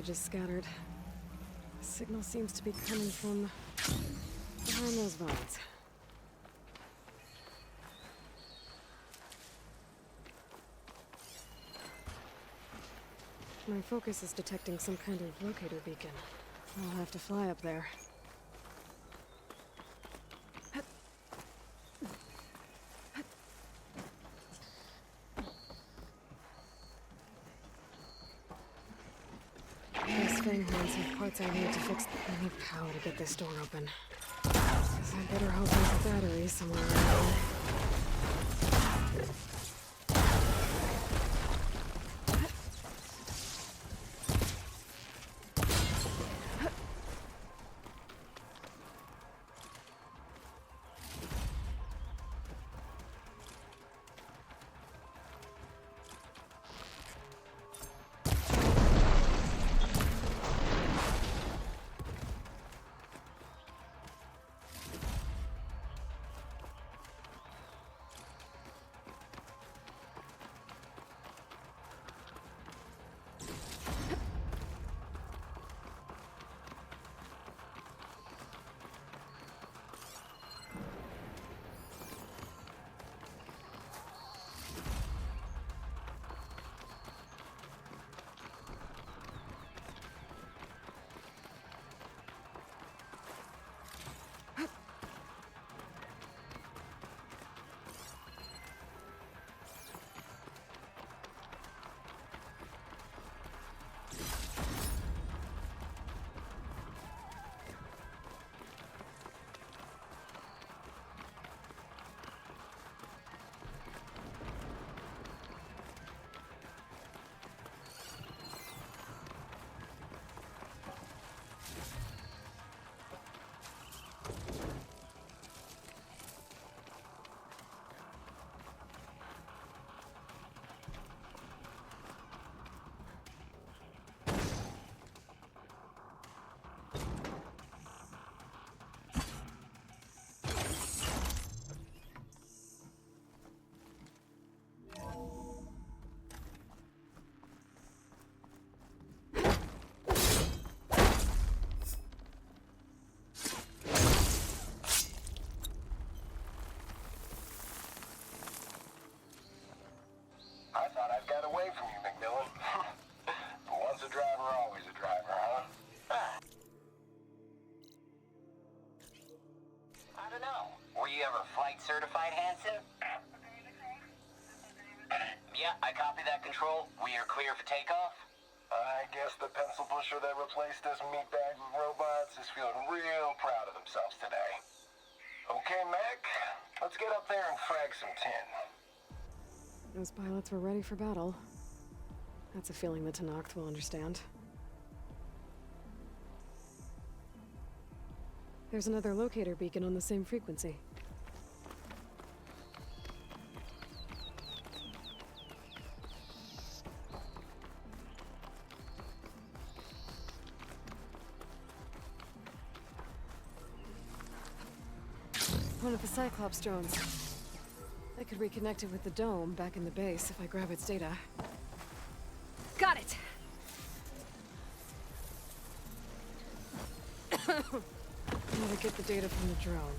messages scattered. The signal seems to be coming from behind those vines. My focus is detecting some kind of locator beacon. I'll have to fly up there. These fang horns have parts I need to fix. I need power to get this door open. Guess I better hope there's a battery somewhere around here. I thought I'd got away from you, McMillan. But once a driver, always a driver, huh? I don't know. Were you ever flight certified, Hanson? Yeah, I copy that, Control. We are clear for takeoff. I guess the pencil pusher that replaced us meatbag with robots is feeling real proud of themselves today. Okay, Mac, let's get up there and frag some tin. Those pilots were ready for battle. That's a feeling the Tenakth will understand. There's another locator beacon on the same frequency. One of the Cyclops drones. I could reconnect it with the dome back in the base if I grab its data. Got it! Now to get the data from the drone.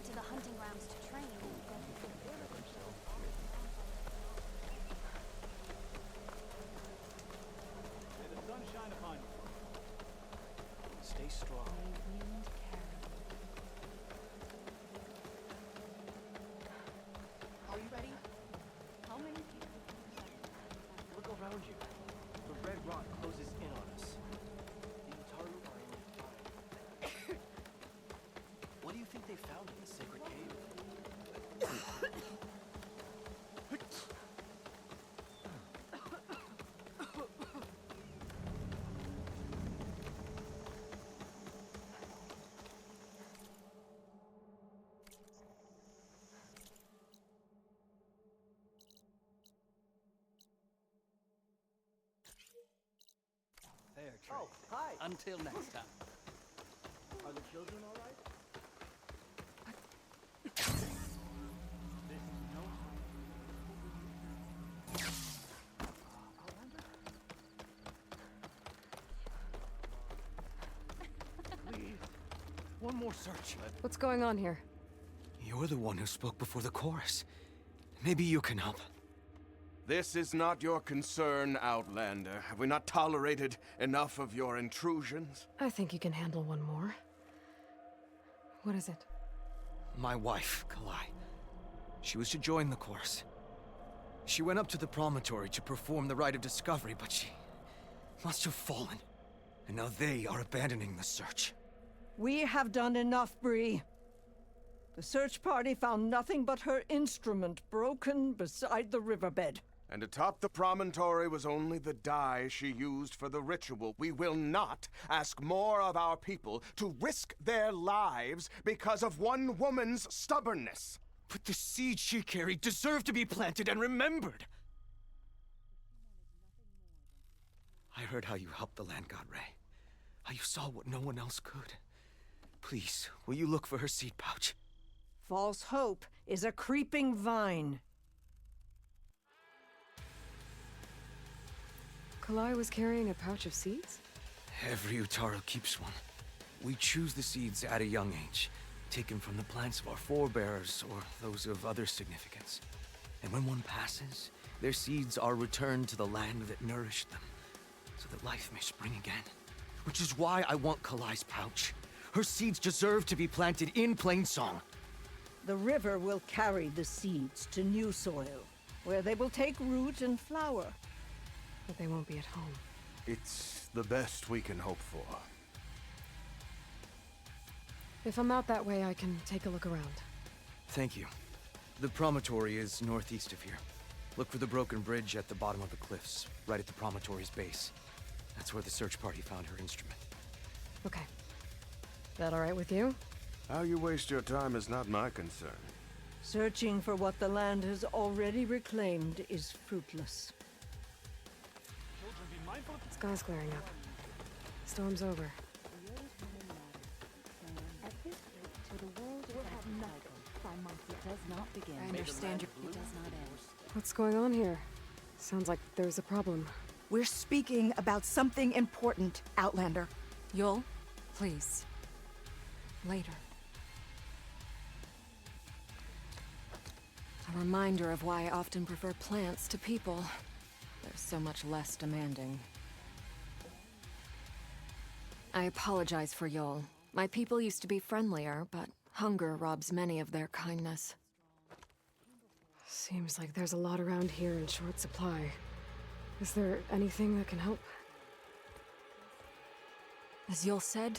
to the hunting grounds to train. May the sun shine upon you. Stay strong. Are you ready? How many Look around you. The red rock closes in on us. The Utaru are in fire. What do you think they found in the sacred cave? Fair trade. Oh, hi. Until next time. Are the children all right? This is no time. Please, one more search. What's going on here? You're the one who spoke before the chorus. Maybe you can help. This is not your concern, Outlander. Have we not tolerated enough of your intrusions? I think you can handle one more. What is it? My wife, Kalai. She was to join the chorus. She went up to the promontory to perform the rite of discovery, but she must have fallen. And now they are abandoning the search. We have done enough, Bree. The search party found nothing but her instrument broken beside the riverbed. And atop the promontory was only the dye she used for the ritual. We will not ask more of our people to risk their lives because of one woman's stubbornness. But the seeds she carried deserve to be planted and remembered. I heard how you helped the land god Ray. How you saw what no one else could. Please, will you look for her seed pouch? False hope is a creeping vine. Kalai was carrying a pouch of seeds? Every Utaru keeps one. We choose the seeds at a young age, taken from the plants of our forebears or those of other significance. And when one passes, their seeds are returned to the land that nourished them, so that life may spring again. Which is why I want Kalai's pouch. Her seeds deserve to be planted in Plainsong. The river will carry the seeds to new soil, where they will take root and flower. But they won't be at home. It's the best we can hope for. If I'm out that way, I can take a look around. Thank you. The promontory is northeast of here. Look for the broken bridge at the bottom of the cliffs, right at the promontory's base. That's where the search party found her instrument. Okay. That all right with you? How you waste your time is not my concern. Searching for what the land has already reclaimed is fruitless. Sky's clearing up. Storm's over. At this rate, till the world will have nothing by months it does not begin. I understand it does not end. What's going on here? Sounds like there's a problem. We're speaking about something important, Outlander. Yul, please. Later. A reminder of why I often prefer plants to people. They're so much less demanding. I apologize for Yul. My people used to be friendlier, but hunger robs many of their kindness. Seems like there's a lot around here in short supply. Is there anything that can help? As Yul said,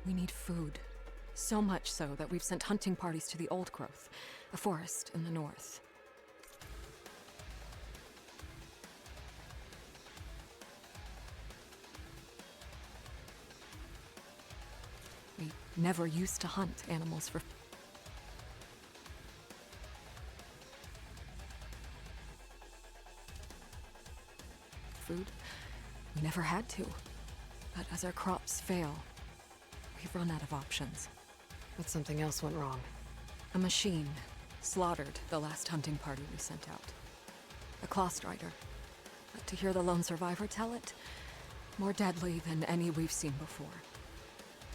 we need food. So much so that we've sent hunting parties to the Old Growth, a forest in the north. We never used to hunt animals for food. We never had to. But as our crops fail, we've run out of options. But something else went wrong. A machine slaughtered the last hunting party we sent out. A claw strider. But to hear the lone survivor tell it, more deadly than any we've seen before.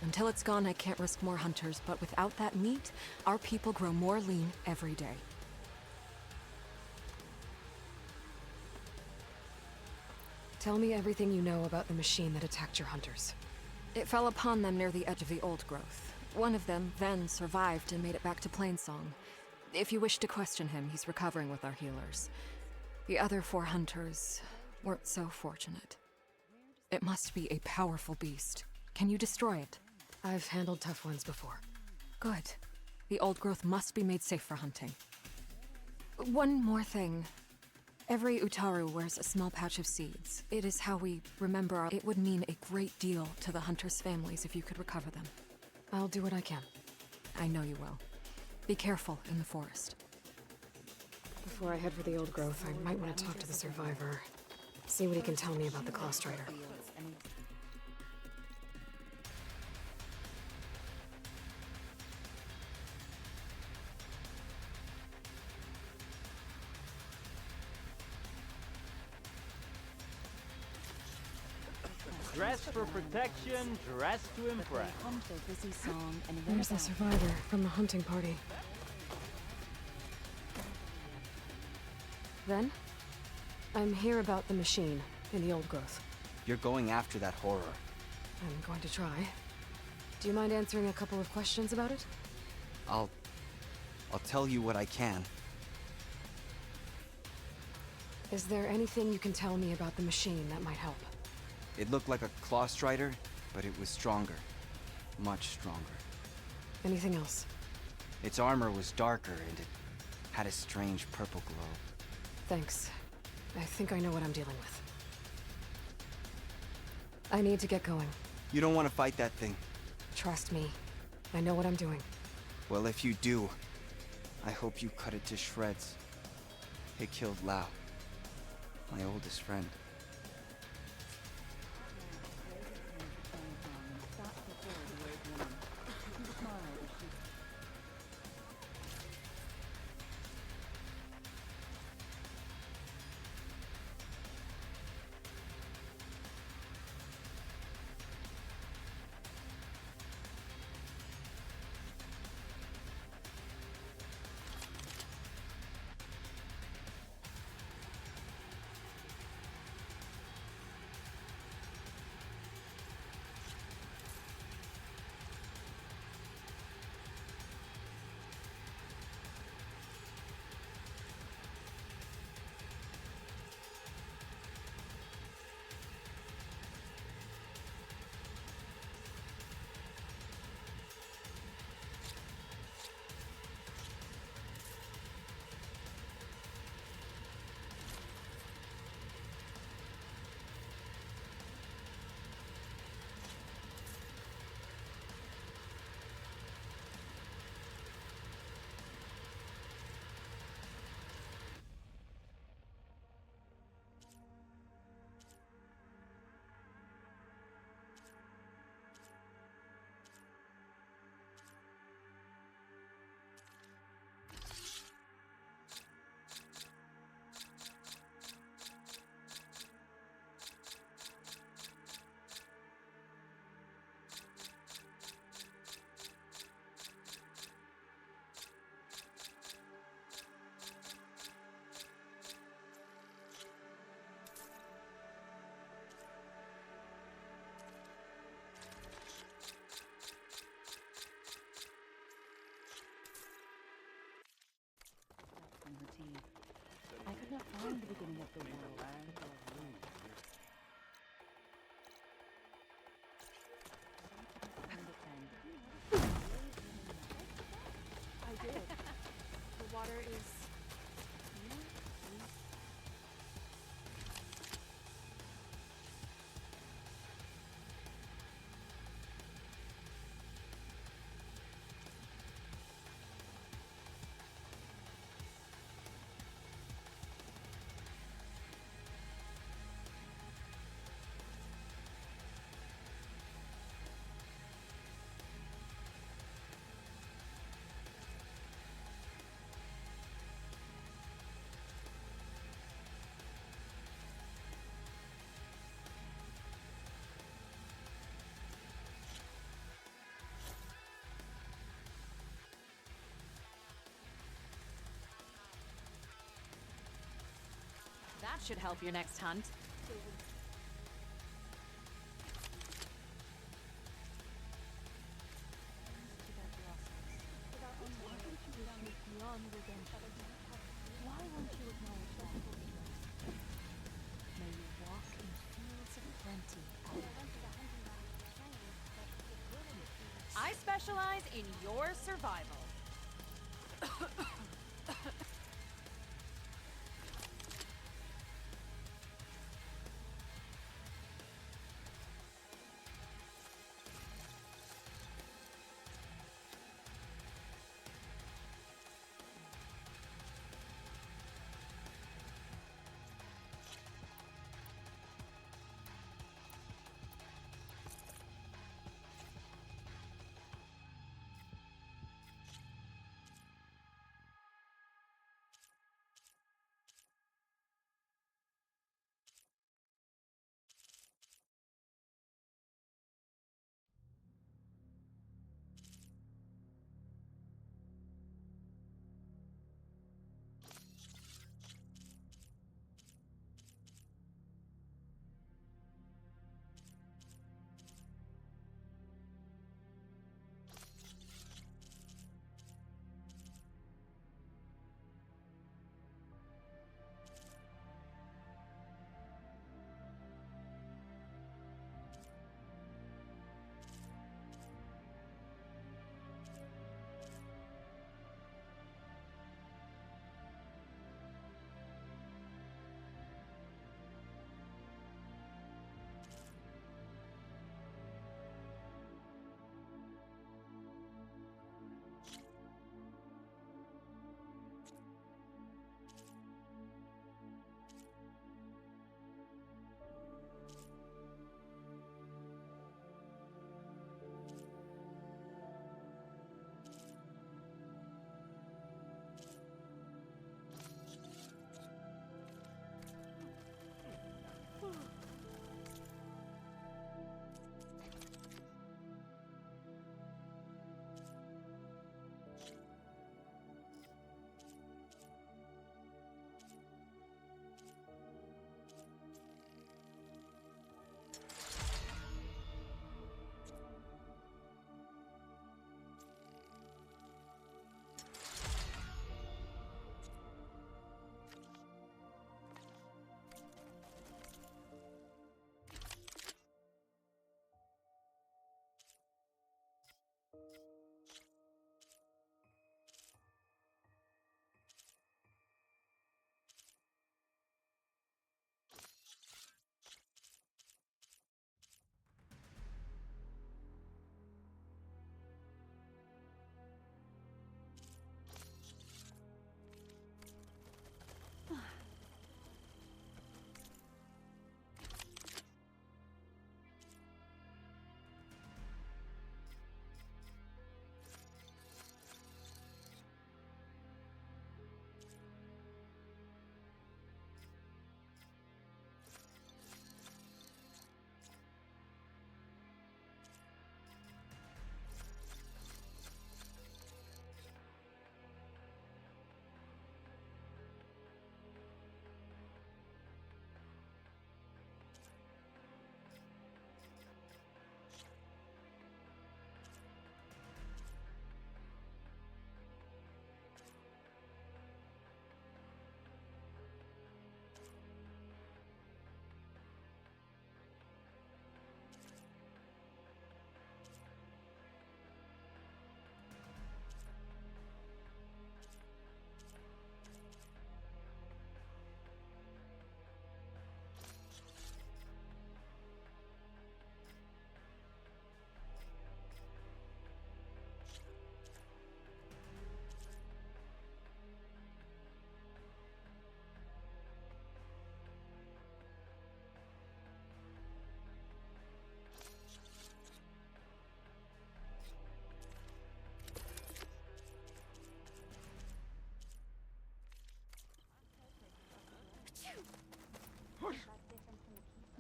Until it's gone, I can't risk more hunters, but without that meat, our people grow more lean every day. Tell me everything you know about the machine that attacked your hunters. It fell upon them near the edge of the old growth. One of them then survived and made it back to Plainsong. If you wish to question him, he's recovering with our healers. The other 4 hunters weren't so fortunate. It must be a powerful beast. Can you destroy it? I've handled tough ones before. Good. The old growth must be made safe for hunting. One more thing. Every Utaru wears a small patch of seeds. It is how we remember our... It would mean a great deal to the hunters' families if you could recover them. I'll do what I can. I know you will. Be careful in the forest. Before I head for the old growth, I might want to talk to the survivor. See what he can tell me about the Claw Strider. Dress for protection, dress to impress. There's the survivor from the hunting party. Then, I'm here about the machine in the old growth. You're going after that horror. I'm going to try. Do you mind answering a couple of questions about it? I'll tell you what I can. Is there anything you can tell me about the machine that might help? It looked like a claw strider, but it was stronger. Much stronger. Anything else? Its armor was darker and it had a strange purple glow. Thanks. I think I know what I'm dealing with. I need to get going. You don't want to fight that thing. Trust me. I know what I'm doing. Well, if you do, I hope you cut it to shreds. It killed Lao, my oldest friend. I could not find the beginning of the world. I did. The water is... That should help your next hunt. Why won't you acknowledge that? May you walk in fields of plenty. I specialize in your survival.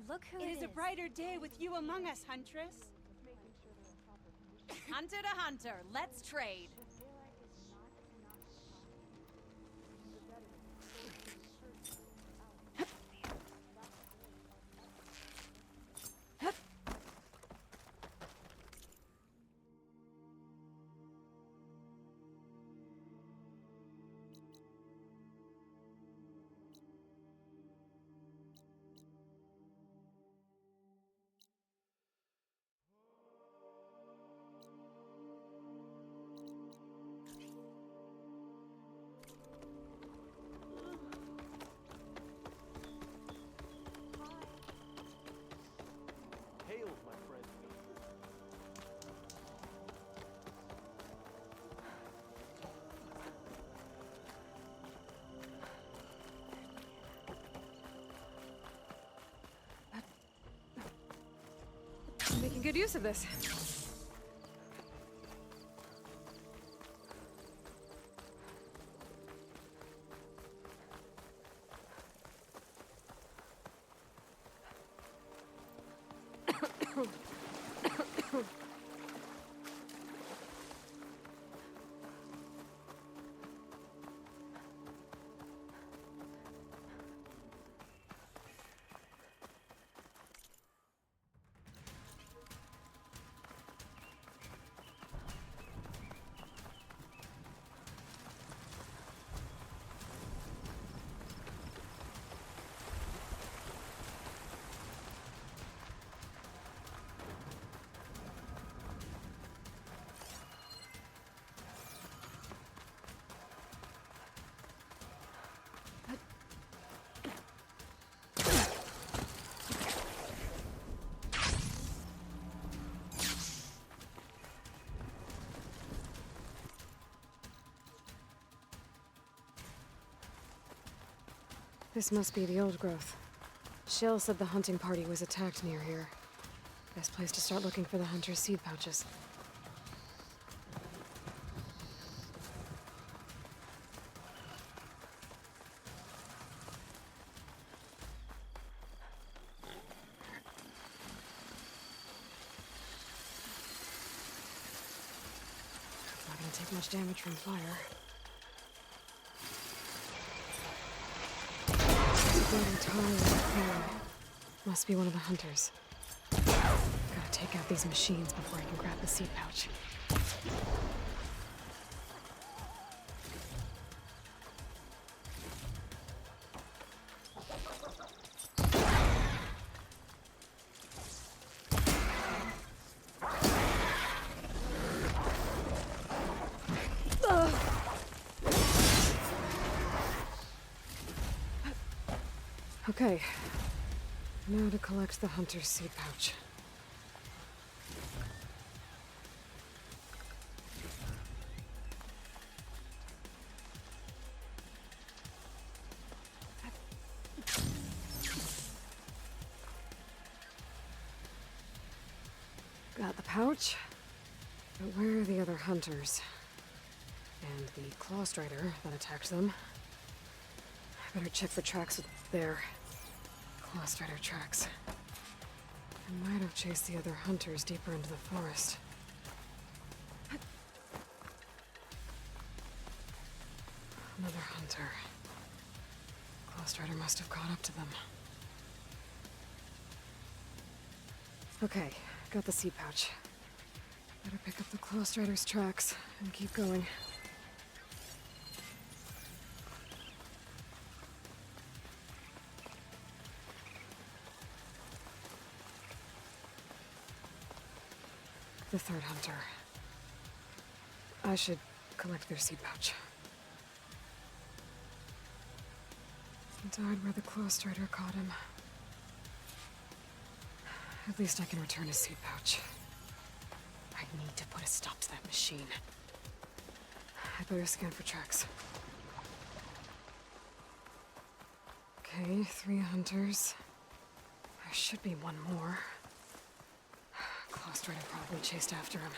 Look who It is a brighter day with you among us, Huntress. Hunter to hunter, let's trade. my friend me. I'm making good use of this. This must be the old growth. Shell said the hunting party was attacked near here. Best place to start looking for the hunter's seed pouches. It's not gonna take much damage from fire. Floating tar in the clearing. Must be one of the hunters. Gotta take out these machines before I can grab the seed pouch. Okay, now to collect the hunter's seed pouch. Got the pouch, but where are the other hunters? And the claw strider that attacked them? I better check for tracks with their claw strider tracks. I might have chased the other hunters deeper into the forest. Another hunter. Claw strider must have caught up to them. Okay, got the seed pouch. Better pick up the claw strider's tracks and keep going. The third hunter. I should collect their seed pouch. He died where the claw strider caught him. At least I can return his seed pouch. I need to put a stop to that machine. I better scan for tracks. Okay, 3 hunters. There should be one more. Claw strider probably chased after him.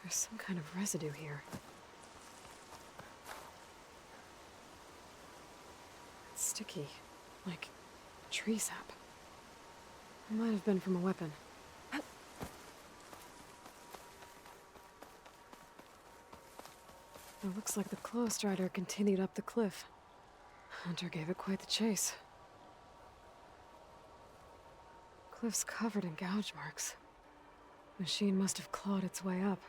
There's some kind of residue here. It's sticky, like tree sap. It might have been from a weapon. It looks like the claw strider continued up the cliff. Hunter gave it quite the chase. Cliff's covered in gouge marks. Machine must have clawed its way up.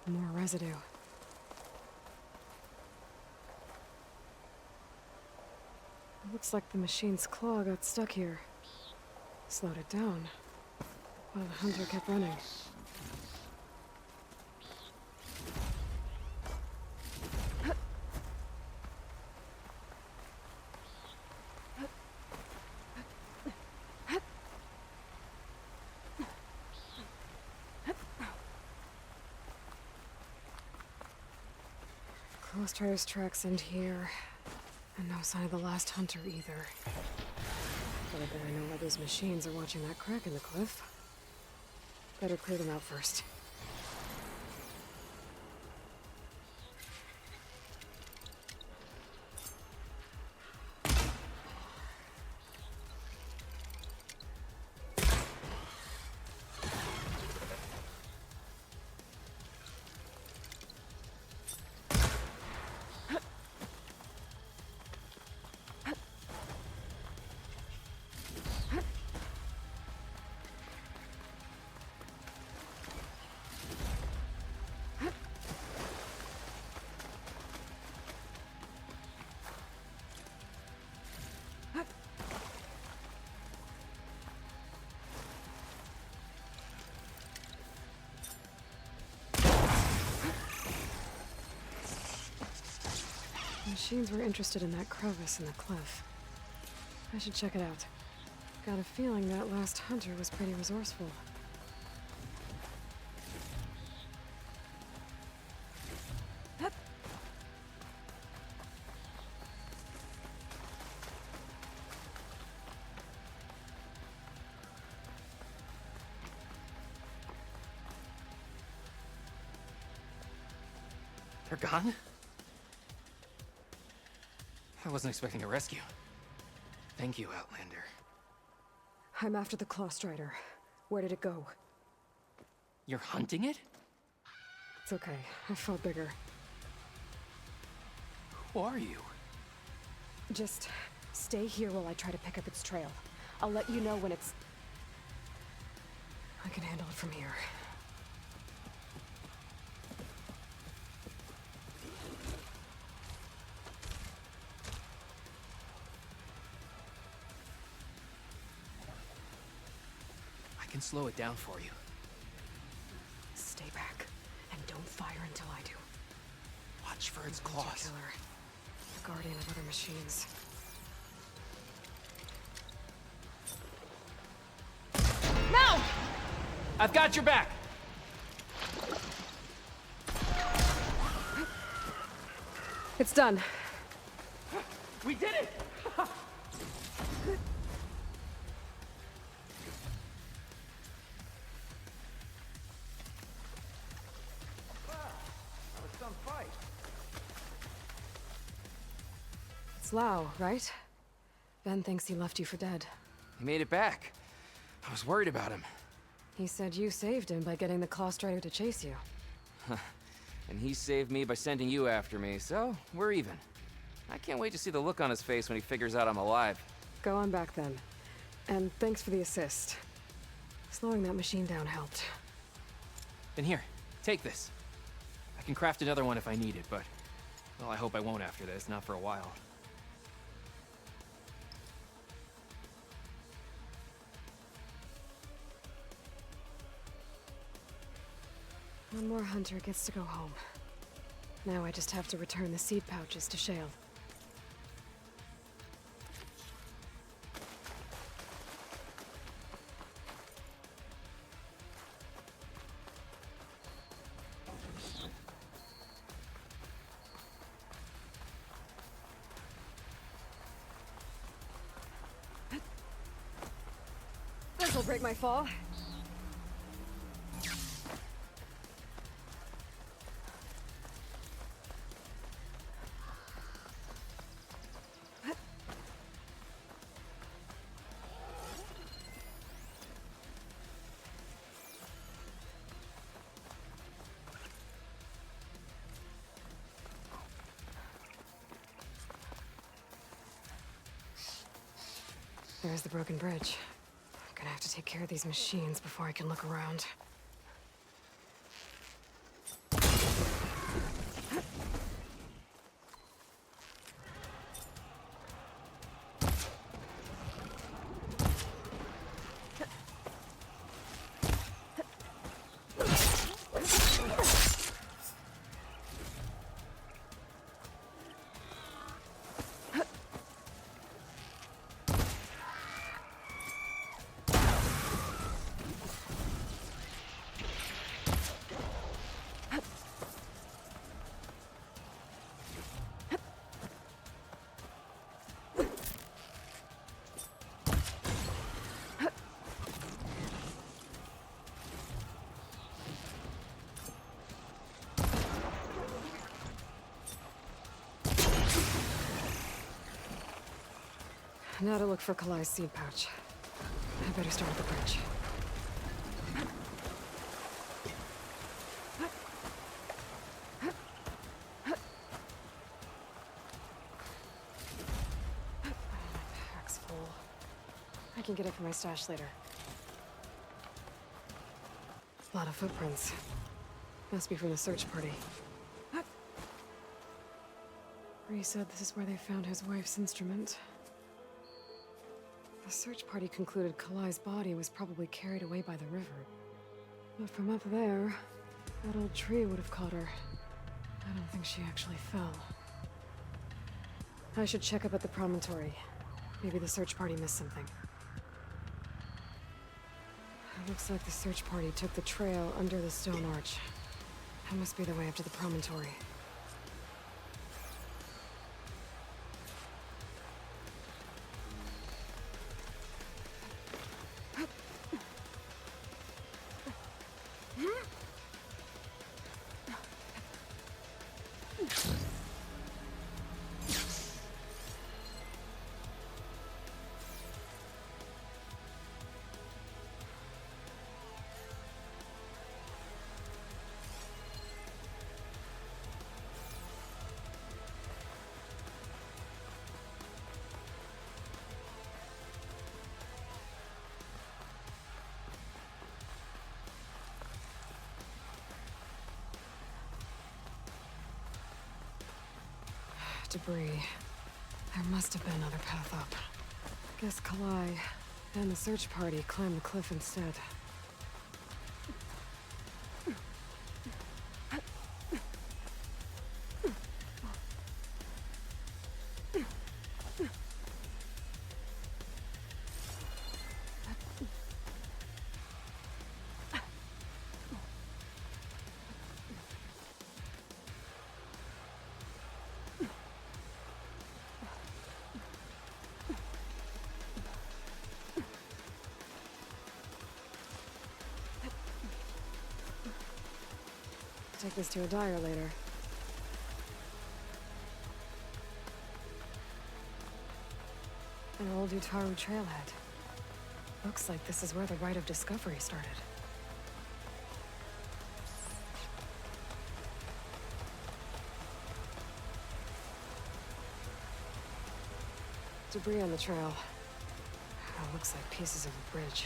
More residue. It looks like the machine's claw got stuck here. Slowed it down. Well, the hunter kept running. Strider's tracks end here. And no sign of the last hunter either. But I bet I know why those machines are watching that crack in the cliff. Better clear them out first. Machines were interested in that crevice in the cliff. I should check it out. Got a feeling that last hunter was pretty resourceful. They're gone? I wasn't expecting a rescue. Thank you, Outlander. I'm after the Claw Strider. Where did it go? You're hunting it? It's okay. I fought bigger. Who are you? Just stay here while I try to pick up its trail. I'll let you know when it's... I can handle it from here. I can slow it down for you. Stay back, and don't fire until I do. Watch for its Hunter claws. Killer, the guardian of other machines. No! I've got your back! It's done. We did it! It's Lau, right? Ben thinks he left you for dead. He made it back. I was worried about him. He said you saved him by getting the Claw Strider to chase you. And he saved me by sending you after me, so we're even. I can't wait to see the look on his face when he figures out I'm alive. Go on back then. And thanks for the assist. Slowing that machine down helped. Then here, take this. I can craft another one if I need it, but... well, I hope I won't after this, not for a while. One more hunter gets to go home. Now I just have to return the seed pouches to Shale. This'll break my fall. There's the broken bridge. I'm gonna have to take care of these machines before I can look around. Now to look for Kalai's seed pouch. I better start at the bridge. Pack's full. I can get it from my stash later. A lot of footprints. Must be from the search party. Bree said this is where they found his wife's instrument. The search party concluded Kalai's body was probably carried away by the river. But from up there, that old tree would have caught her. I don't think she actually fell. I should check up at the promontory. Maybe the search party missed something. It looks like the search party took the trail under the stone arch. That must be the way up to the promontory. Debris. There must have been another path up. Guess Kalai and the search party climbed the cliff instead. Take this to a dyer later. An old Utaru trailhead. Looks like this is where the Rite of Discovery started. Debris on the trail. Looks like pieces of a bridge.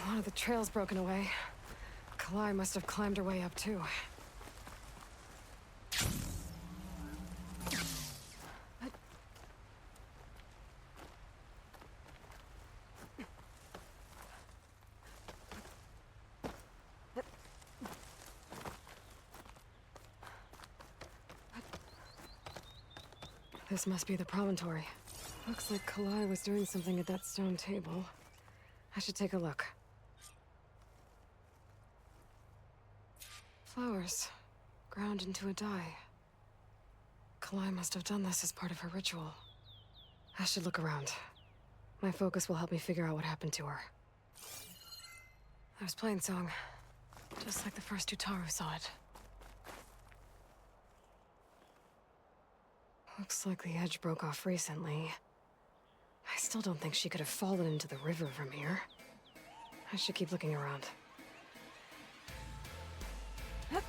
One of the trail's broken away. Kalai must have climbed her way up too. This must be the promontory. Looks like Kalai was doing something at that stone table. I should take a look. Flowers. Ground into a dye. Kalai must have done this as part of her ritual. I should look around. My focus will help me figure out what happened to her. There's Plainsong. Just like the first Utaru saw it. Looks like the edge broke off recently. I still don't think she could have fallen into the river from here. I should keep looking around. The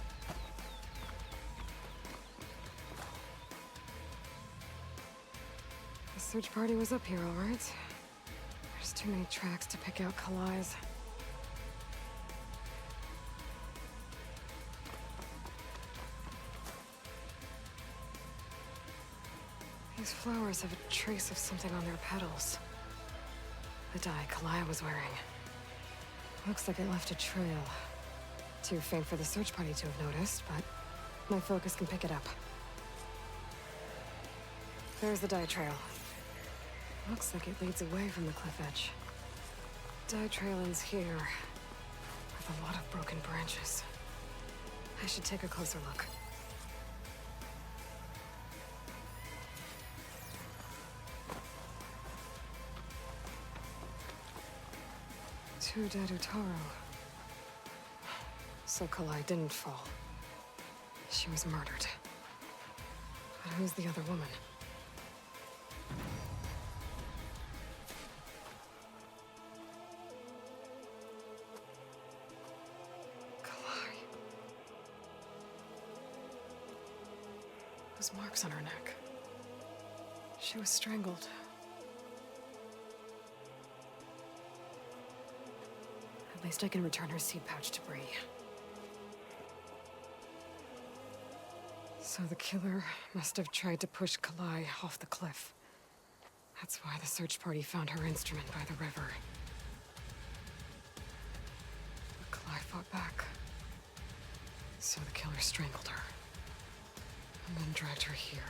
search party was up here, all right. There's too many tracks to pick out Kalai's. These flowers have a trace of something on their petals. The dye Kalai was wearing. Looks like it left a trail. Too faint for the search party to have noticed, but my focus can pick it up. There's the dye trail. Looks like it leads away from the cliff edge. Dye trail ends here, with a lot of broken branches. I should take a closer look. Two dead Utaro. So Kalai didn't fall. She was murdered. But who's the other woman? Kalai. Those marks on her neck. She was strangled. At least I can return her seed pouch to Bree. So the killer must have tried to push Kalai off the cliff. That's why the search party found her instrument by the river. But Kalai fought back. So the killer strangled her. And then dragged her here.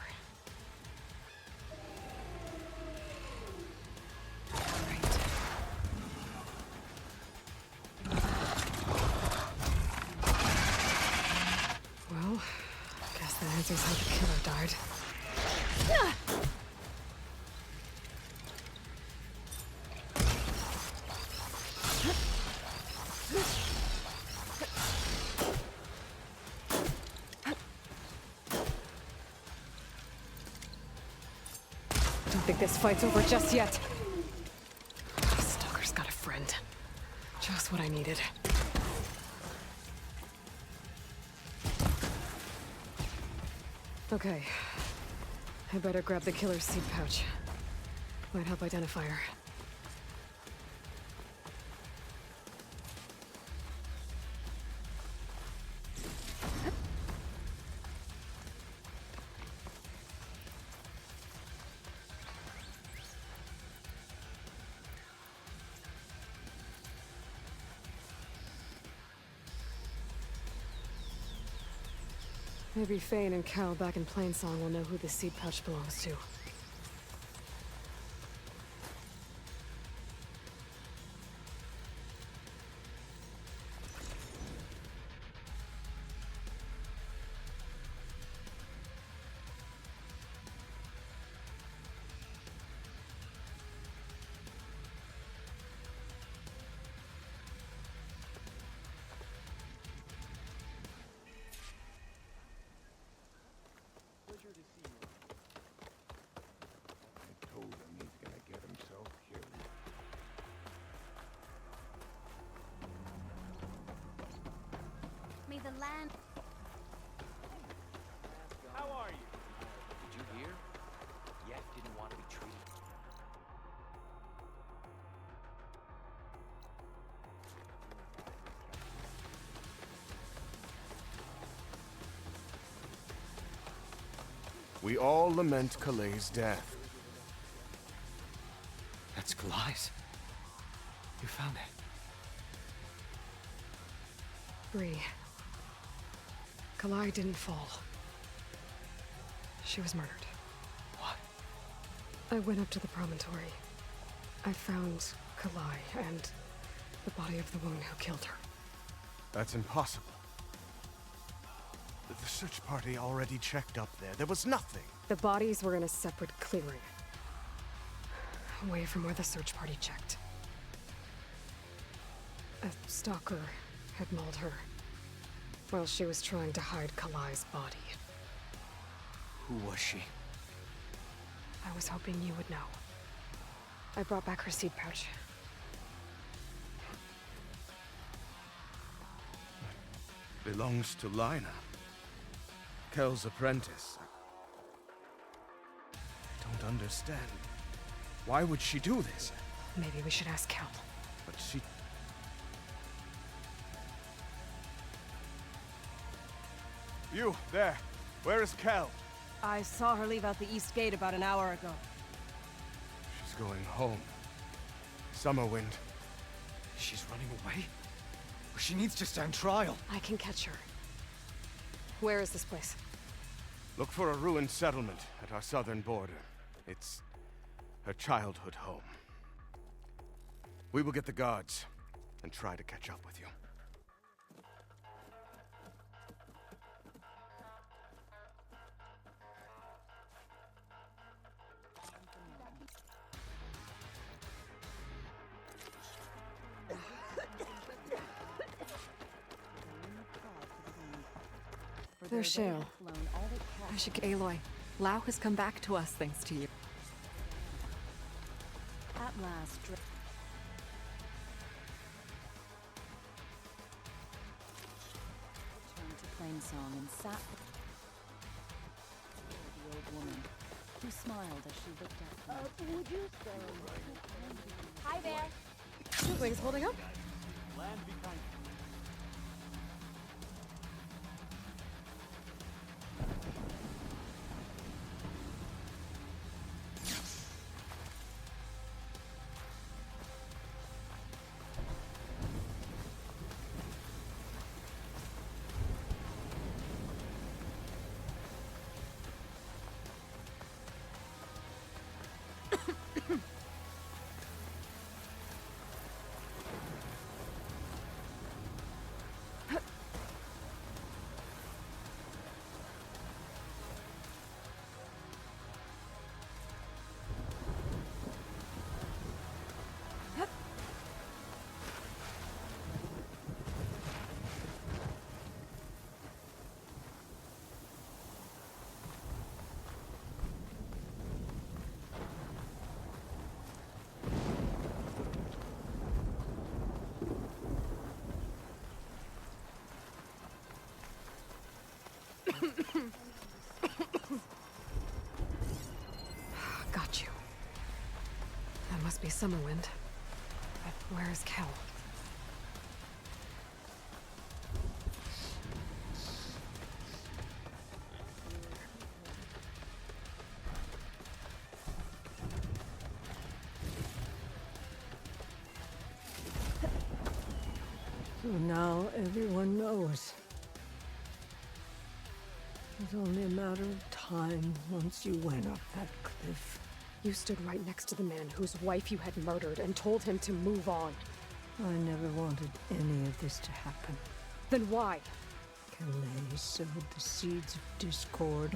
Well, I guess that answers how the killer died. Don't think this fight's over just yet. Stalker's got a friend. Just what I needed. Okay. I better grab the killer's seed pouch. Might help identify her. Maybe Fane and Cal back in Plainsong will know who the seed pouch belongs to. May the land. How are you? Did you hear? Yet didn't want to be treated. We all lament Kalei's death. That's Kalai's. You found it. Bree. Kalai didn't fall. She was murdered. What? I went up to the promontory. I found Kalai and the body of the woman who killed her. That's impossible. The search party already checked up there. There was nothing. The bodies were in a separate clearing. Away from where the search party checked. A stalker had mauled her while she was trying to hide Kalai's body. Who was she? I was hoping you would know. I brought back her seed pouch. Belongs to Lina. Kel's apprentice. I don't understand. Why would she do this? Maybe we should ask Kel. But she... You, there. Where is Kel? I saw her leave out the east gate about an hour ago. She's going home. Summerwind. She's running away? She needs to stand trial. I can catch her. Where is this place? Look for a ruined settlement at our southern border. It's her childhood home. We will get the guards and try to catch up with you. for There's they Cheryl. have flown all they can. I should Aloy. Lao has come back to us thanks to you. At last, returned to Plainsong and sat before the old woman, who smiled as she looked at me. Would you say? Hi there. Your wings holding up? Land be kind. Got you. That must be Summerwind. But where is Kel? So now everyone knows. It's only a matter of time once you went up that cliff. You stood right next to the man whose wife you had murdered and told him to move on. I never wanted any of this to happen. Then why? Calais sowed the seeds of discord.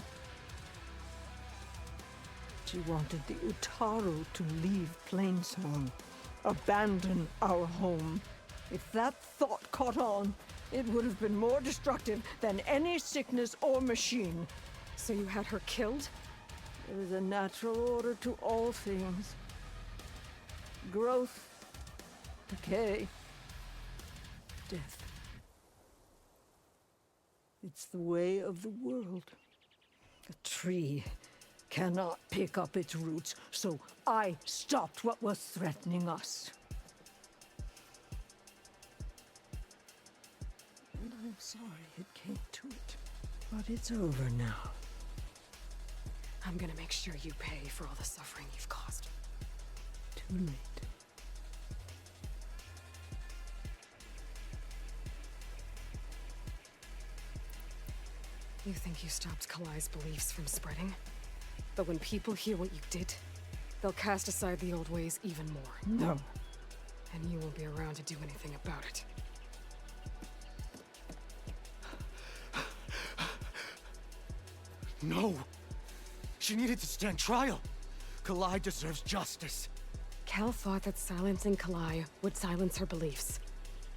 She wanted the Utaru to leave Plainsong, abandon our home. If that thought caught on, it would have been more destructive than any sickness or machine. So you had her killed? There is a natural order to all things. Growth, decay, death. It's the way of the world. A tree cannot pick up its roots, so I stopped what was threatening us. And I'm sorry it came to it. But it's over now. I'm gonna make sure you pay for all the suffering you've caused. Too late. You think you stopped Kalai's beliefs from spreading? But when people hear what you did, they'll cast aside the old ways even more. No. And you won't be around to do anything about it. No! She needed to stand trial! Kalai deserves justice. Cal thought that silencing Kalai would silence her beliefs.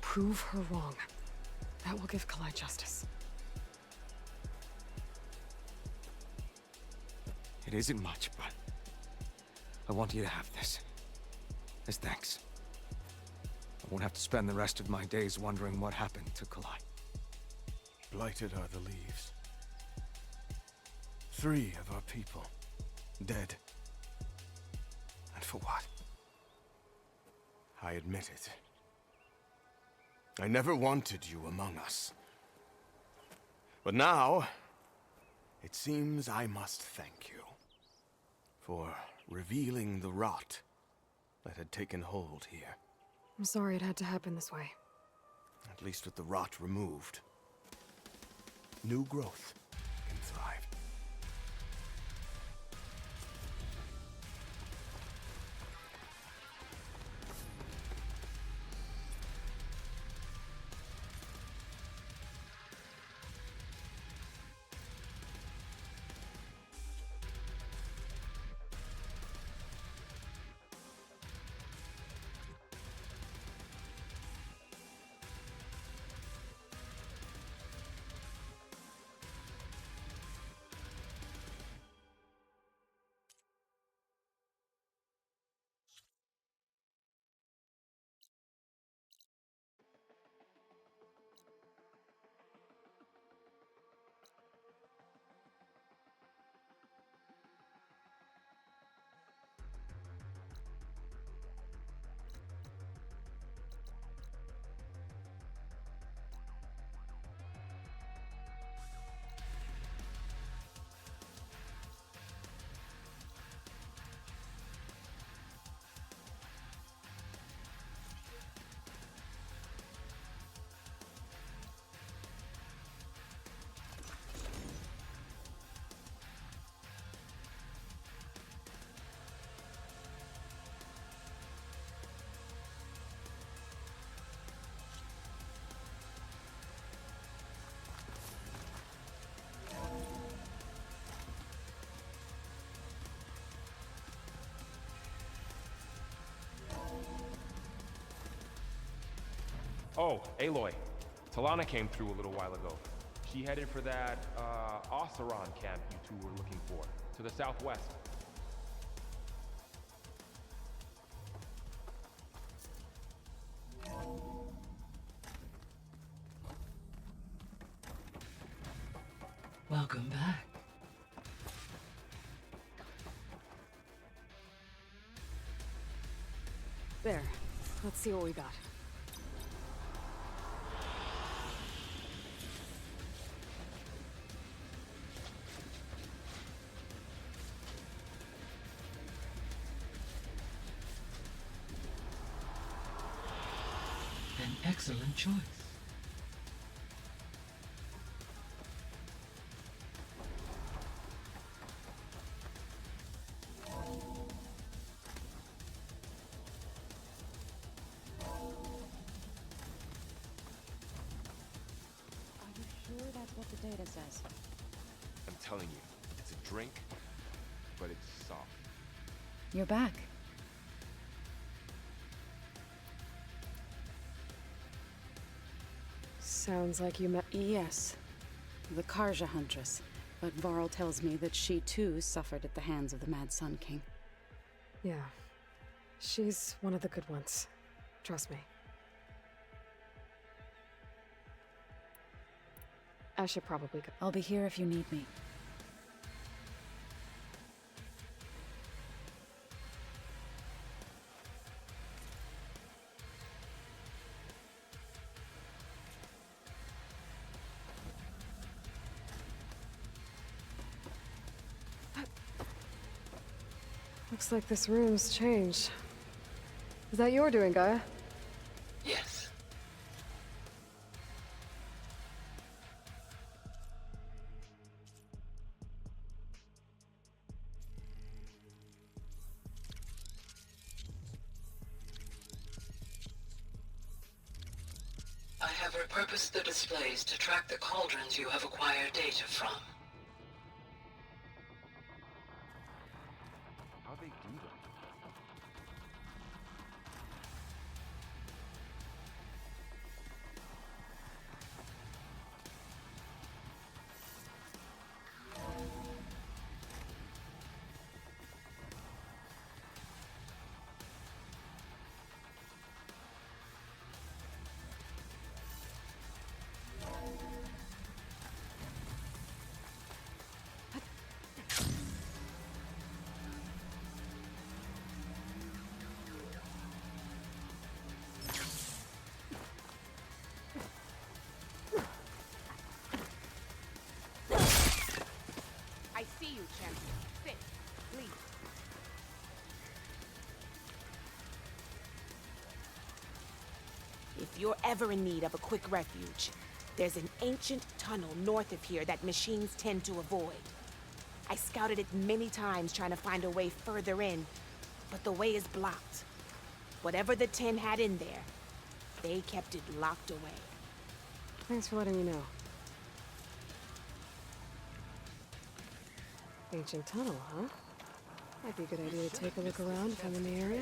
Prove her wrong. That will give Kalai justice. It isn't much, but I want you to have this. As thanks. I won't have to spend the rest of my days wondering what happened to Kalai. Blighted are the leaves. 3 of our people, dead. And for what? I admit it. I never wanted you among us. But now, it seems I must thank you for revealing the rot that had taken hold here. I'm sorry it had to happen this way. At least with the rot removed, new growth can thrive. Oh, Aloy. Talana came through a little while ago. She headed for that, Oseron camp you two were looking for, to the southwest. Welcome back. There. Let's see what we got. An excellent choice. That's what the data says. I'm telling you, it's a drink, but it's soft. You're back. Sounds like you met... Yes. The Karja Huntress. But Varl tells me that she too suffered at the hands of the Mad Sun King. Yeah. She's one of the good ones. Trust me. I should probably go. I'll be here if you need me. Looks like this room's changed. Is that your doing, Gaia? Yes. I have repurposed the displays to track the cauldrons you have acquired data from. How'd they do that? I see you, champion. Sit, please. If you're ever in need of a quick refuge, there's an ancient tunnel north of here that machines tend to avoid. I scouted it many times trying to find a way further in, but the way is blocked. Whatever the 10 had in there, they kept it locked away. Thanks for letting me know. Ancient tunnel, huh? Might be a good idea to take a look around if I'm in the area.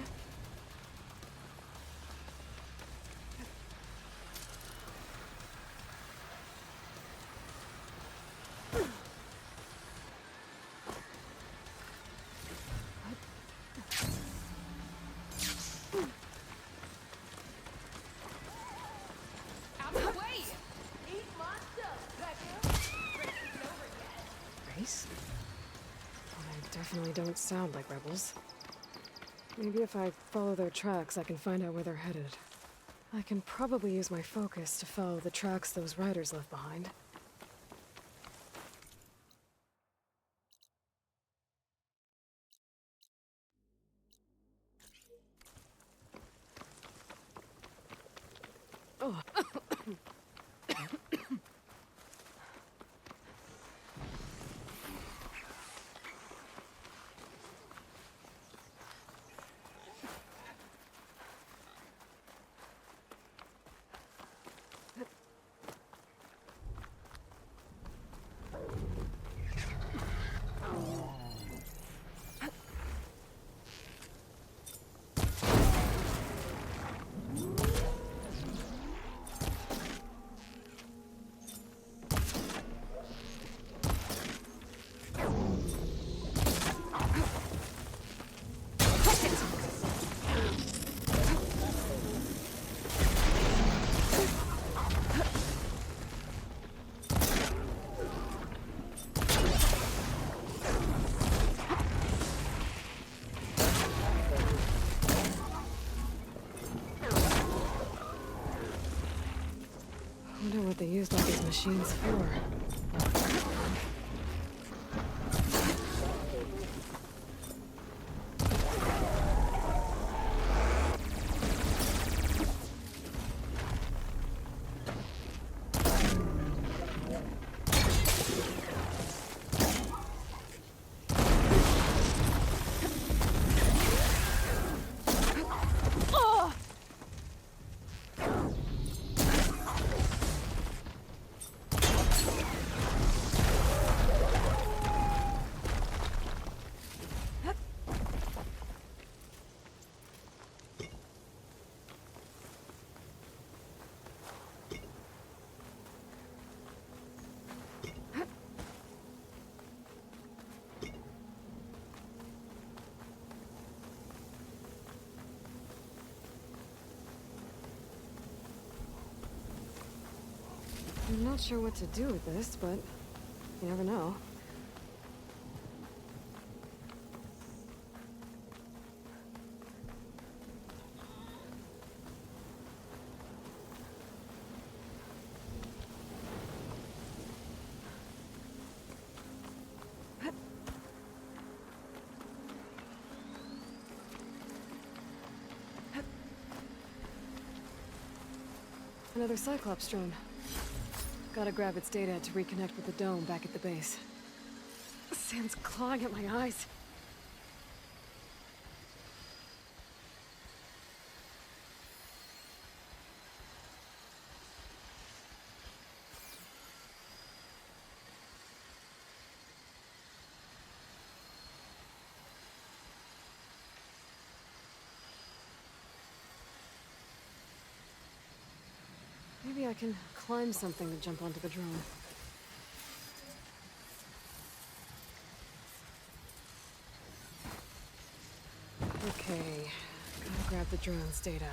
Out of the way! Eat my stuff, Becca! Race? Well, they definitely don't sound like rebels. Maybe if I follow their tracks, I can find out where they're headed. I can probably use my focus to follow the tracks those riders left behind. Oh. used all these machines for? I'm not sure what to do with this, but you never know. Another Cyclops drone. Gotta grab its data to reconnect with the dome back at the base. Sand's clawing at my eyes. Maybe I can climb something to jump onto the drone. Okay, gotta grab the drone's data.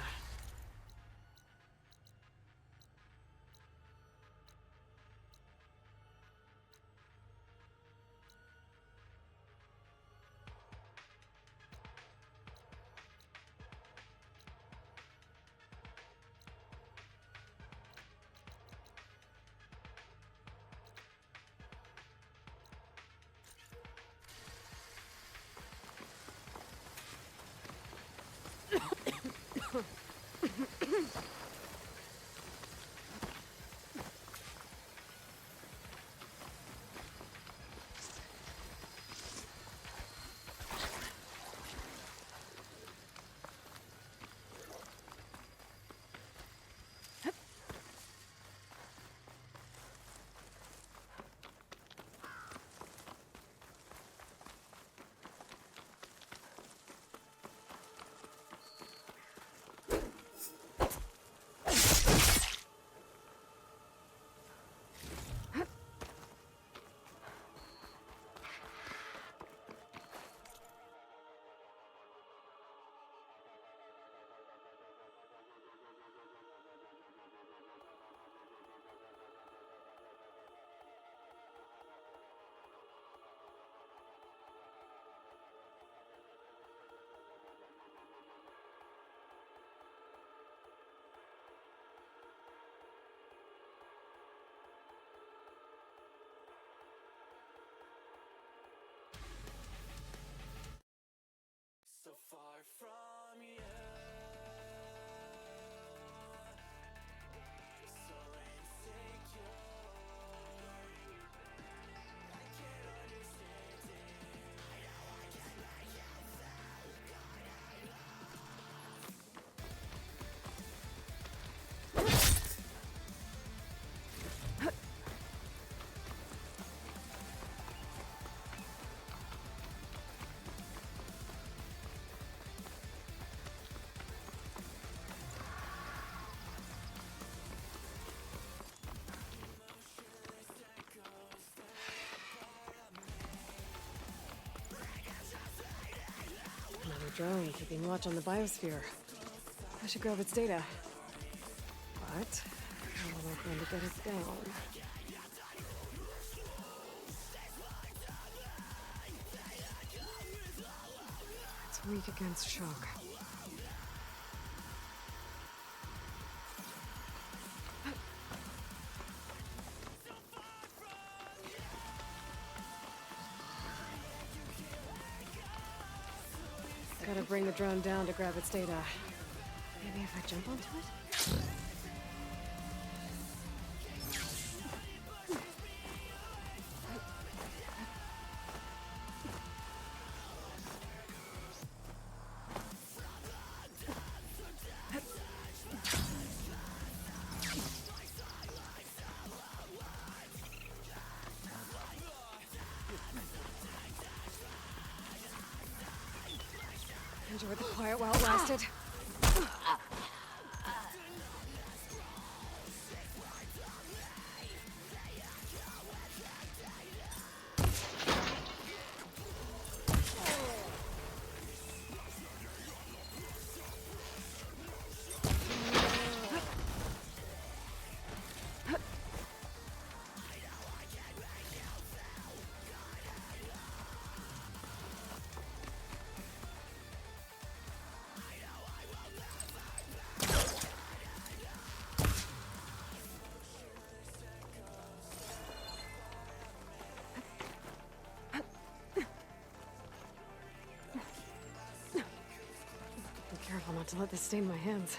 So far from you, so insecure. I can't understand it. I know I can't make you feel good Another drone keeping watch on the biosphere. I should grab its data. But how am I going to get it down? It's weak against shock. Better bring the drone down to grab its data. Maybe if I jump onto it? Enjoyed the quiet while it lasted. Be careful not to let this stain my hands.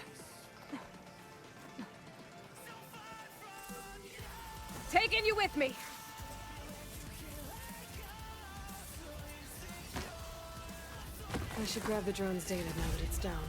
Taking you with me! I should grab the drone's data now that it's down.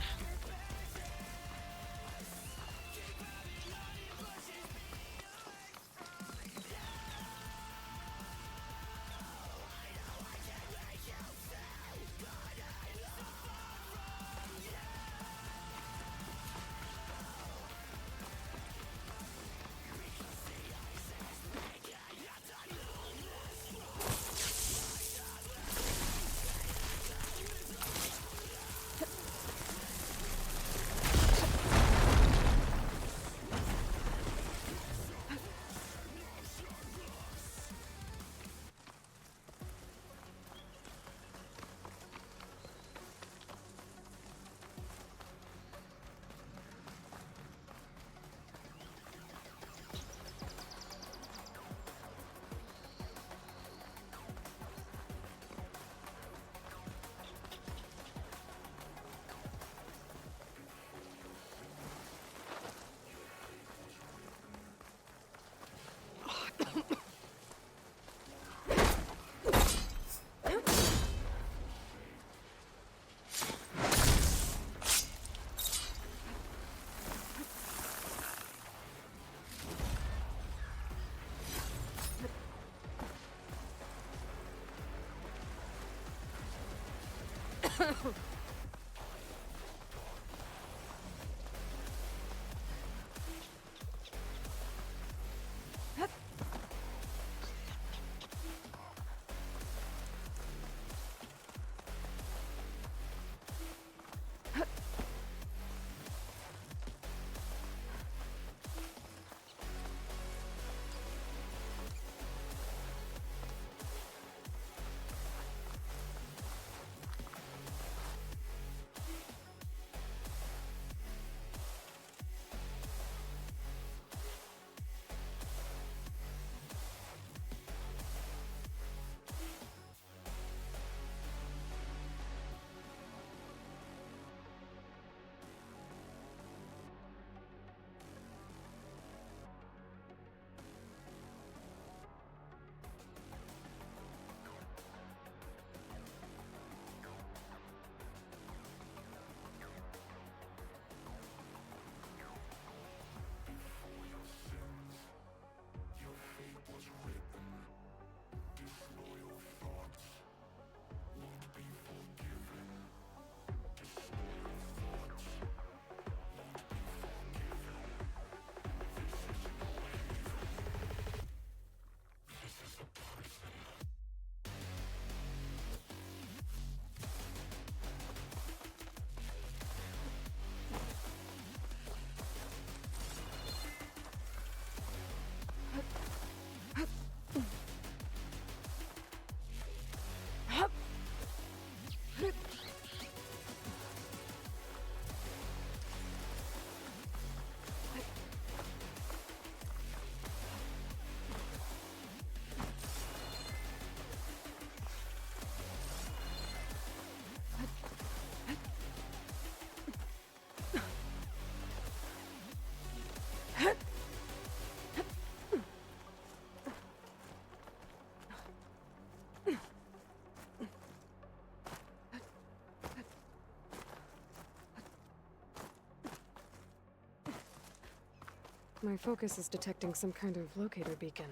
My focus is detecting some kind of locator beacon.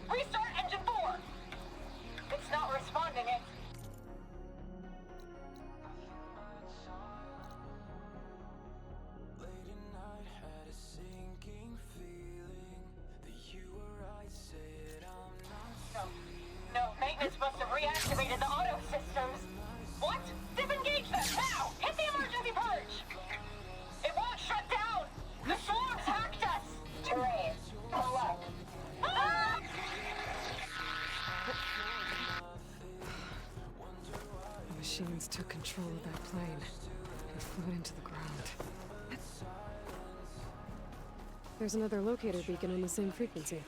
Restart engine 4! It's not responding, it. No, maintenance must have reactivated the auto systems. What? Disengage them, now! Hit the emergency purge! It won't shut down! The swarms hacked us! Terrain, pull up. Ah! The machines took control of that plane and flew it into the ground. There's another locator beacon on the same frequency.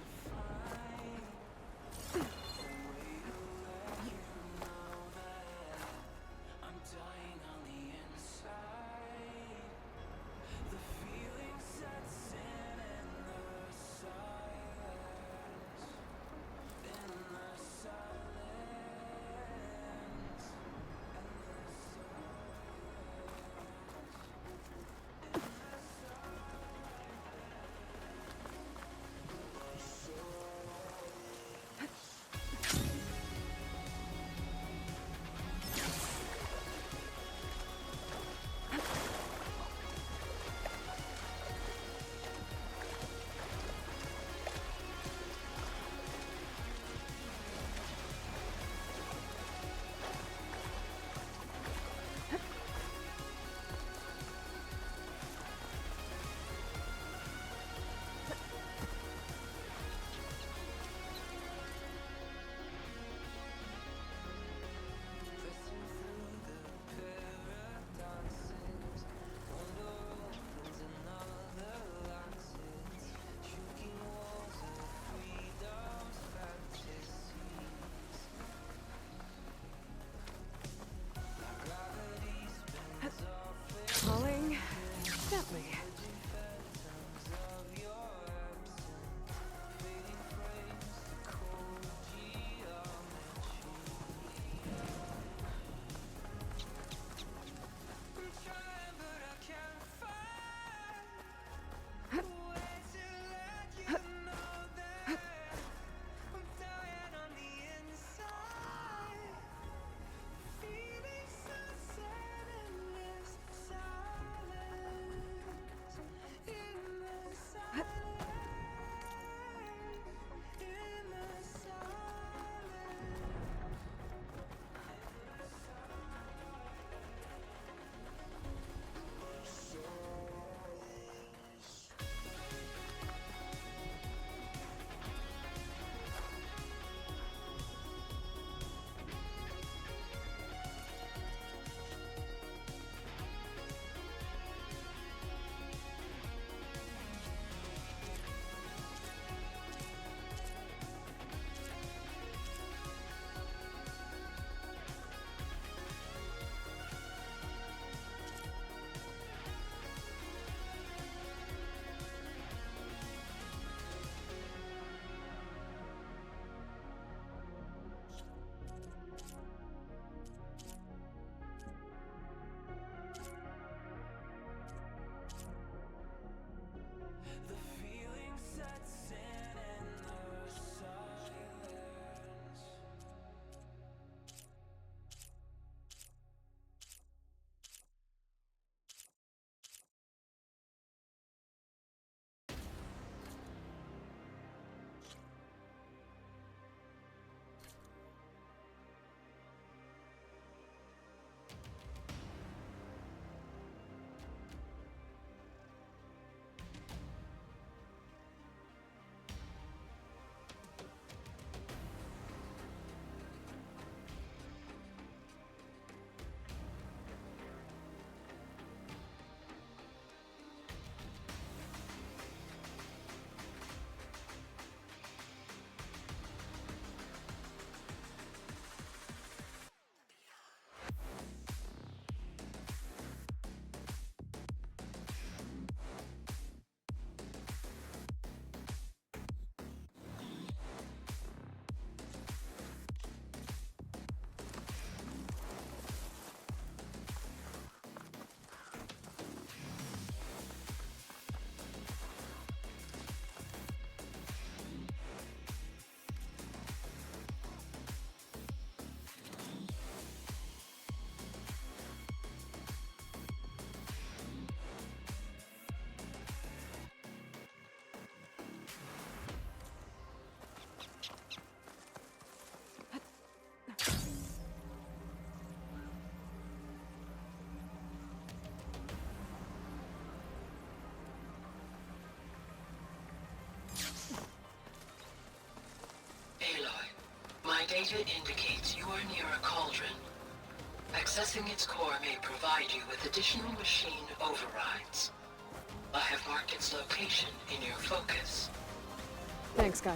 data indicates you are near a cauldron. Accessing its core may provide you with additional machine overrides. I have marked its location in your focus. Thanks, Gaia.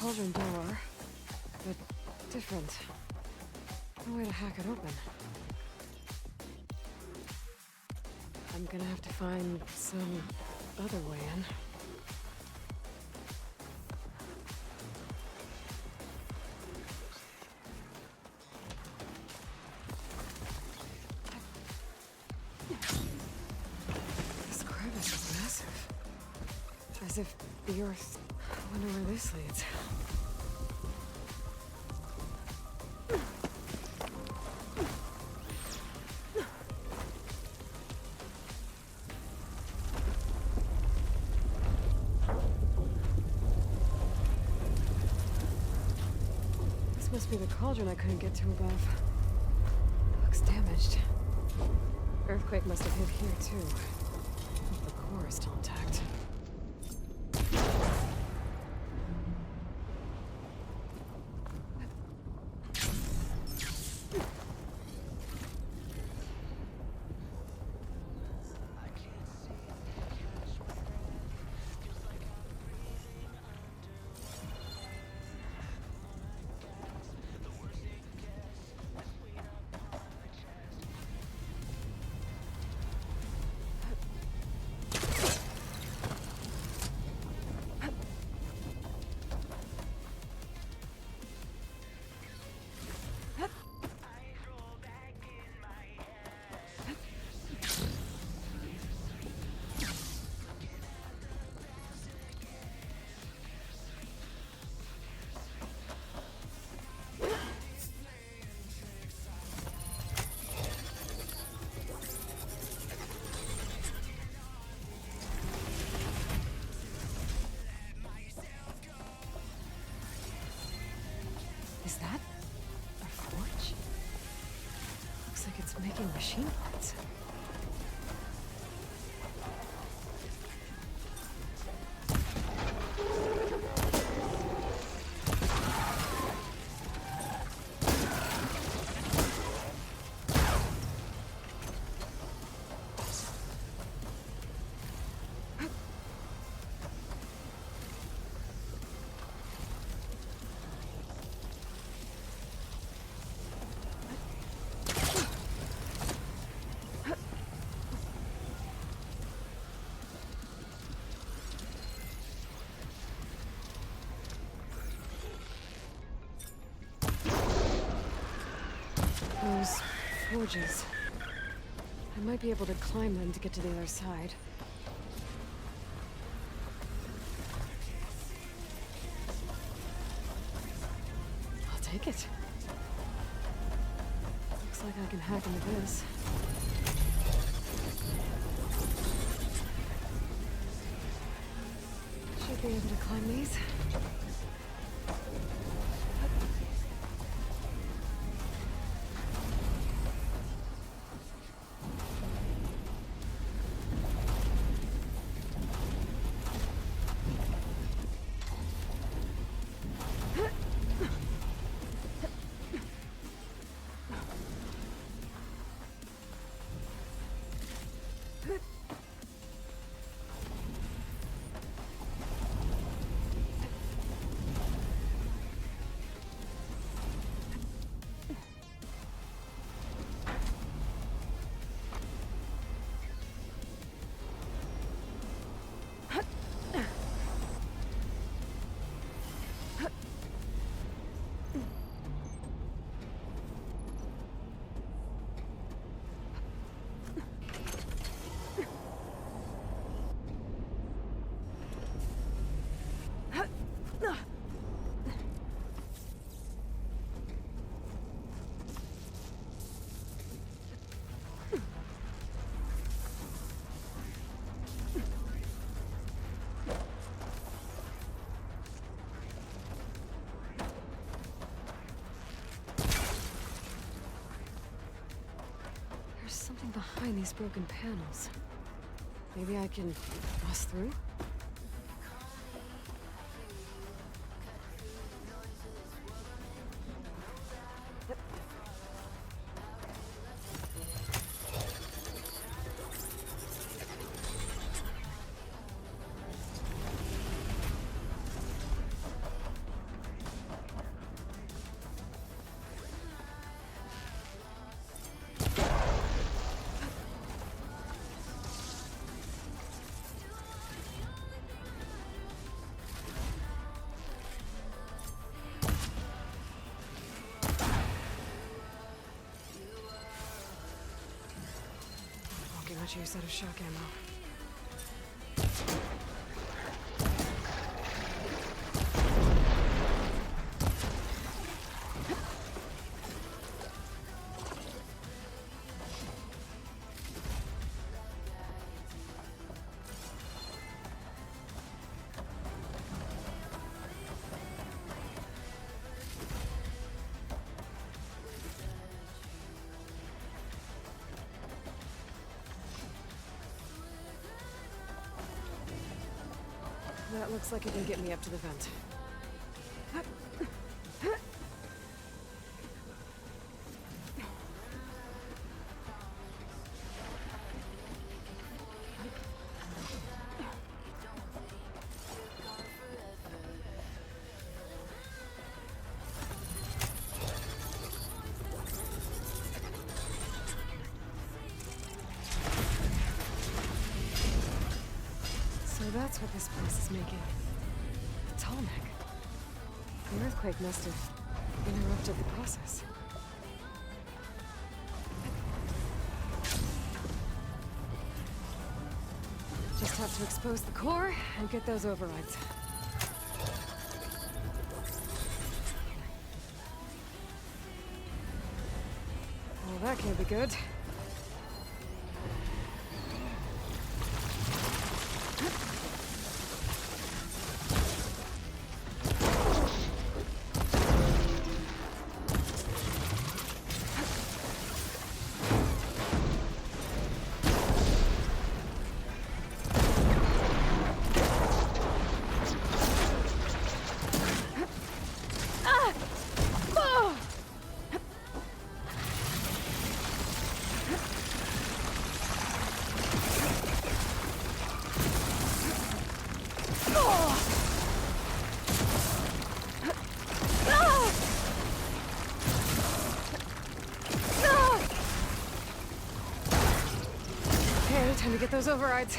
Cauldron door, but different. No way to hack it open. I'm gonna have to find some other way in. This crevice is massive. As if the Earth... I wonder where this leads. This must be the cauldron I couldn't get to above. Looks damaged. Earthquake must have hit here too. The core is still intact. Is that a forge? Looks like it's making machine parts. Those forges. I might be able to climb them to get to the other side. I'll take it. Looks like I can hack into this. Should be able to climb these. behind these broken panels. Maybe I can bust through? Much use out of shock ammo. That looks like it can get me up to the vent. So that's what this place is making. A tall neck. The earthquake must have interrupted the process. Just have to expose the core and get those overrides. Well, that can't be good. Time to get those overrides.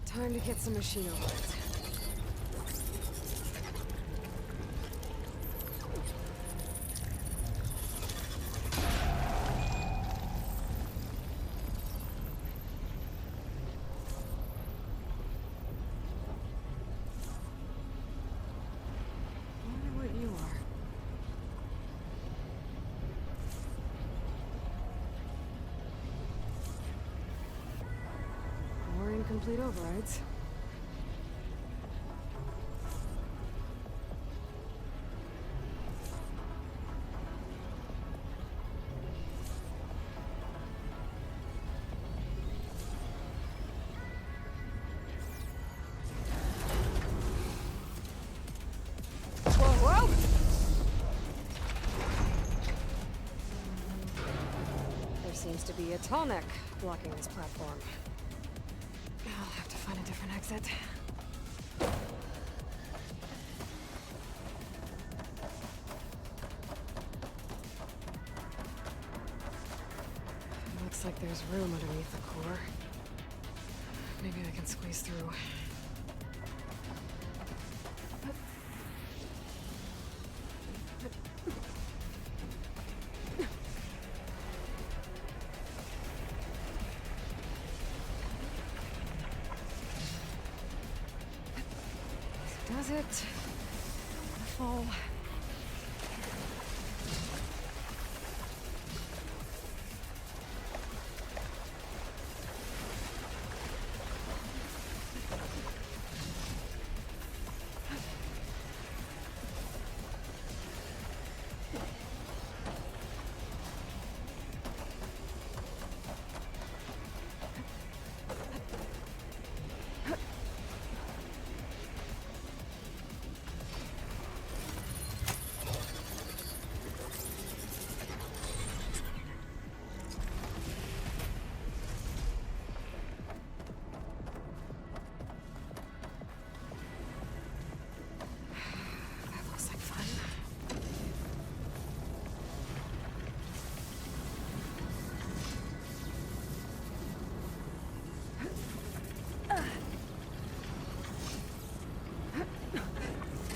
Time to get some machine overrides. Wonder what you are. More incomplete overrides. Whoa! There seems to be a tall neck blocking this platform. I'll have to find a different exit. Looks like there's room underneath the core. Maybe I can squeeze through. Does it? The fall.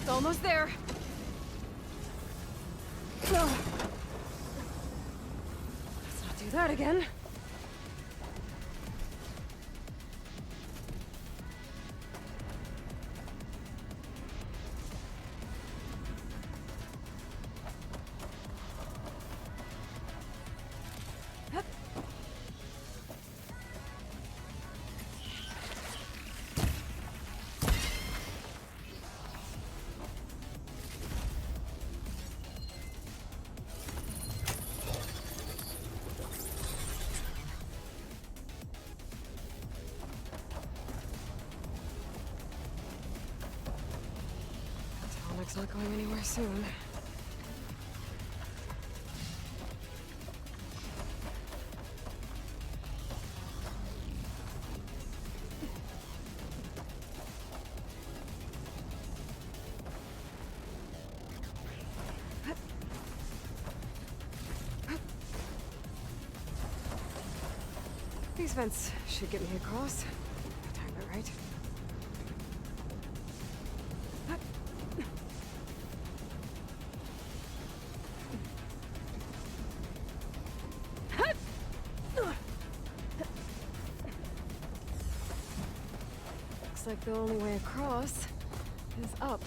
Almost there. Let's not do that again. Tonic's not going anywhere soon. These vents should get me across. Time it right. Looks like the only way across is up.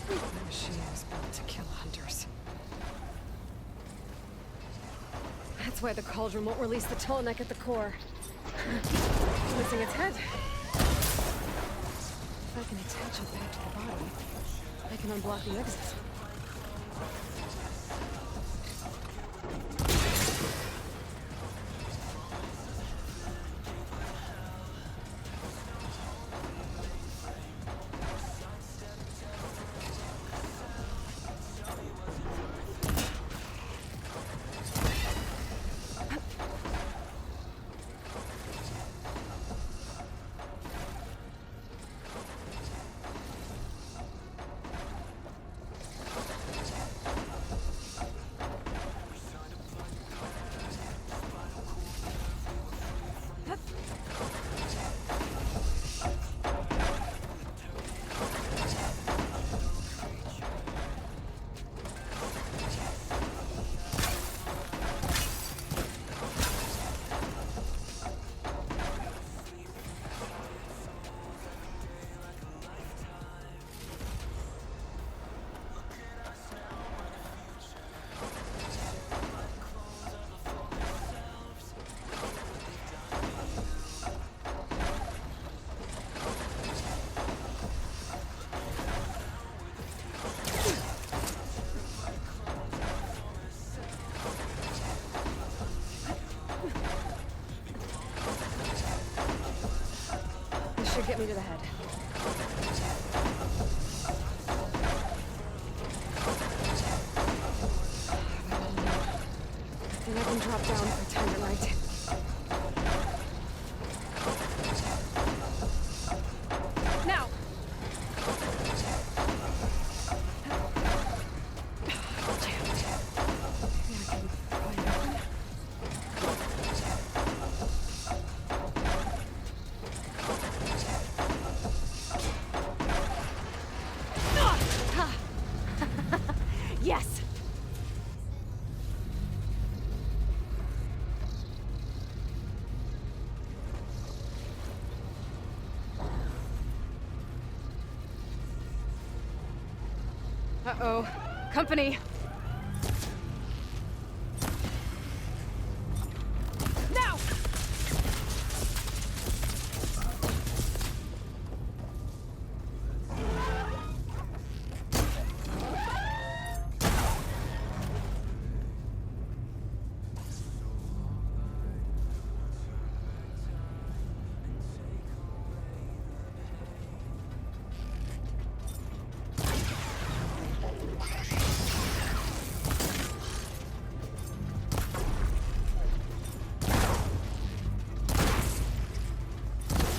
The machine was built to kill hunters. That's why the cauldron won't release the tall neck at the core. Missing its head. If I can attach it back to the body, I can unblock the exit. get me to the head. Then I can drop down for time tonight. Now! Yes! Uh-oh. Company! Now!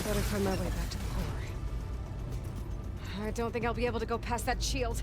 Better find my way back to the core. I don't think I'll be able to go past that shield.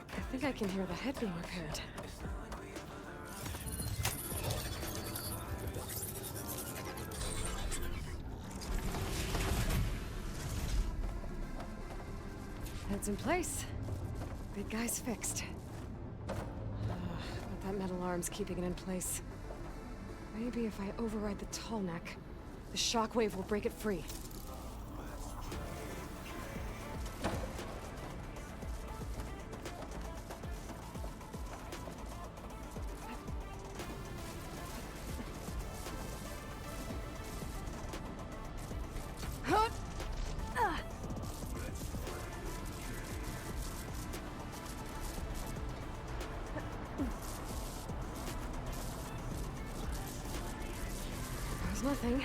I think I can hear the head being repaired. Head's in place. Big guy's fixed. But that metal arm's keeping it in place. Maybe if I override the tall neck, the shockwave will break it free. There's nothing.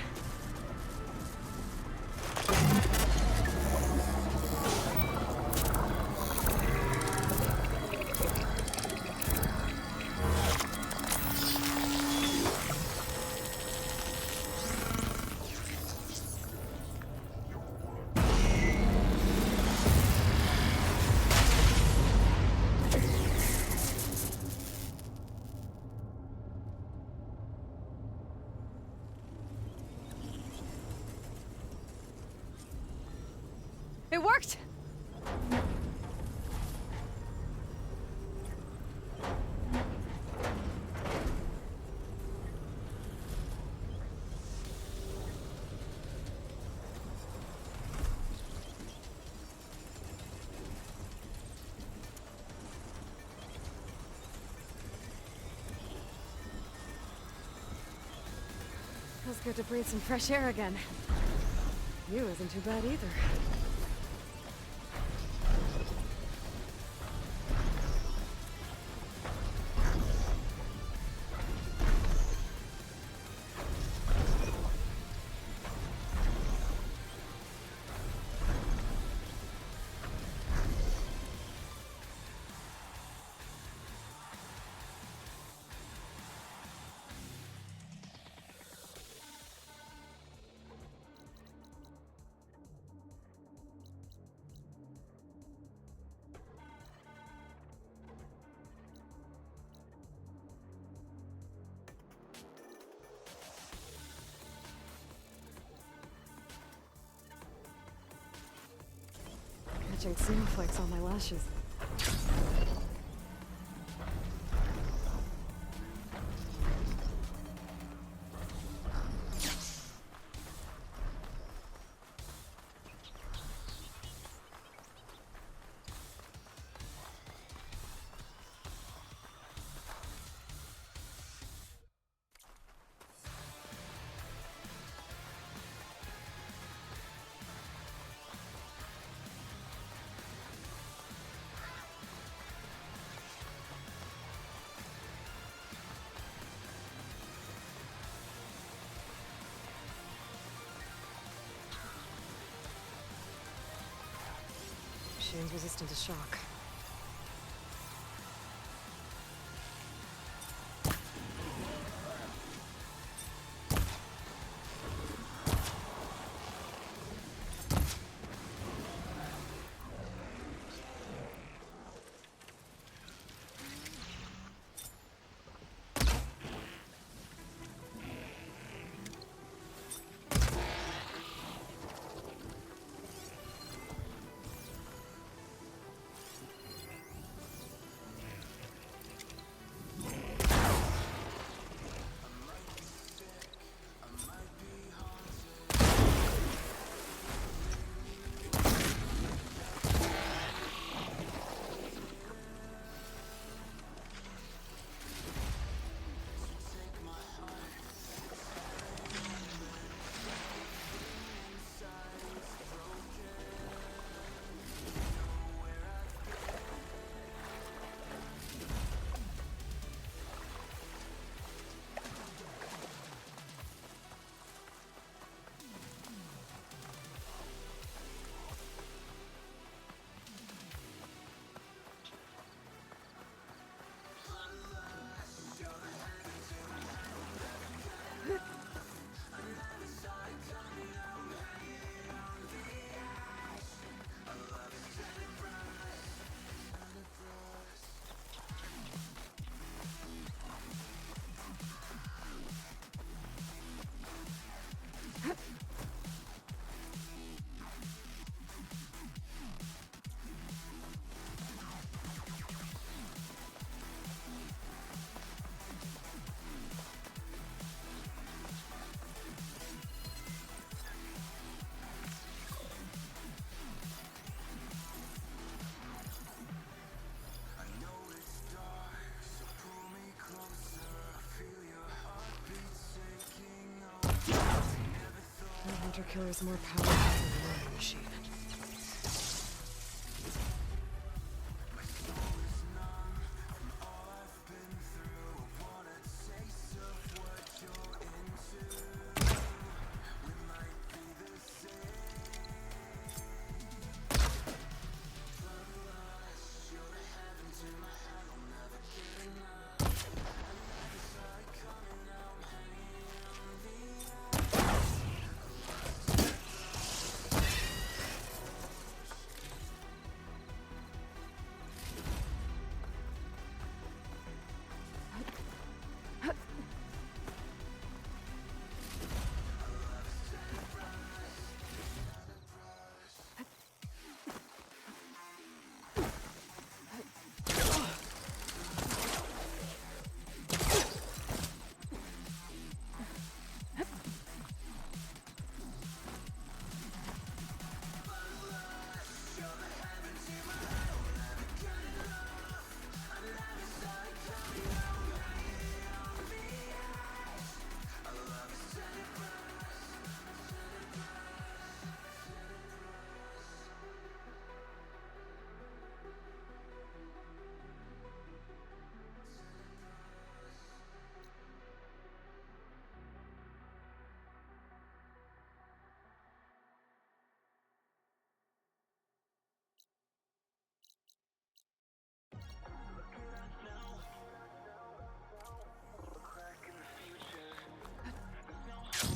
It worked! Feels good to breathe some fresh air again. You isn't too bad either. catching snowflakes on my lashes. Machine's resistant to shock. The hunter killer is more powerful than the murder machine.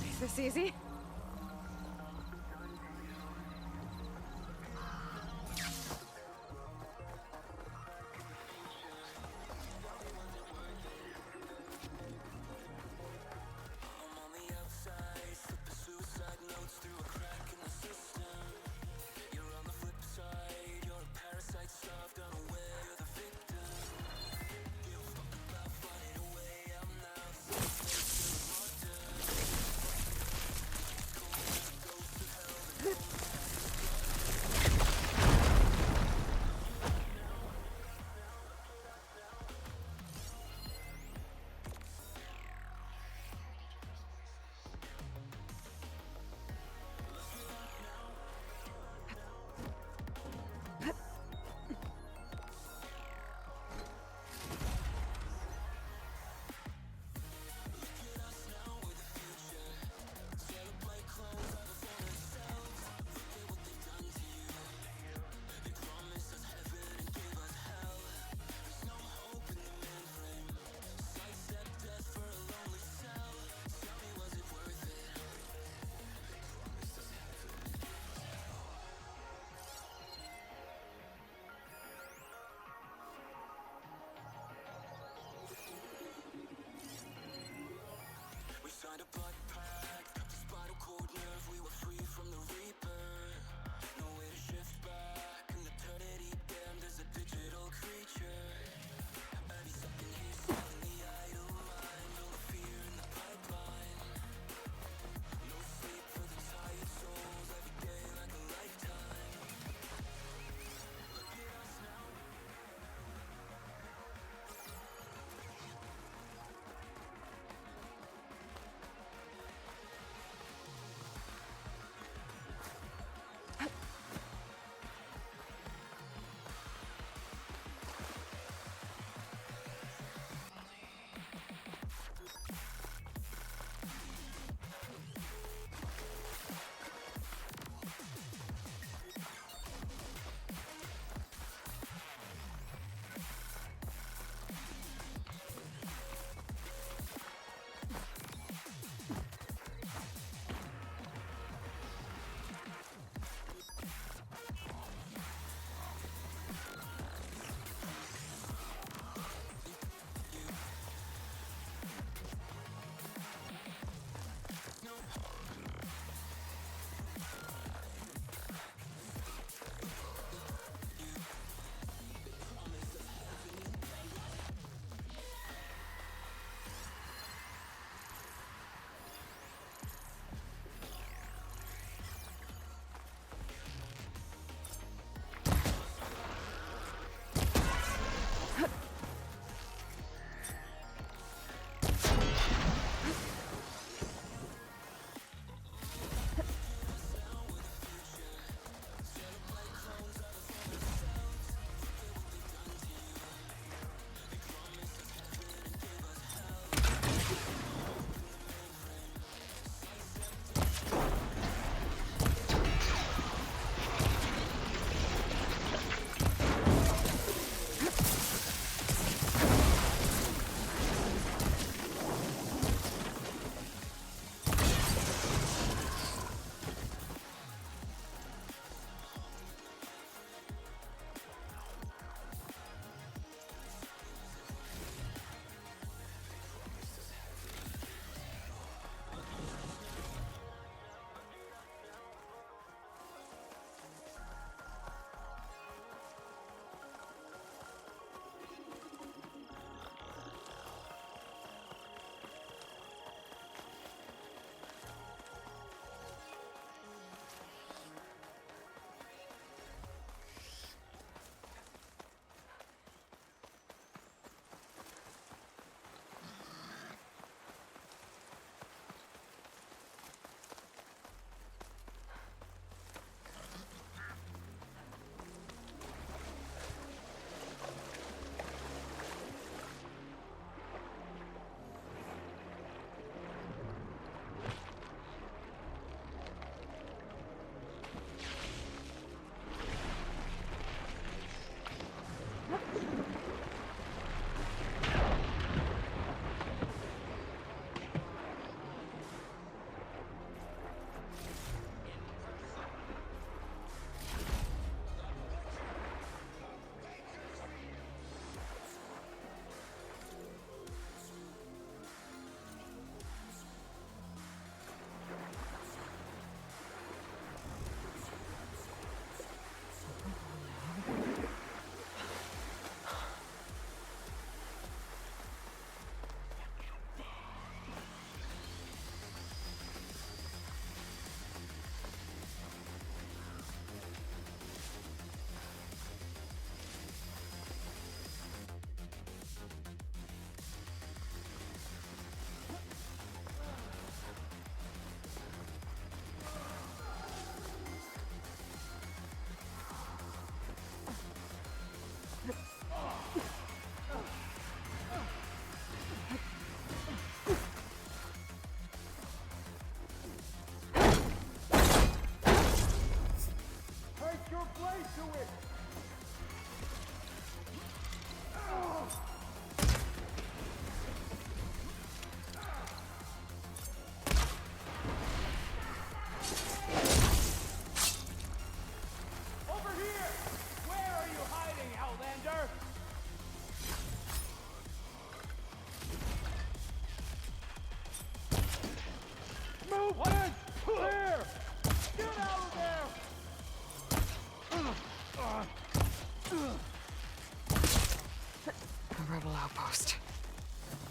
Is this easy? Suicide notes through a crack in the system. You're on the flip side.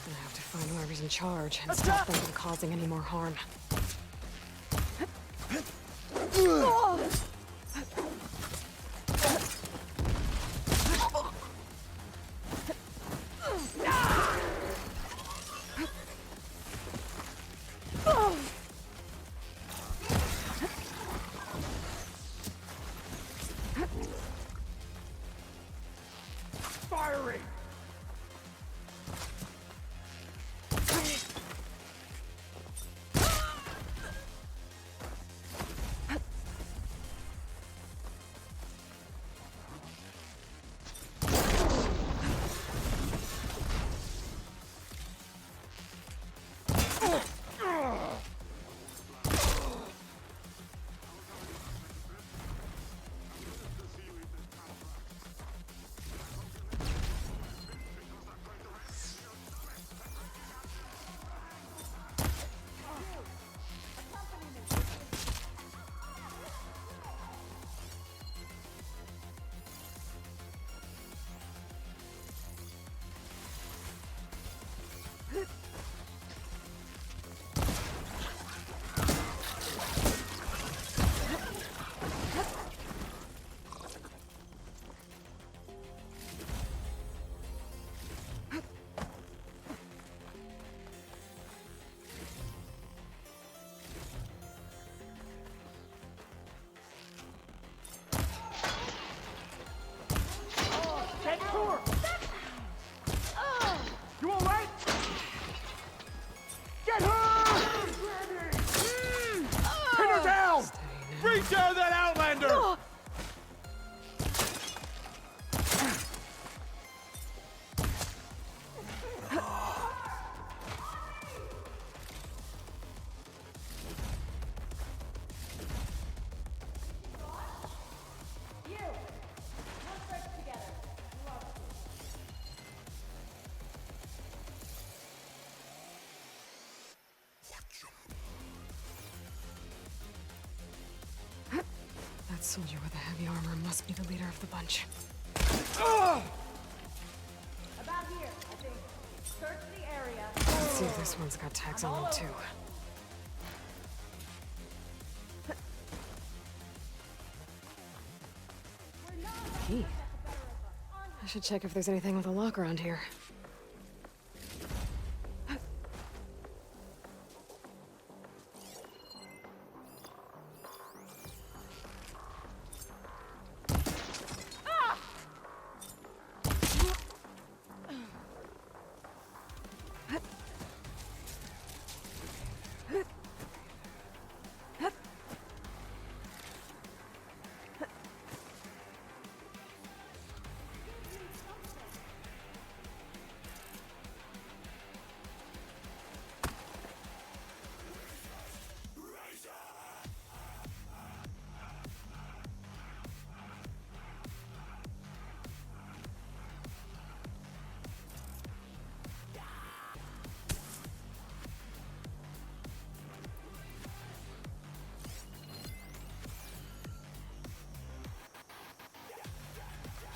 I have to find whoever's in charge and stop them from causing any more harm. Firing! Get to her! You alright? Get her! Pin her down! Reach out that Outlander! That soldier with the heavy armor must be the leader of the bunch. Ugh! About here, I think. Search the area. Let's see if this one's got tags on them too. Key. I should check if there's anything with a lock around here.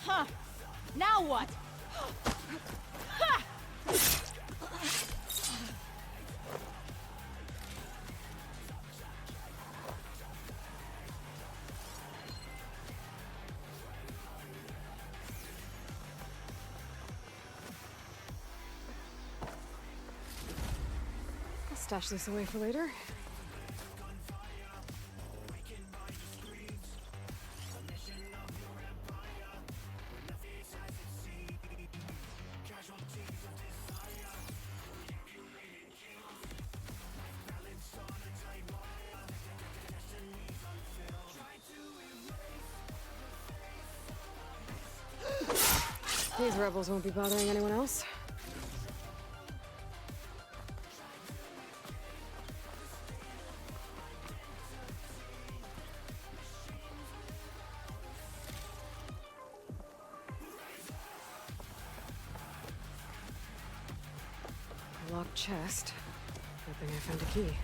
Huh. Now what? Ha! I'll stash this away for later. These rebels won't be bothering anyone else. A locked chest. Good thing I found a key.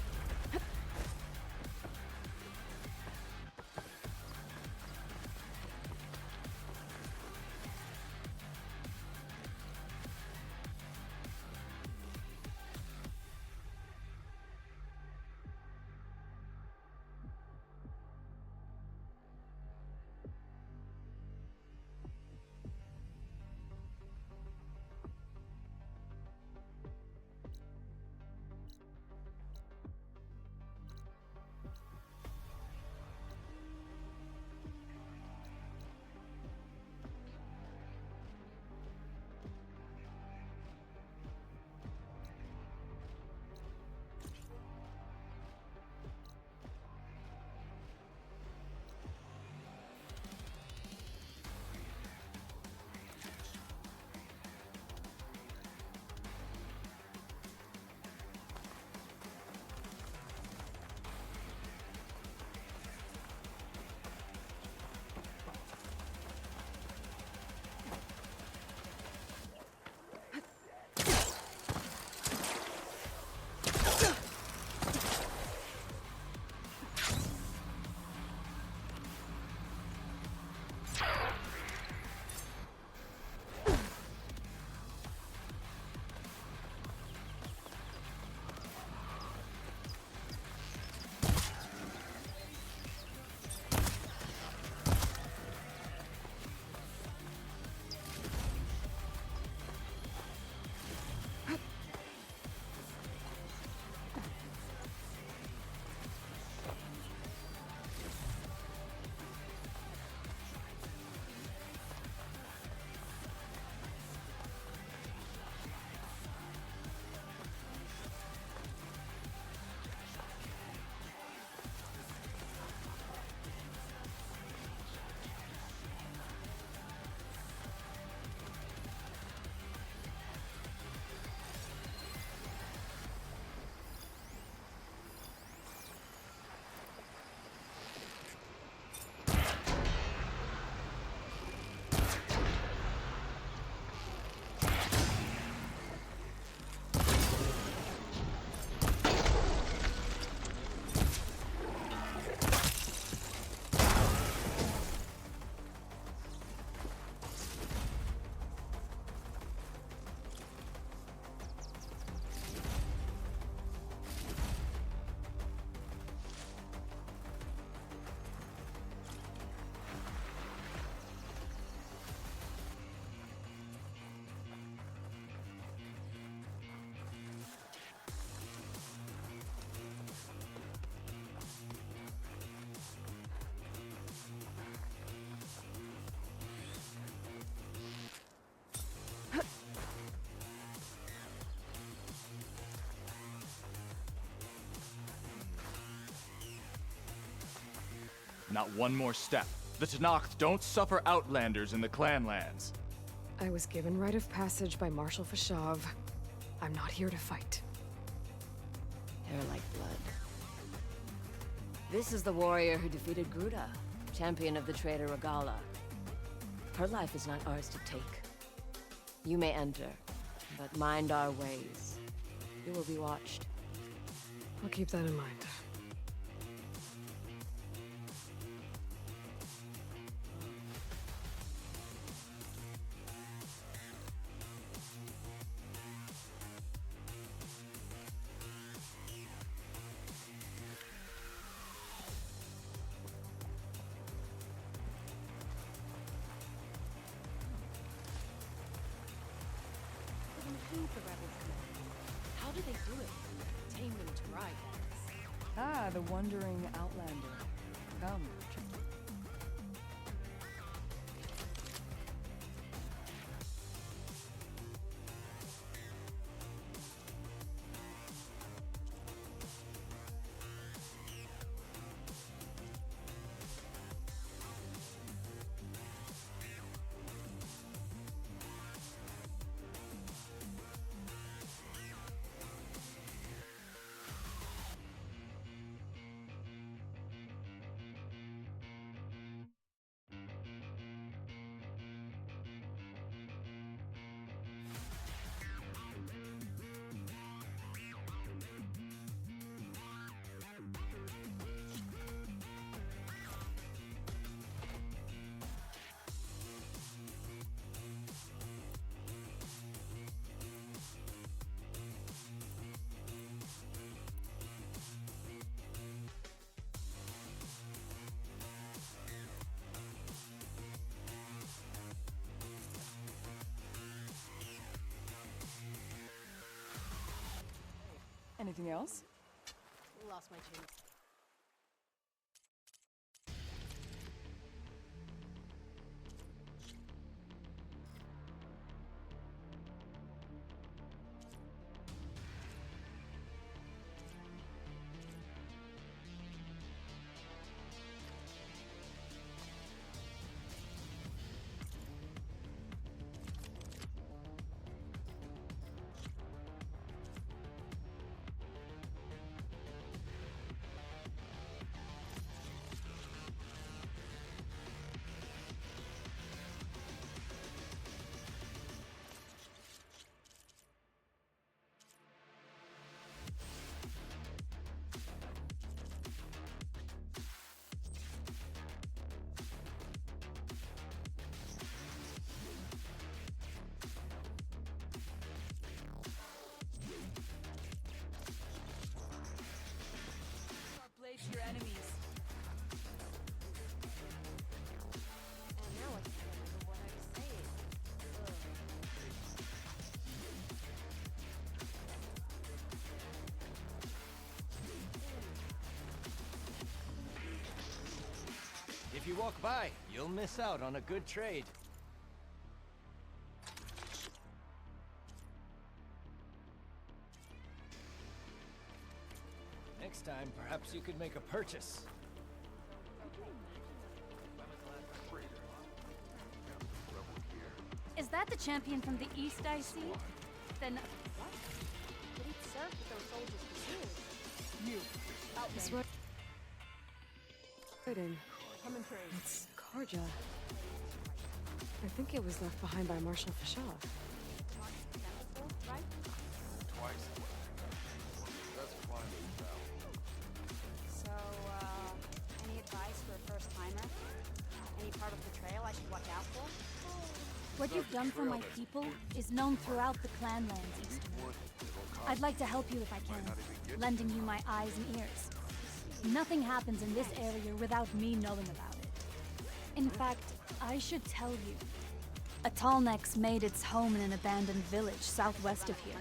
Not one more step. The Tenakth don't suffer outlanders in the Clanlands. I was given rite of passage by Marshal Fashav. I'm not here to fight. Hair like blood. This is the warrior who defeated Gruda, champion of the traitor Regala. Her life is not ours to take. You may enter, but mind our ways. You will be watched. I'll keep that in mind. The machines the rebels command. How do they do it? Tame them to ride, that is. Ah, the wandering outlander. Come. Anything else? Lost my chain. Place your enemies. And now I can't remember what I was saying. If you walk by, you'll miss out on a good trade. Next time, perhaps you could make a purchase. Is that the champion from the east I see? Then... What? But he'd served with those soldiers for years. You. That's right. Come and trade. It's Karja. I think it was left behind by Marshal Fashav. Right? Twice. That's fine. So, any advice for a first-timer? Any part of the trail I should watch out for? What you've done for my people is known throughout the Clanlands, Eastern. I'd like to help you if I can, lending you my eyes and ears. Nothing happens in this area without me knowing about it. In fact, I should tell you. A Tallneck's made its home in an abandoned village southwest of here.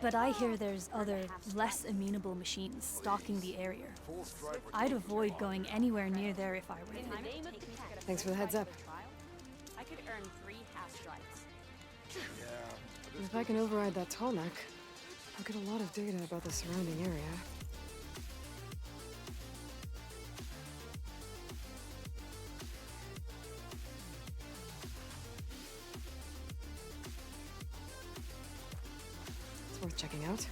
But I hear there's other, less amenable machines stalking the area. I'd avoid going anywhere near there if I were you. Thanks for the heads up. I could earn 3 half strikes. If I can override that Tallneck, I'll get a lot of data about the surrounding area. Worth checking out.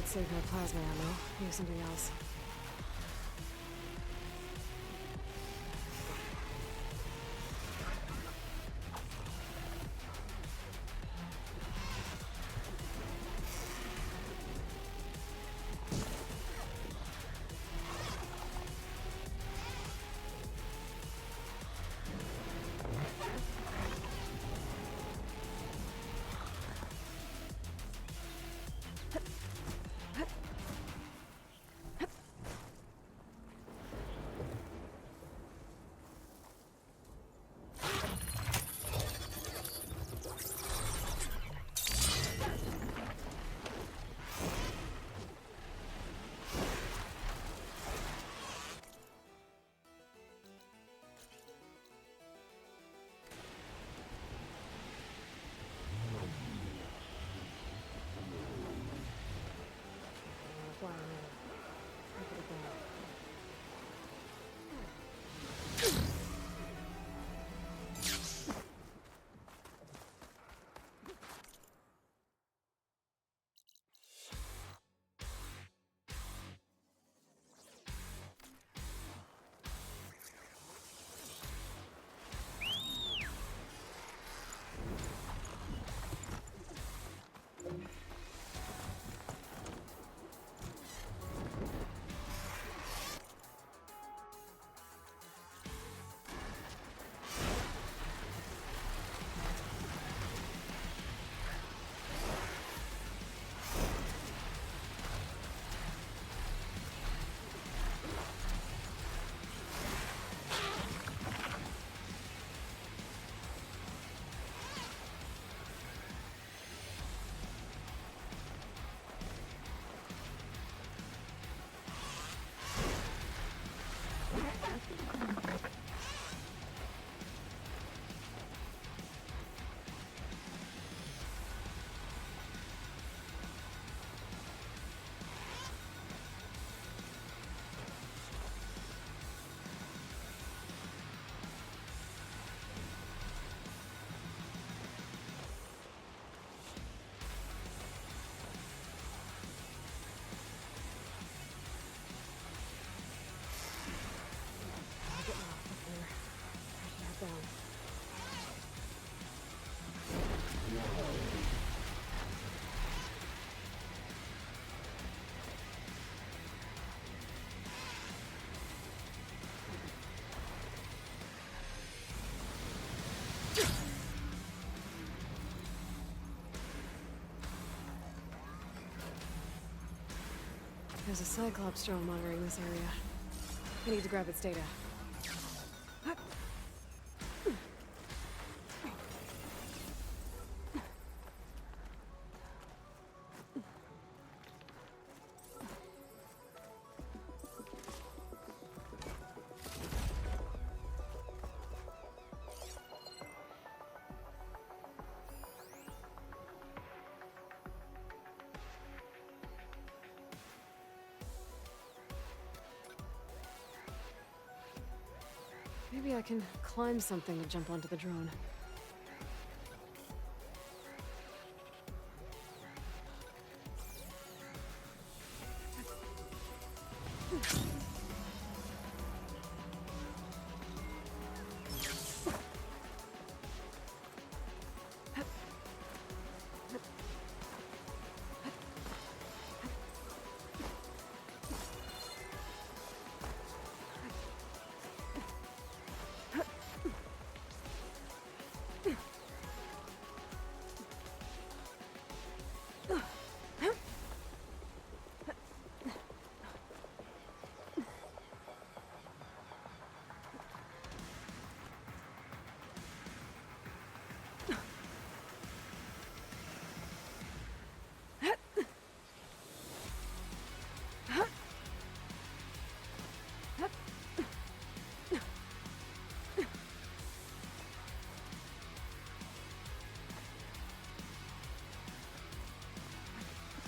Let's save my plasma ammo. Use something else. There's a Cyclops drone monitoring this area. I need to grab its data. Maybe I can climb something to jump onto the drone.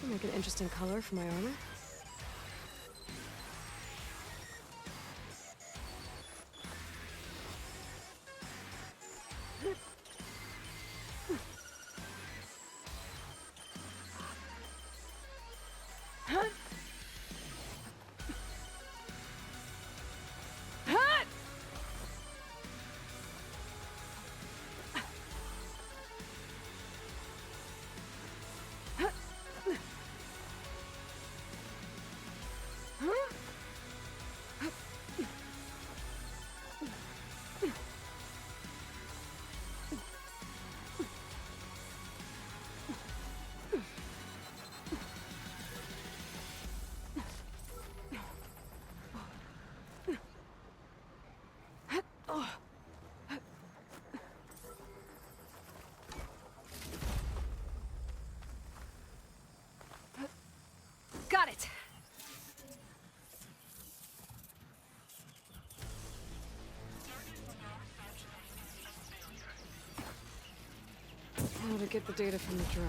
Make an interesting color for my armor. to get the data from the drone.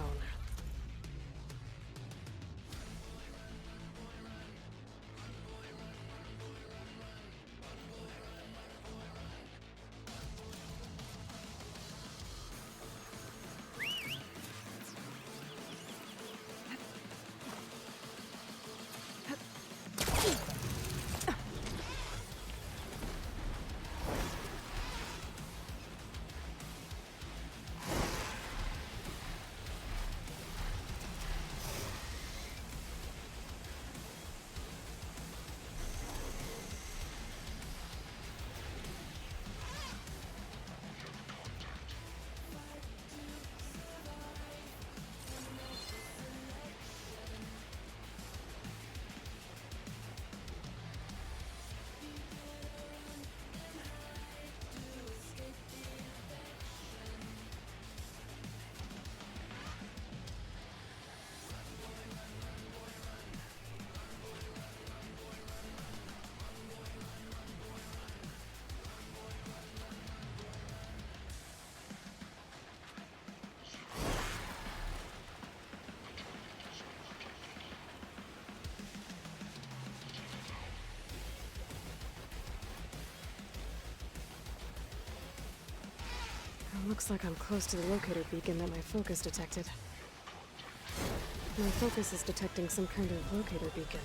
Looks like I'm close to the locator beacon that my focus detected. My focus is detecting some kind of locator beacon.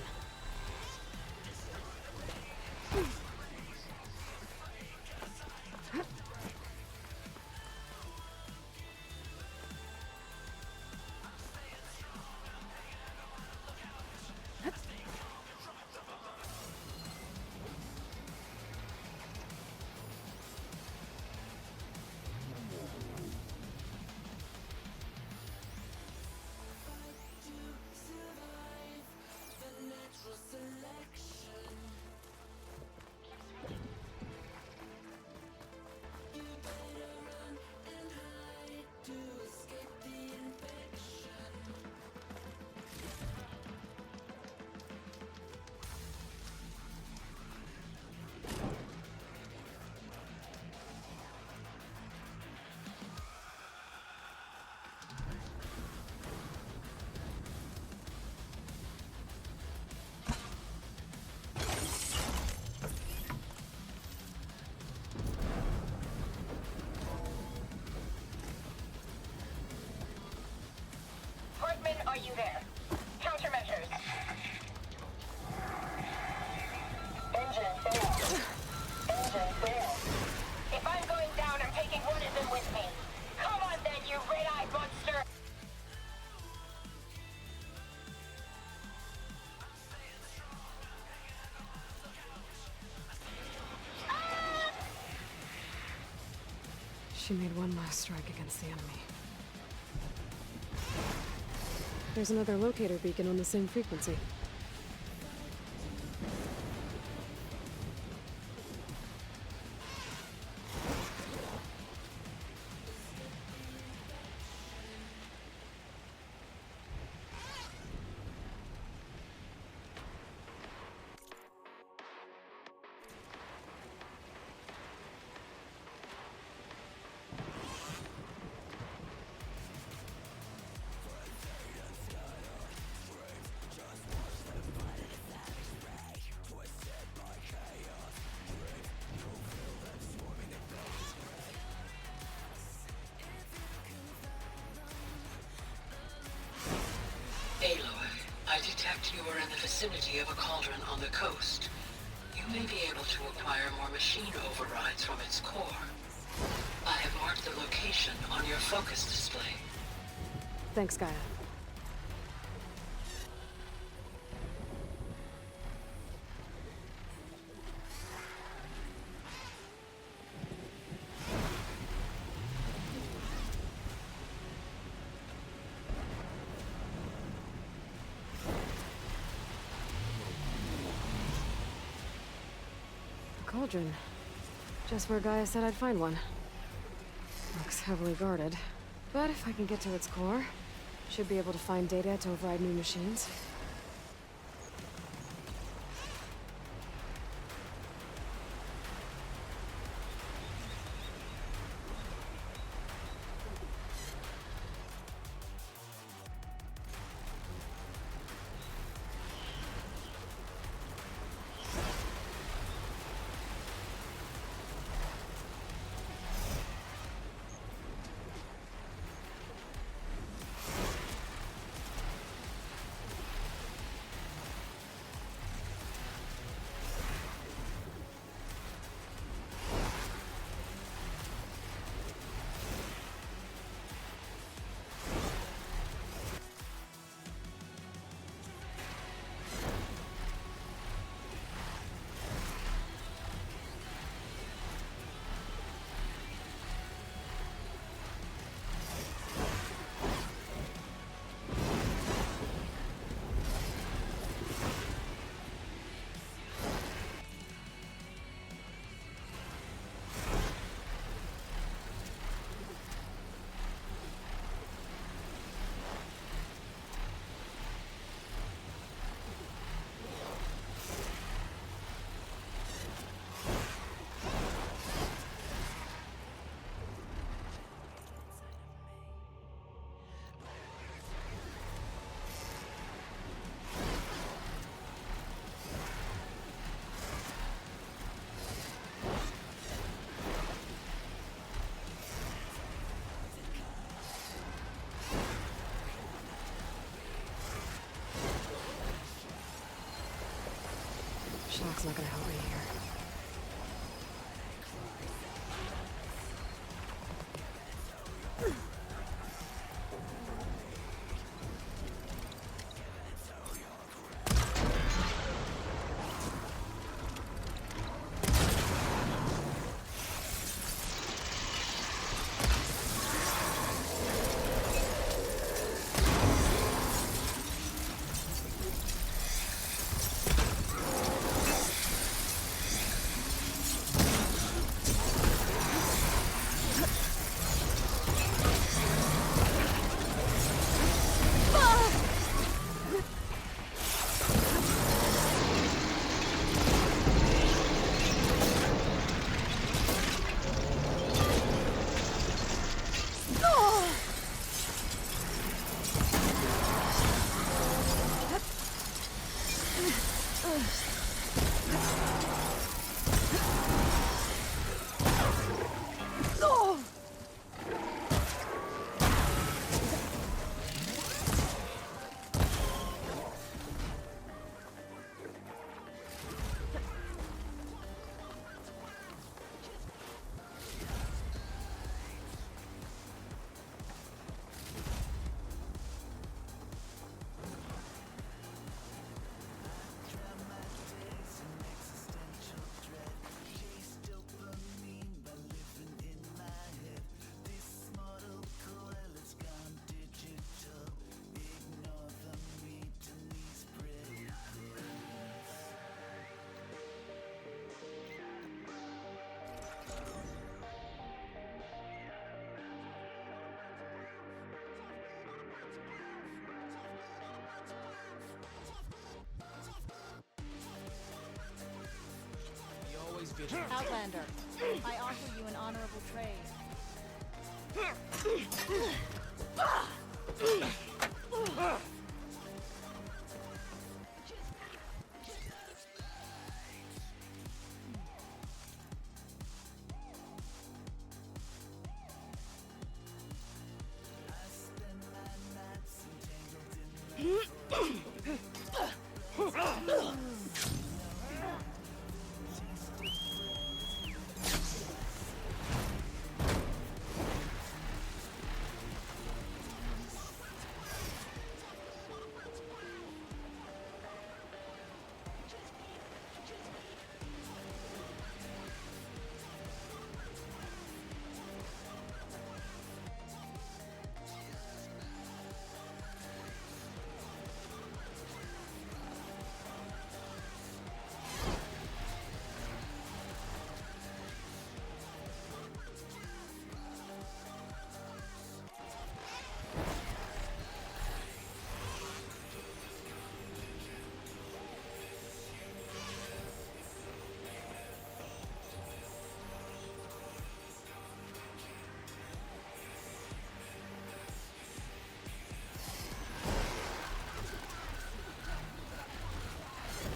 Are you there? Countermeasures. Engine failed. Engine failed. If I'm going down, I'm taking one of them with me. Come on then, you red-eyed monster! She made one last strike against the enemy. There's another locator beacon on the same frequency. Aloy, I detect you are in the vicinity of a cauldron on the coast. You may be able to acquire more machine overrides from its core. I have marked the location on your focus display. Thanks, Gaia. Cauldron. Just where Gaia said I'd find one. Looks heavily guarded. But if I can get to its core, should be able to find data to override new machines. not gonna help me here. Outlander, I offer you an honorable trade.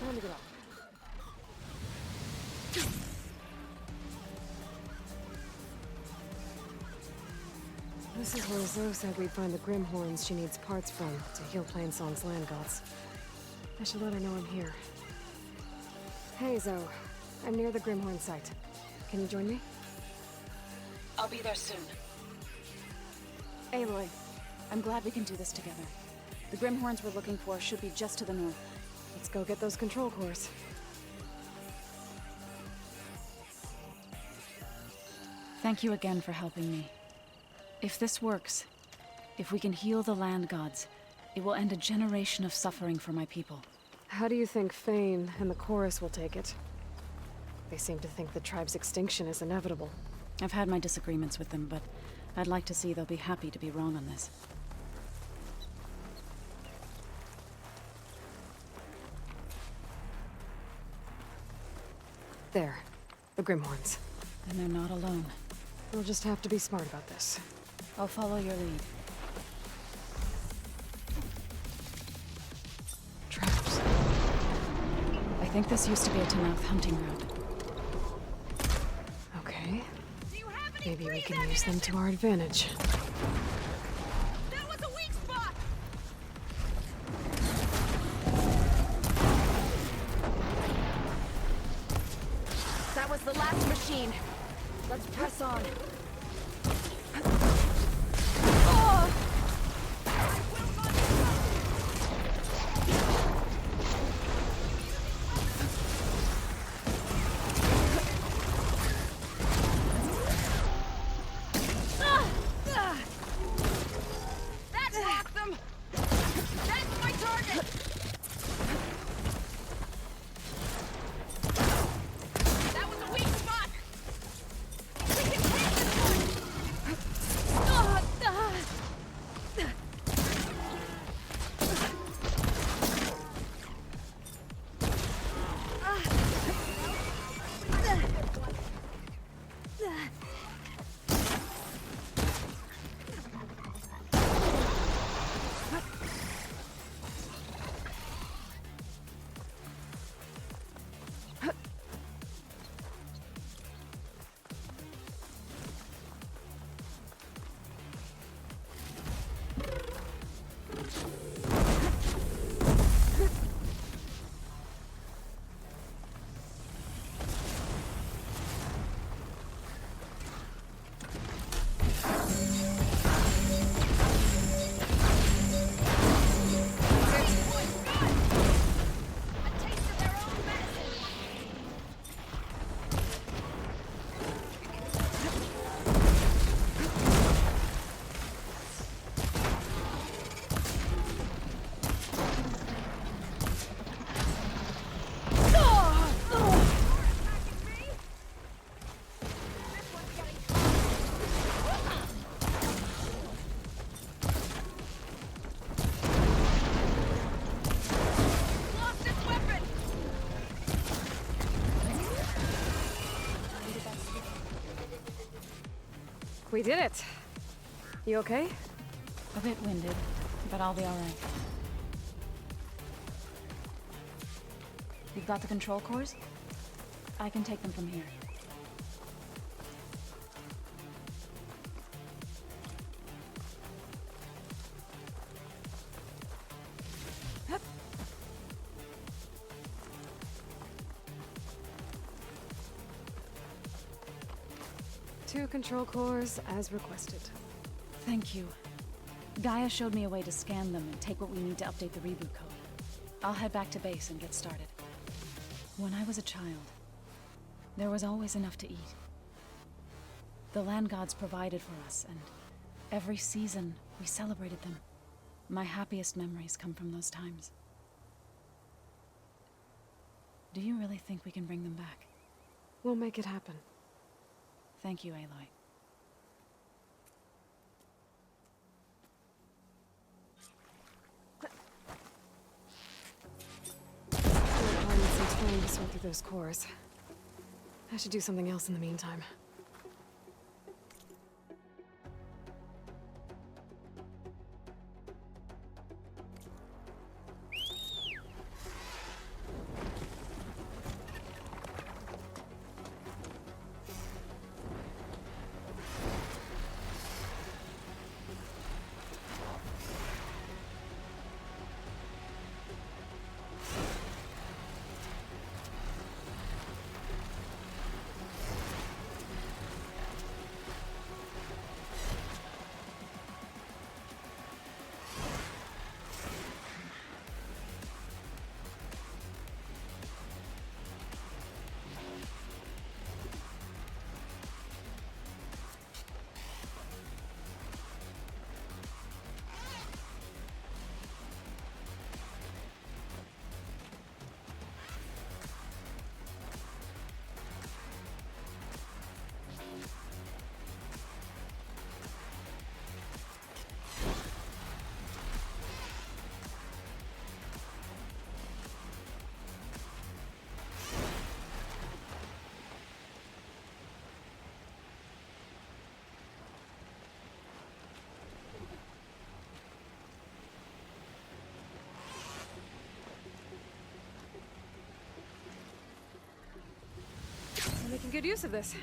Time to get off. This is where Zoe said we'd find the Grimhorns she needs parts from to heal Plainsong's land gods. I should let her know I'm here. Hey, Zoe. I'm near the Grimhorn site. Can you join me? I'll be there soon. Aloy, I'm glad we can do this together. The Grimhorns we're looking for should be just to the north. Let's go get those control cores. Thank you again for helping me. If this works, if we can heal the land gods, it will end a generation of suffering for my people. How do you think Fane and the chorus will take it? They seem to think the tribe's extinction is inevitable. I've had my disagreements with them, but I'd like to see they'll be happy to be wrong on this. There. The Grimhorns. And they're not alone. We'll just have to be smart about this. I'll follow your lead. Traps. I think this used to be a Tanakh hunting ground. Okay. Maybe we can use them to our advantage. That was a weak spot! was the last machine. Let's press on. That rocked them! That's my target! That was a weak spot! We can take this one! We did it. You okay? A bit winded, but I'll be alright. You've got the control cores? I can take them from here. Two control cores, as requested. Thank you. Gaia showed me a way to scan them and take what we need to update the reboot code. I'll head back to base and get started. When I was a child, there was always enough to eat. The land gods provided for us, and every season we celebrated them. My happiest memories come from those times. Do you really think we can bring them back? We'll make it happen. Thank you, Aloy. I'll need some time to sort through those cores. I should do something else in the meantime. I'm making good use of this.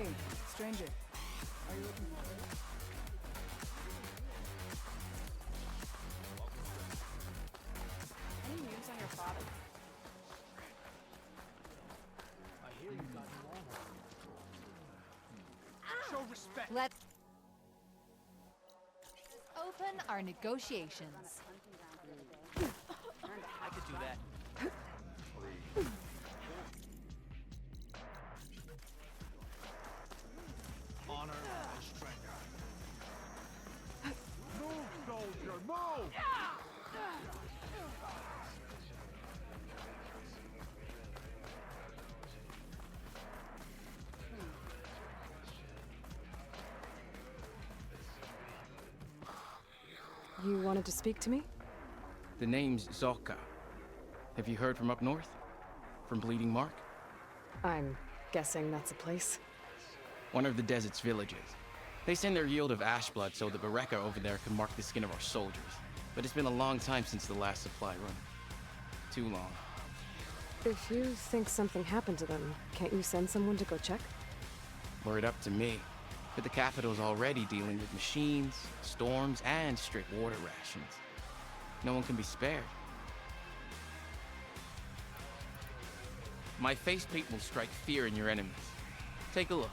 Hey, stranger. Are you looking for me? Any news on your father? I hear you got Longhorn. Show respect. Let's open our negotiations. I could do that. Honor and strength. Move, soldier, move! You wanted to speak to me? The name's Zolka. Have you heard from up north? From Bleeding Mark? I'm guessing that's a place. One of the desert's villages. They send their yield of ash blood so the Bereka over there can mark the skin of our soldiers. But it's been a long time since the last supply run. Too long. If you think something happened to them, can't you send someone to go check? Were it up to me. But the capital's already dealing with machines, storms, and strict water rations. No one can be spared. My facepaint will strike fear in your enemies. Take a look.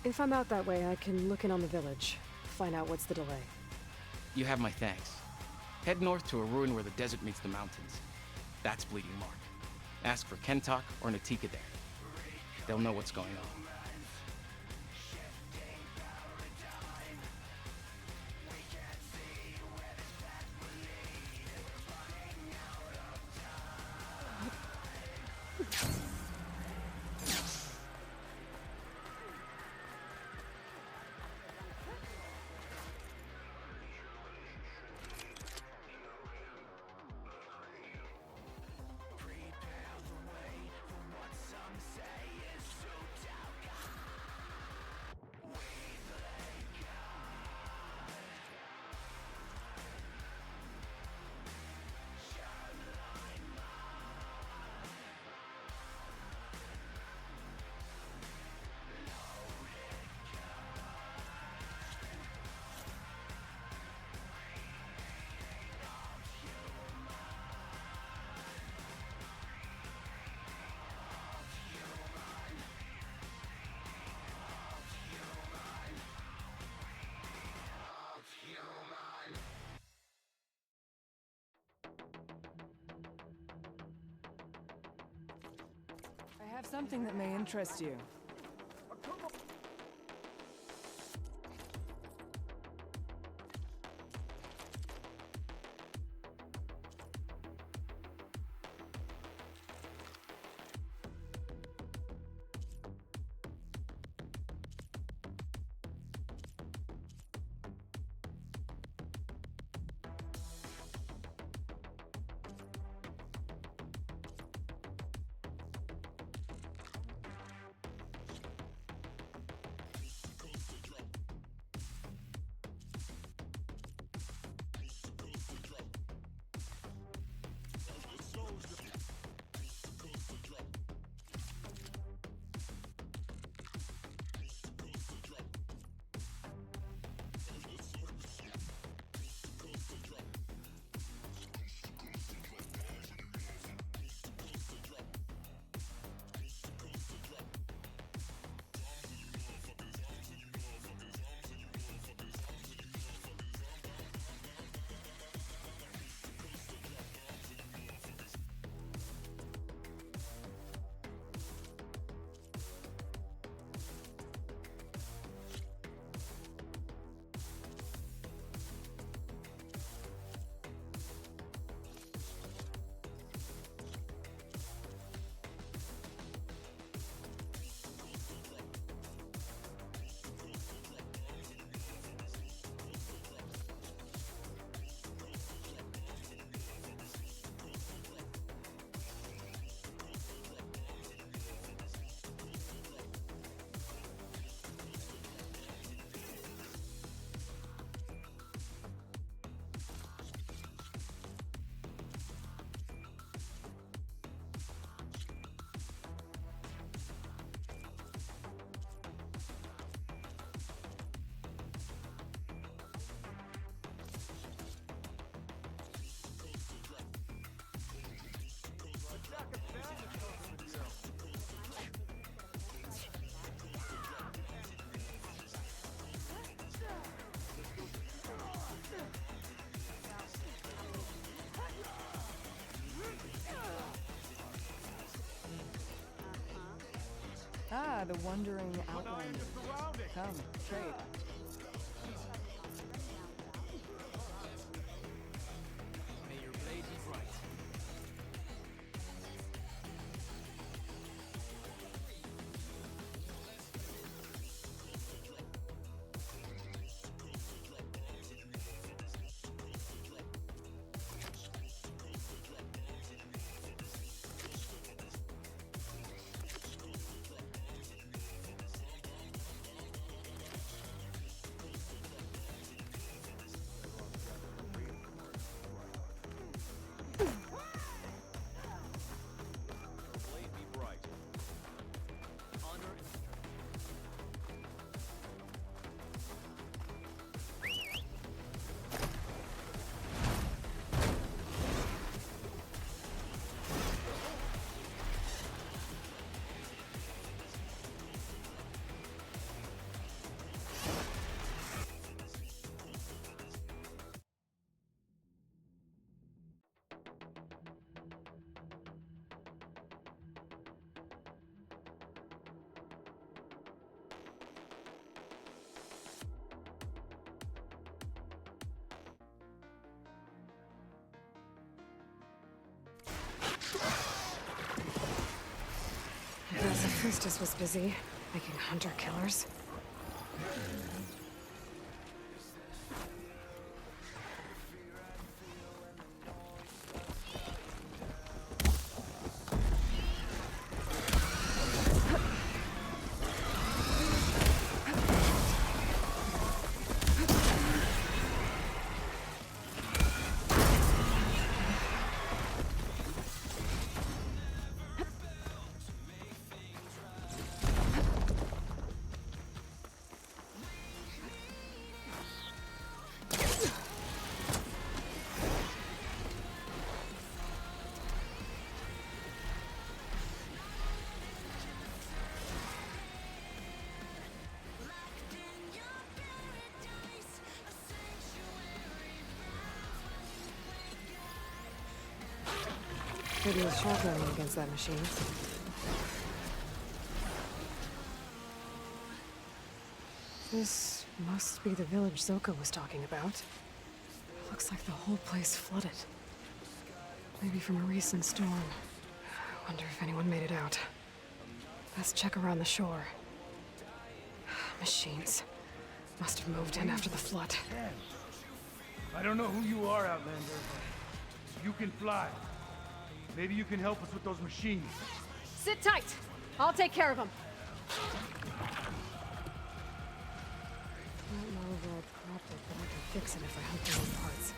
If I'm out that way, I can look in on the village, find out what's the delay. You have my thanks. Head north to a ruin where the desert meets the mountains. That's Bleeding Mark. Ask for Kentok or Natika there. They'll know what's going on. have something that may interest you. Ah, the wandering outlander. Come, trade. May your blade be bright. The priestess was busy making hunter-killers. Could use sharpening against that machine. This must be the village Zoko was talking about. Looks like the whole place flooded. Maybe from a recent storm. I wonder if anyone made it out. Let's check around the shore. Machines. Must have moved in after the flood. I don't know who you are, Outlander, but you can fly. Maybe you can help us with those machines. Sit tight! I'll take care of them. I don't know if I cropped it, but I can fix it if I hunt the wrong parts.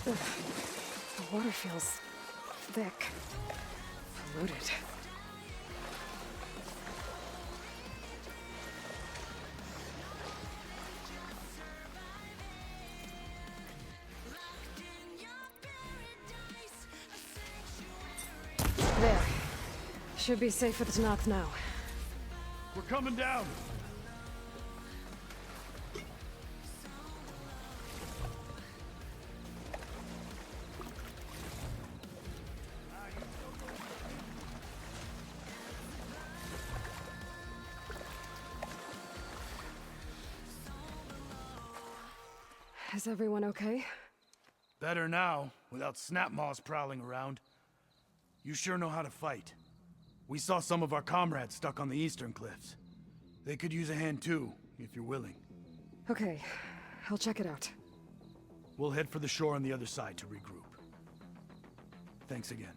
Ugh. The water feels thick, polluted. There. Should be safe for the Tanakh now. We're coming down! Is everyone okay? Better now, without snapmaws prowling around. You sure know how to fight. We saw some of our comrades stuck on the eastern cliffs. They could use a hand too, if you're willing. Okay, I'll check it out. We'll head for the shore on the other side to regroup. Thanks again.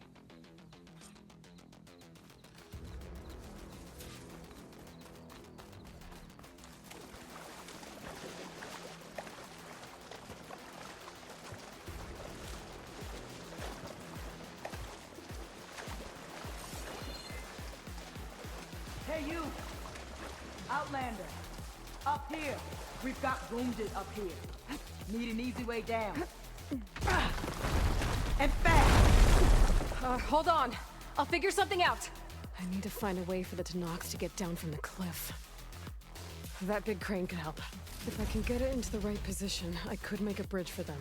Hey, you! Outlander! Up here! We've got wounded up here. Need an easy way down. And fast! Hold on. I'll figure something out. I need to find a way for the Tanox to get down from the cliff. That big crane could help. If I can get it into the right position, I could make a bridge for them.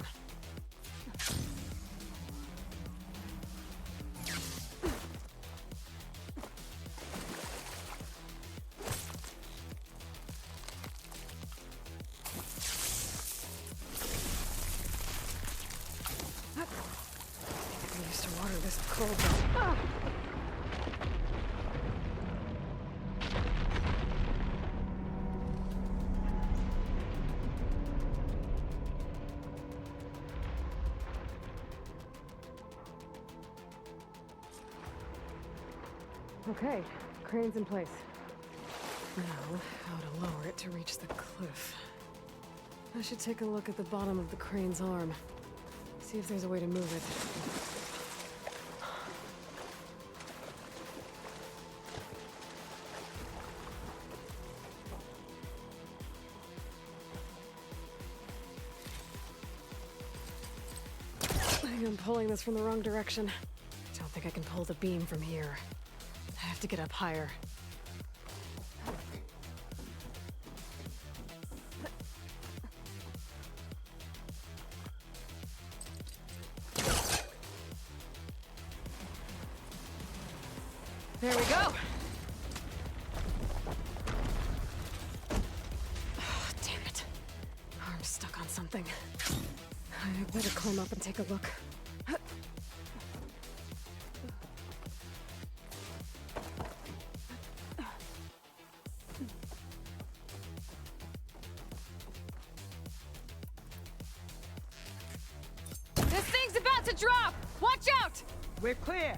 This cold. Okay, crane's in place. Now, how to lower it to reach the cliff. I should take a look at the bottom of the crane's arm. See if there's a way to move it. I'm pulling this from the wrong direction. Don't think I can pull the beam from here. I have to get up higher. There we go! Oh, damn it. Arm's stuck on something. I better climb up and take a look. This thing's about to drop! Watch out! We're clear.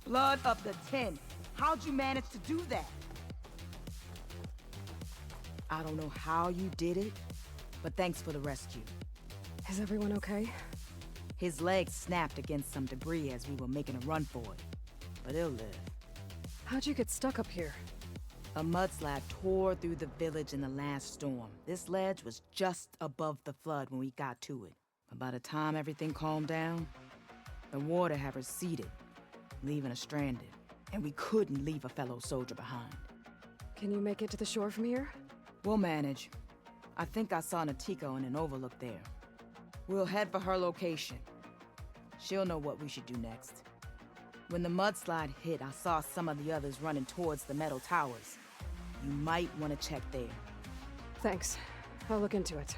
Blood of the 10. How'd you manage to do that? I don't know how you did it, but thanks for the rescue. Is everyone okay? His legs snapped against some debris as we were making a run for it, but he'll live. How'd you get stuck up here? A mudslide tore through the village in the last storm. This ledge was just above the flood when we got to it. But by the time everything calmed down, the water had receded, leaving us stranded. And we couldn't leave a fellow soldier behind. Can you make it to the shore from here? We'll manage. I think I saw Natiko in an overlook there. We'll head for her location. She'll know what we should do next. When the mudslide hit, I saw some of the others running towards the metal towers. You might want to check there. Thanks. I'll look into it.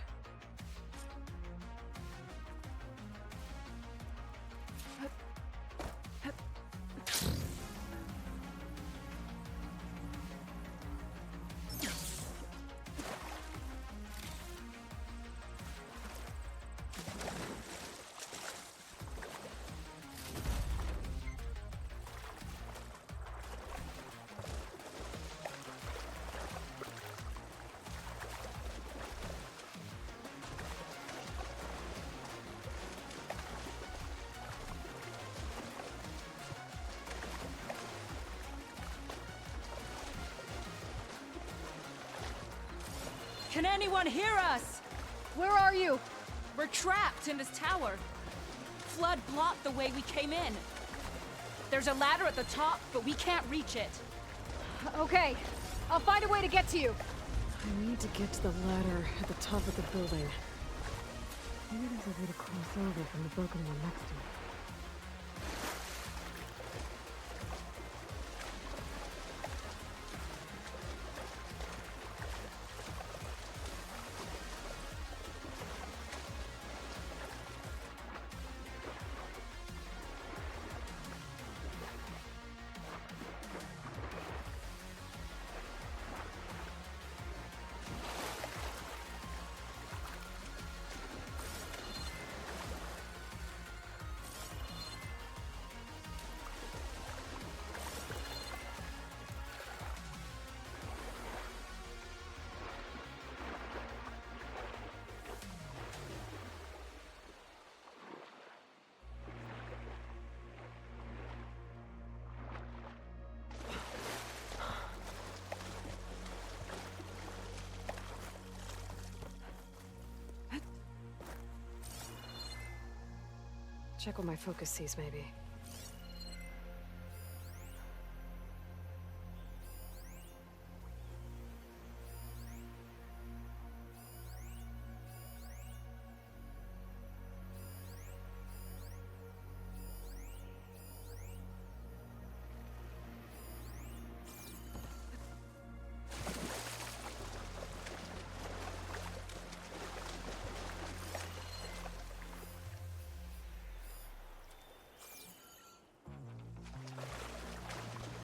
Can anyone hear us? Where are you? We're trapped in this tower. Flood blocked the way we came in. There's a ladder at the top, but we can't reach it. Okay. I'll find a way to get to you. I need to get to the ladder at the top of the building. Maybe there's a way to cross over from the broken one next to it. Check what my focus sees, maybe.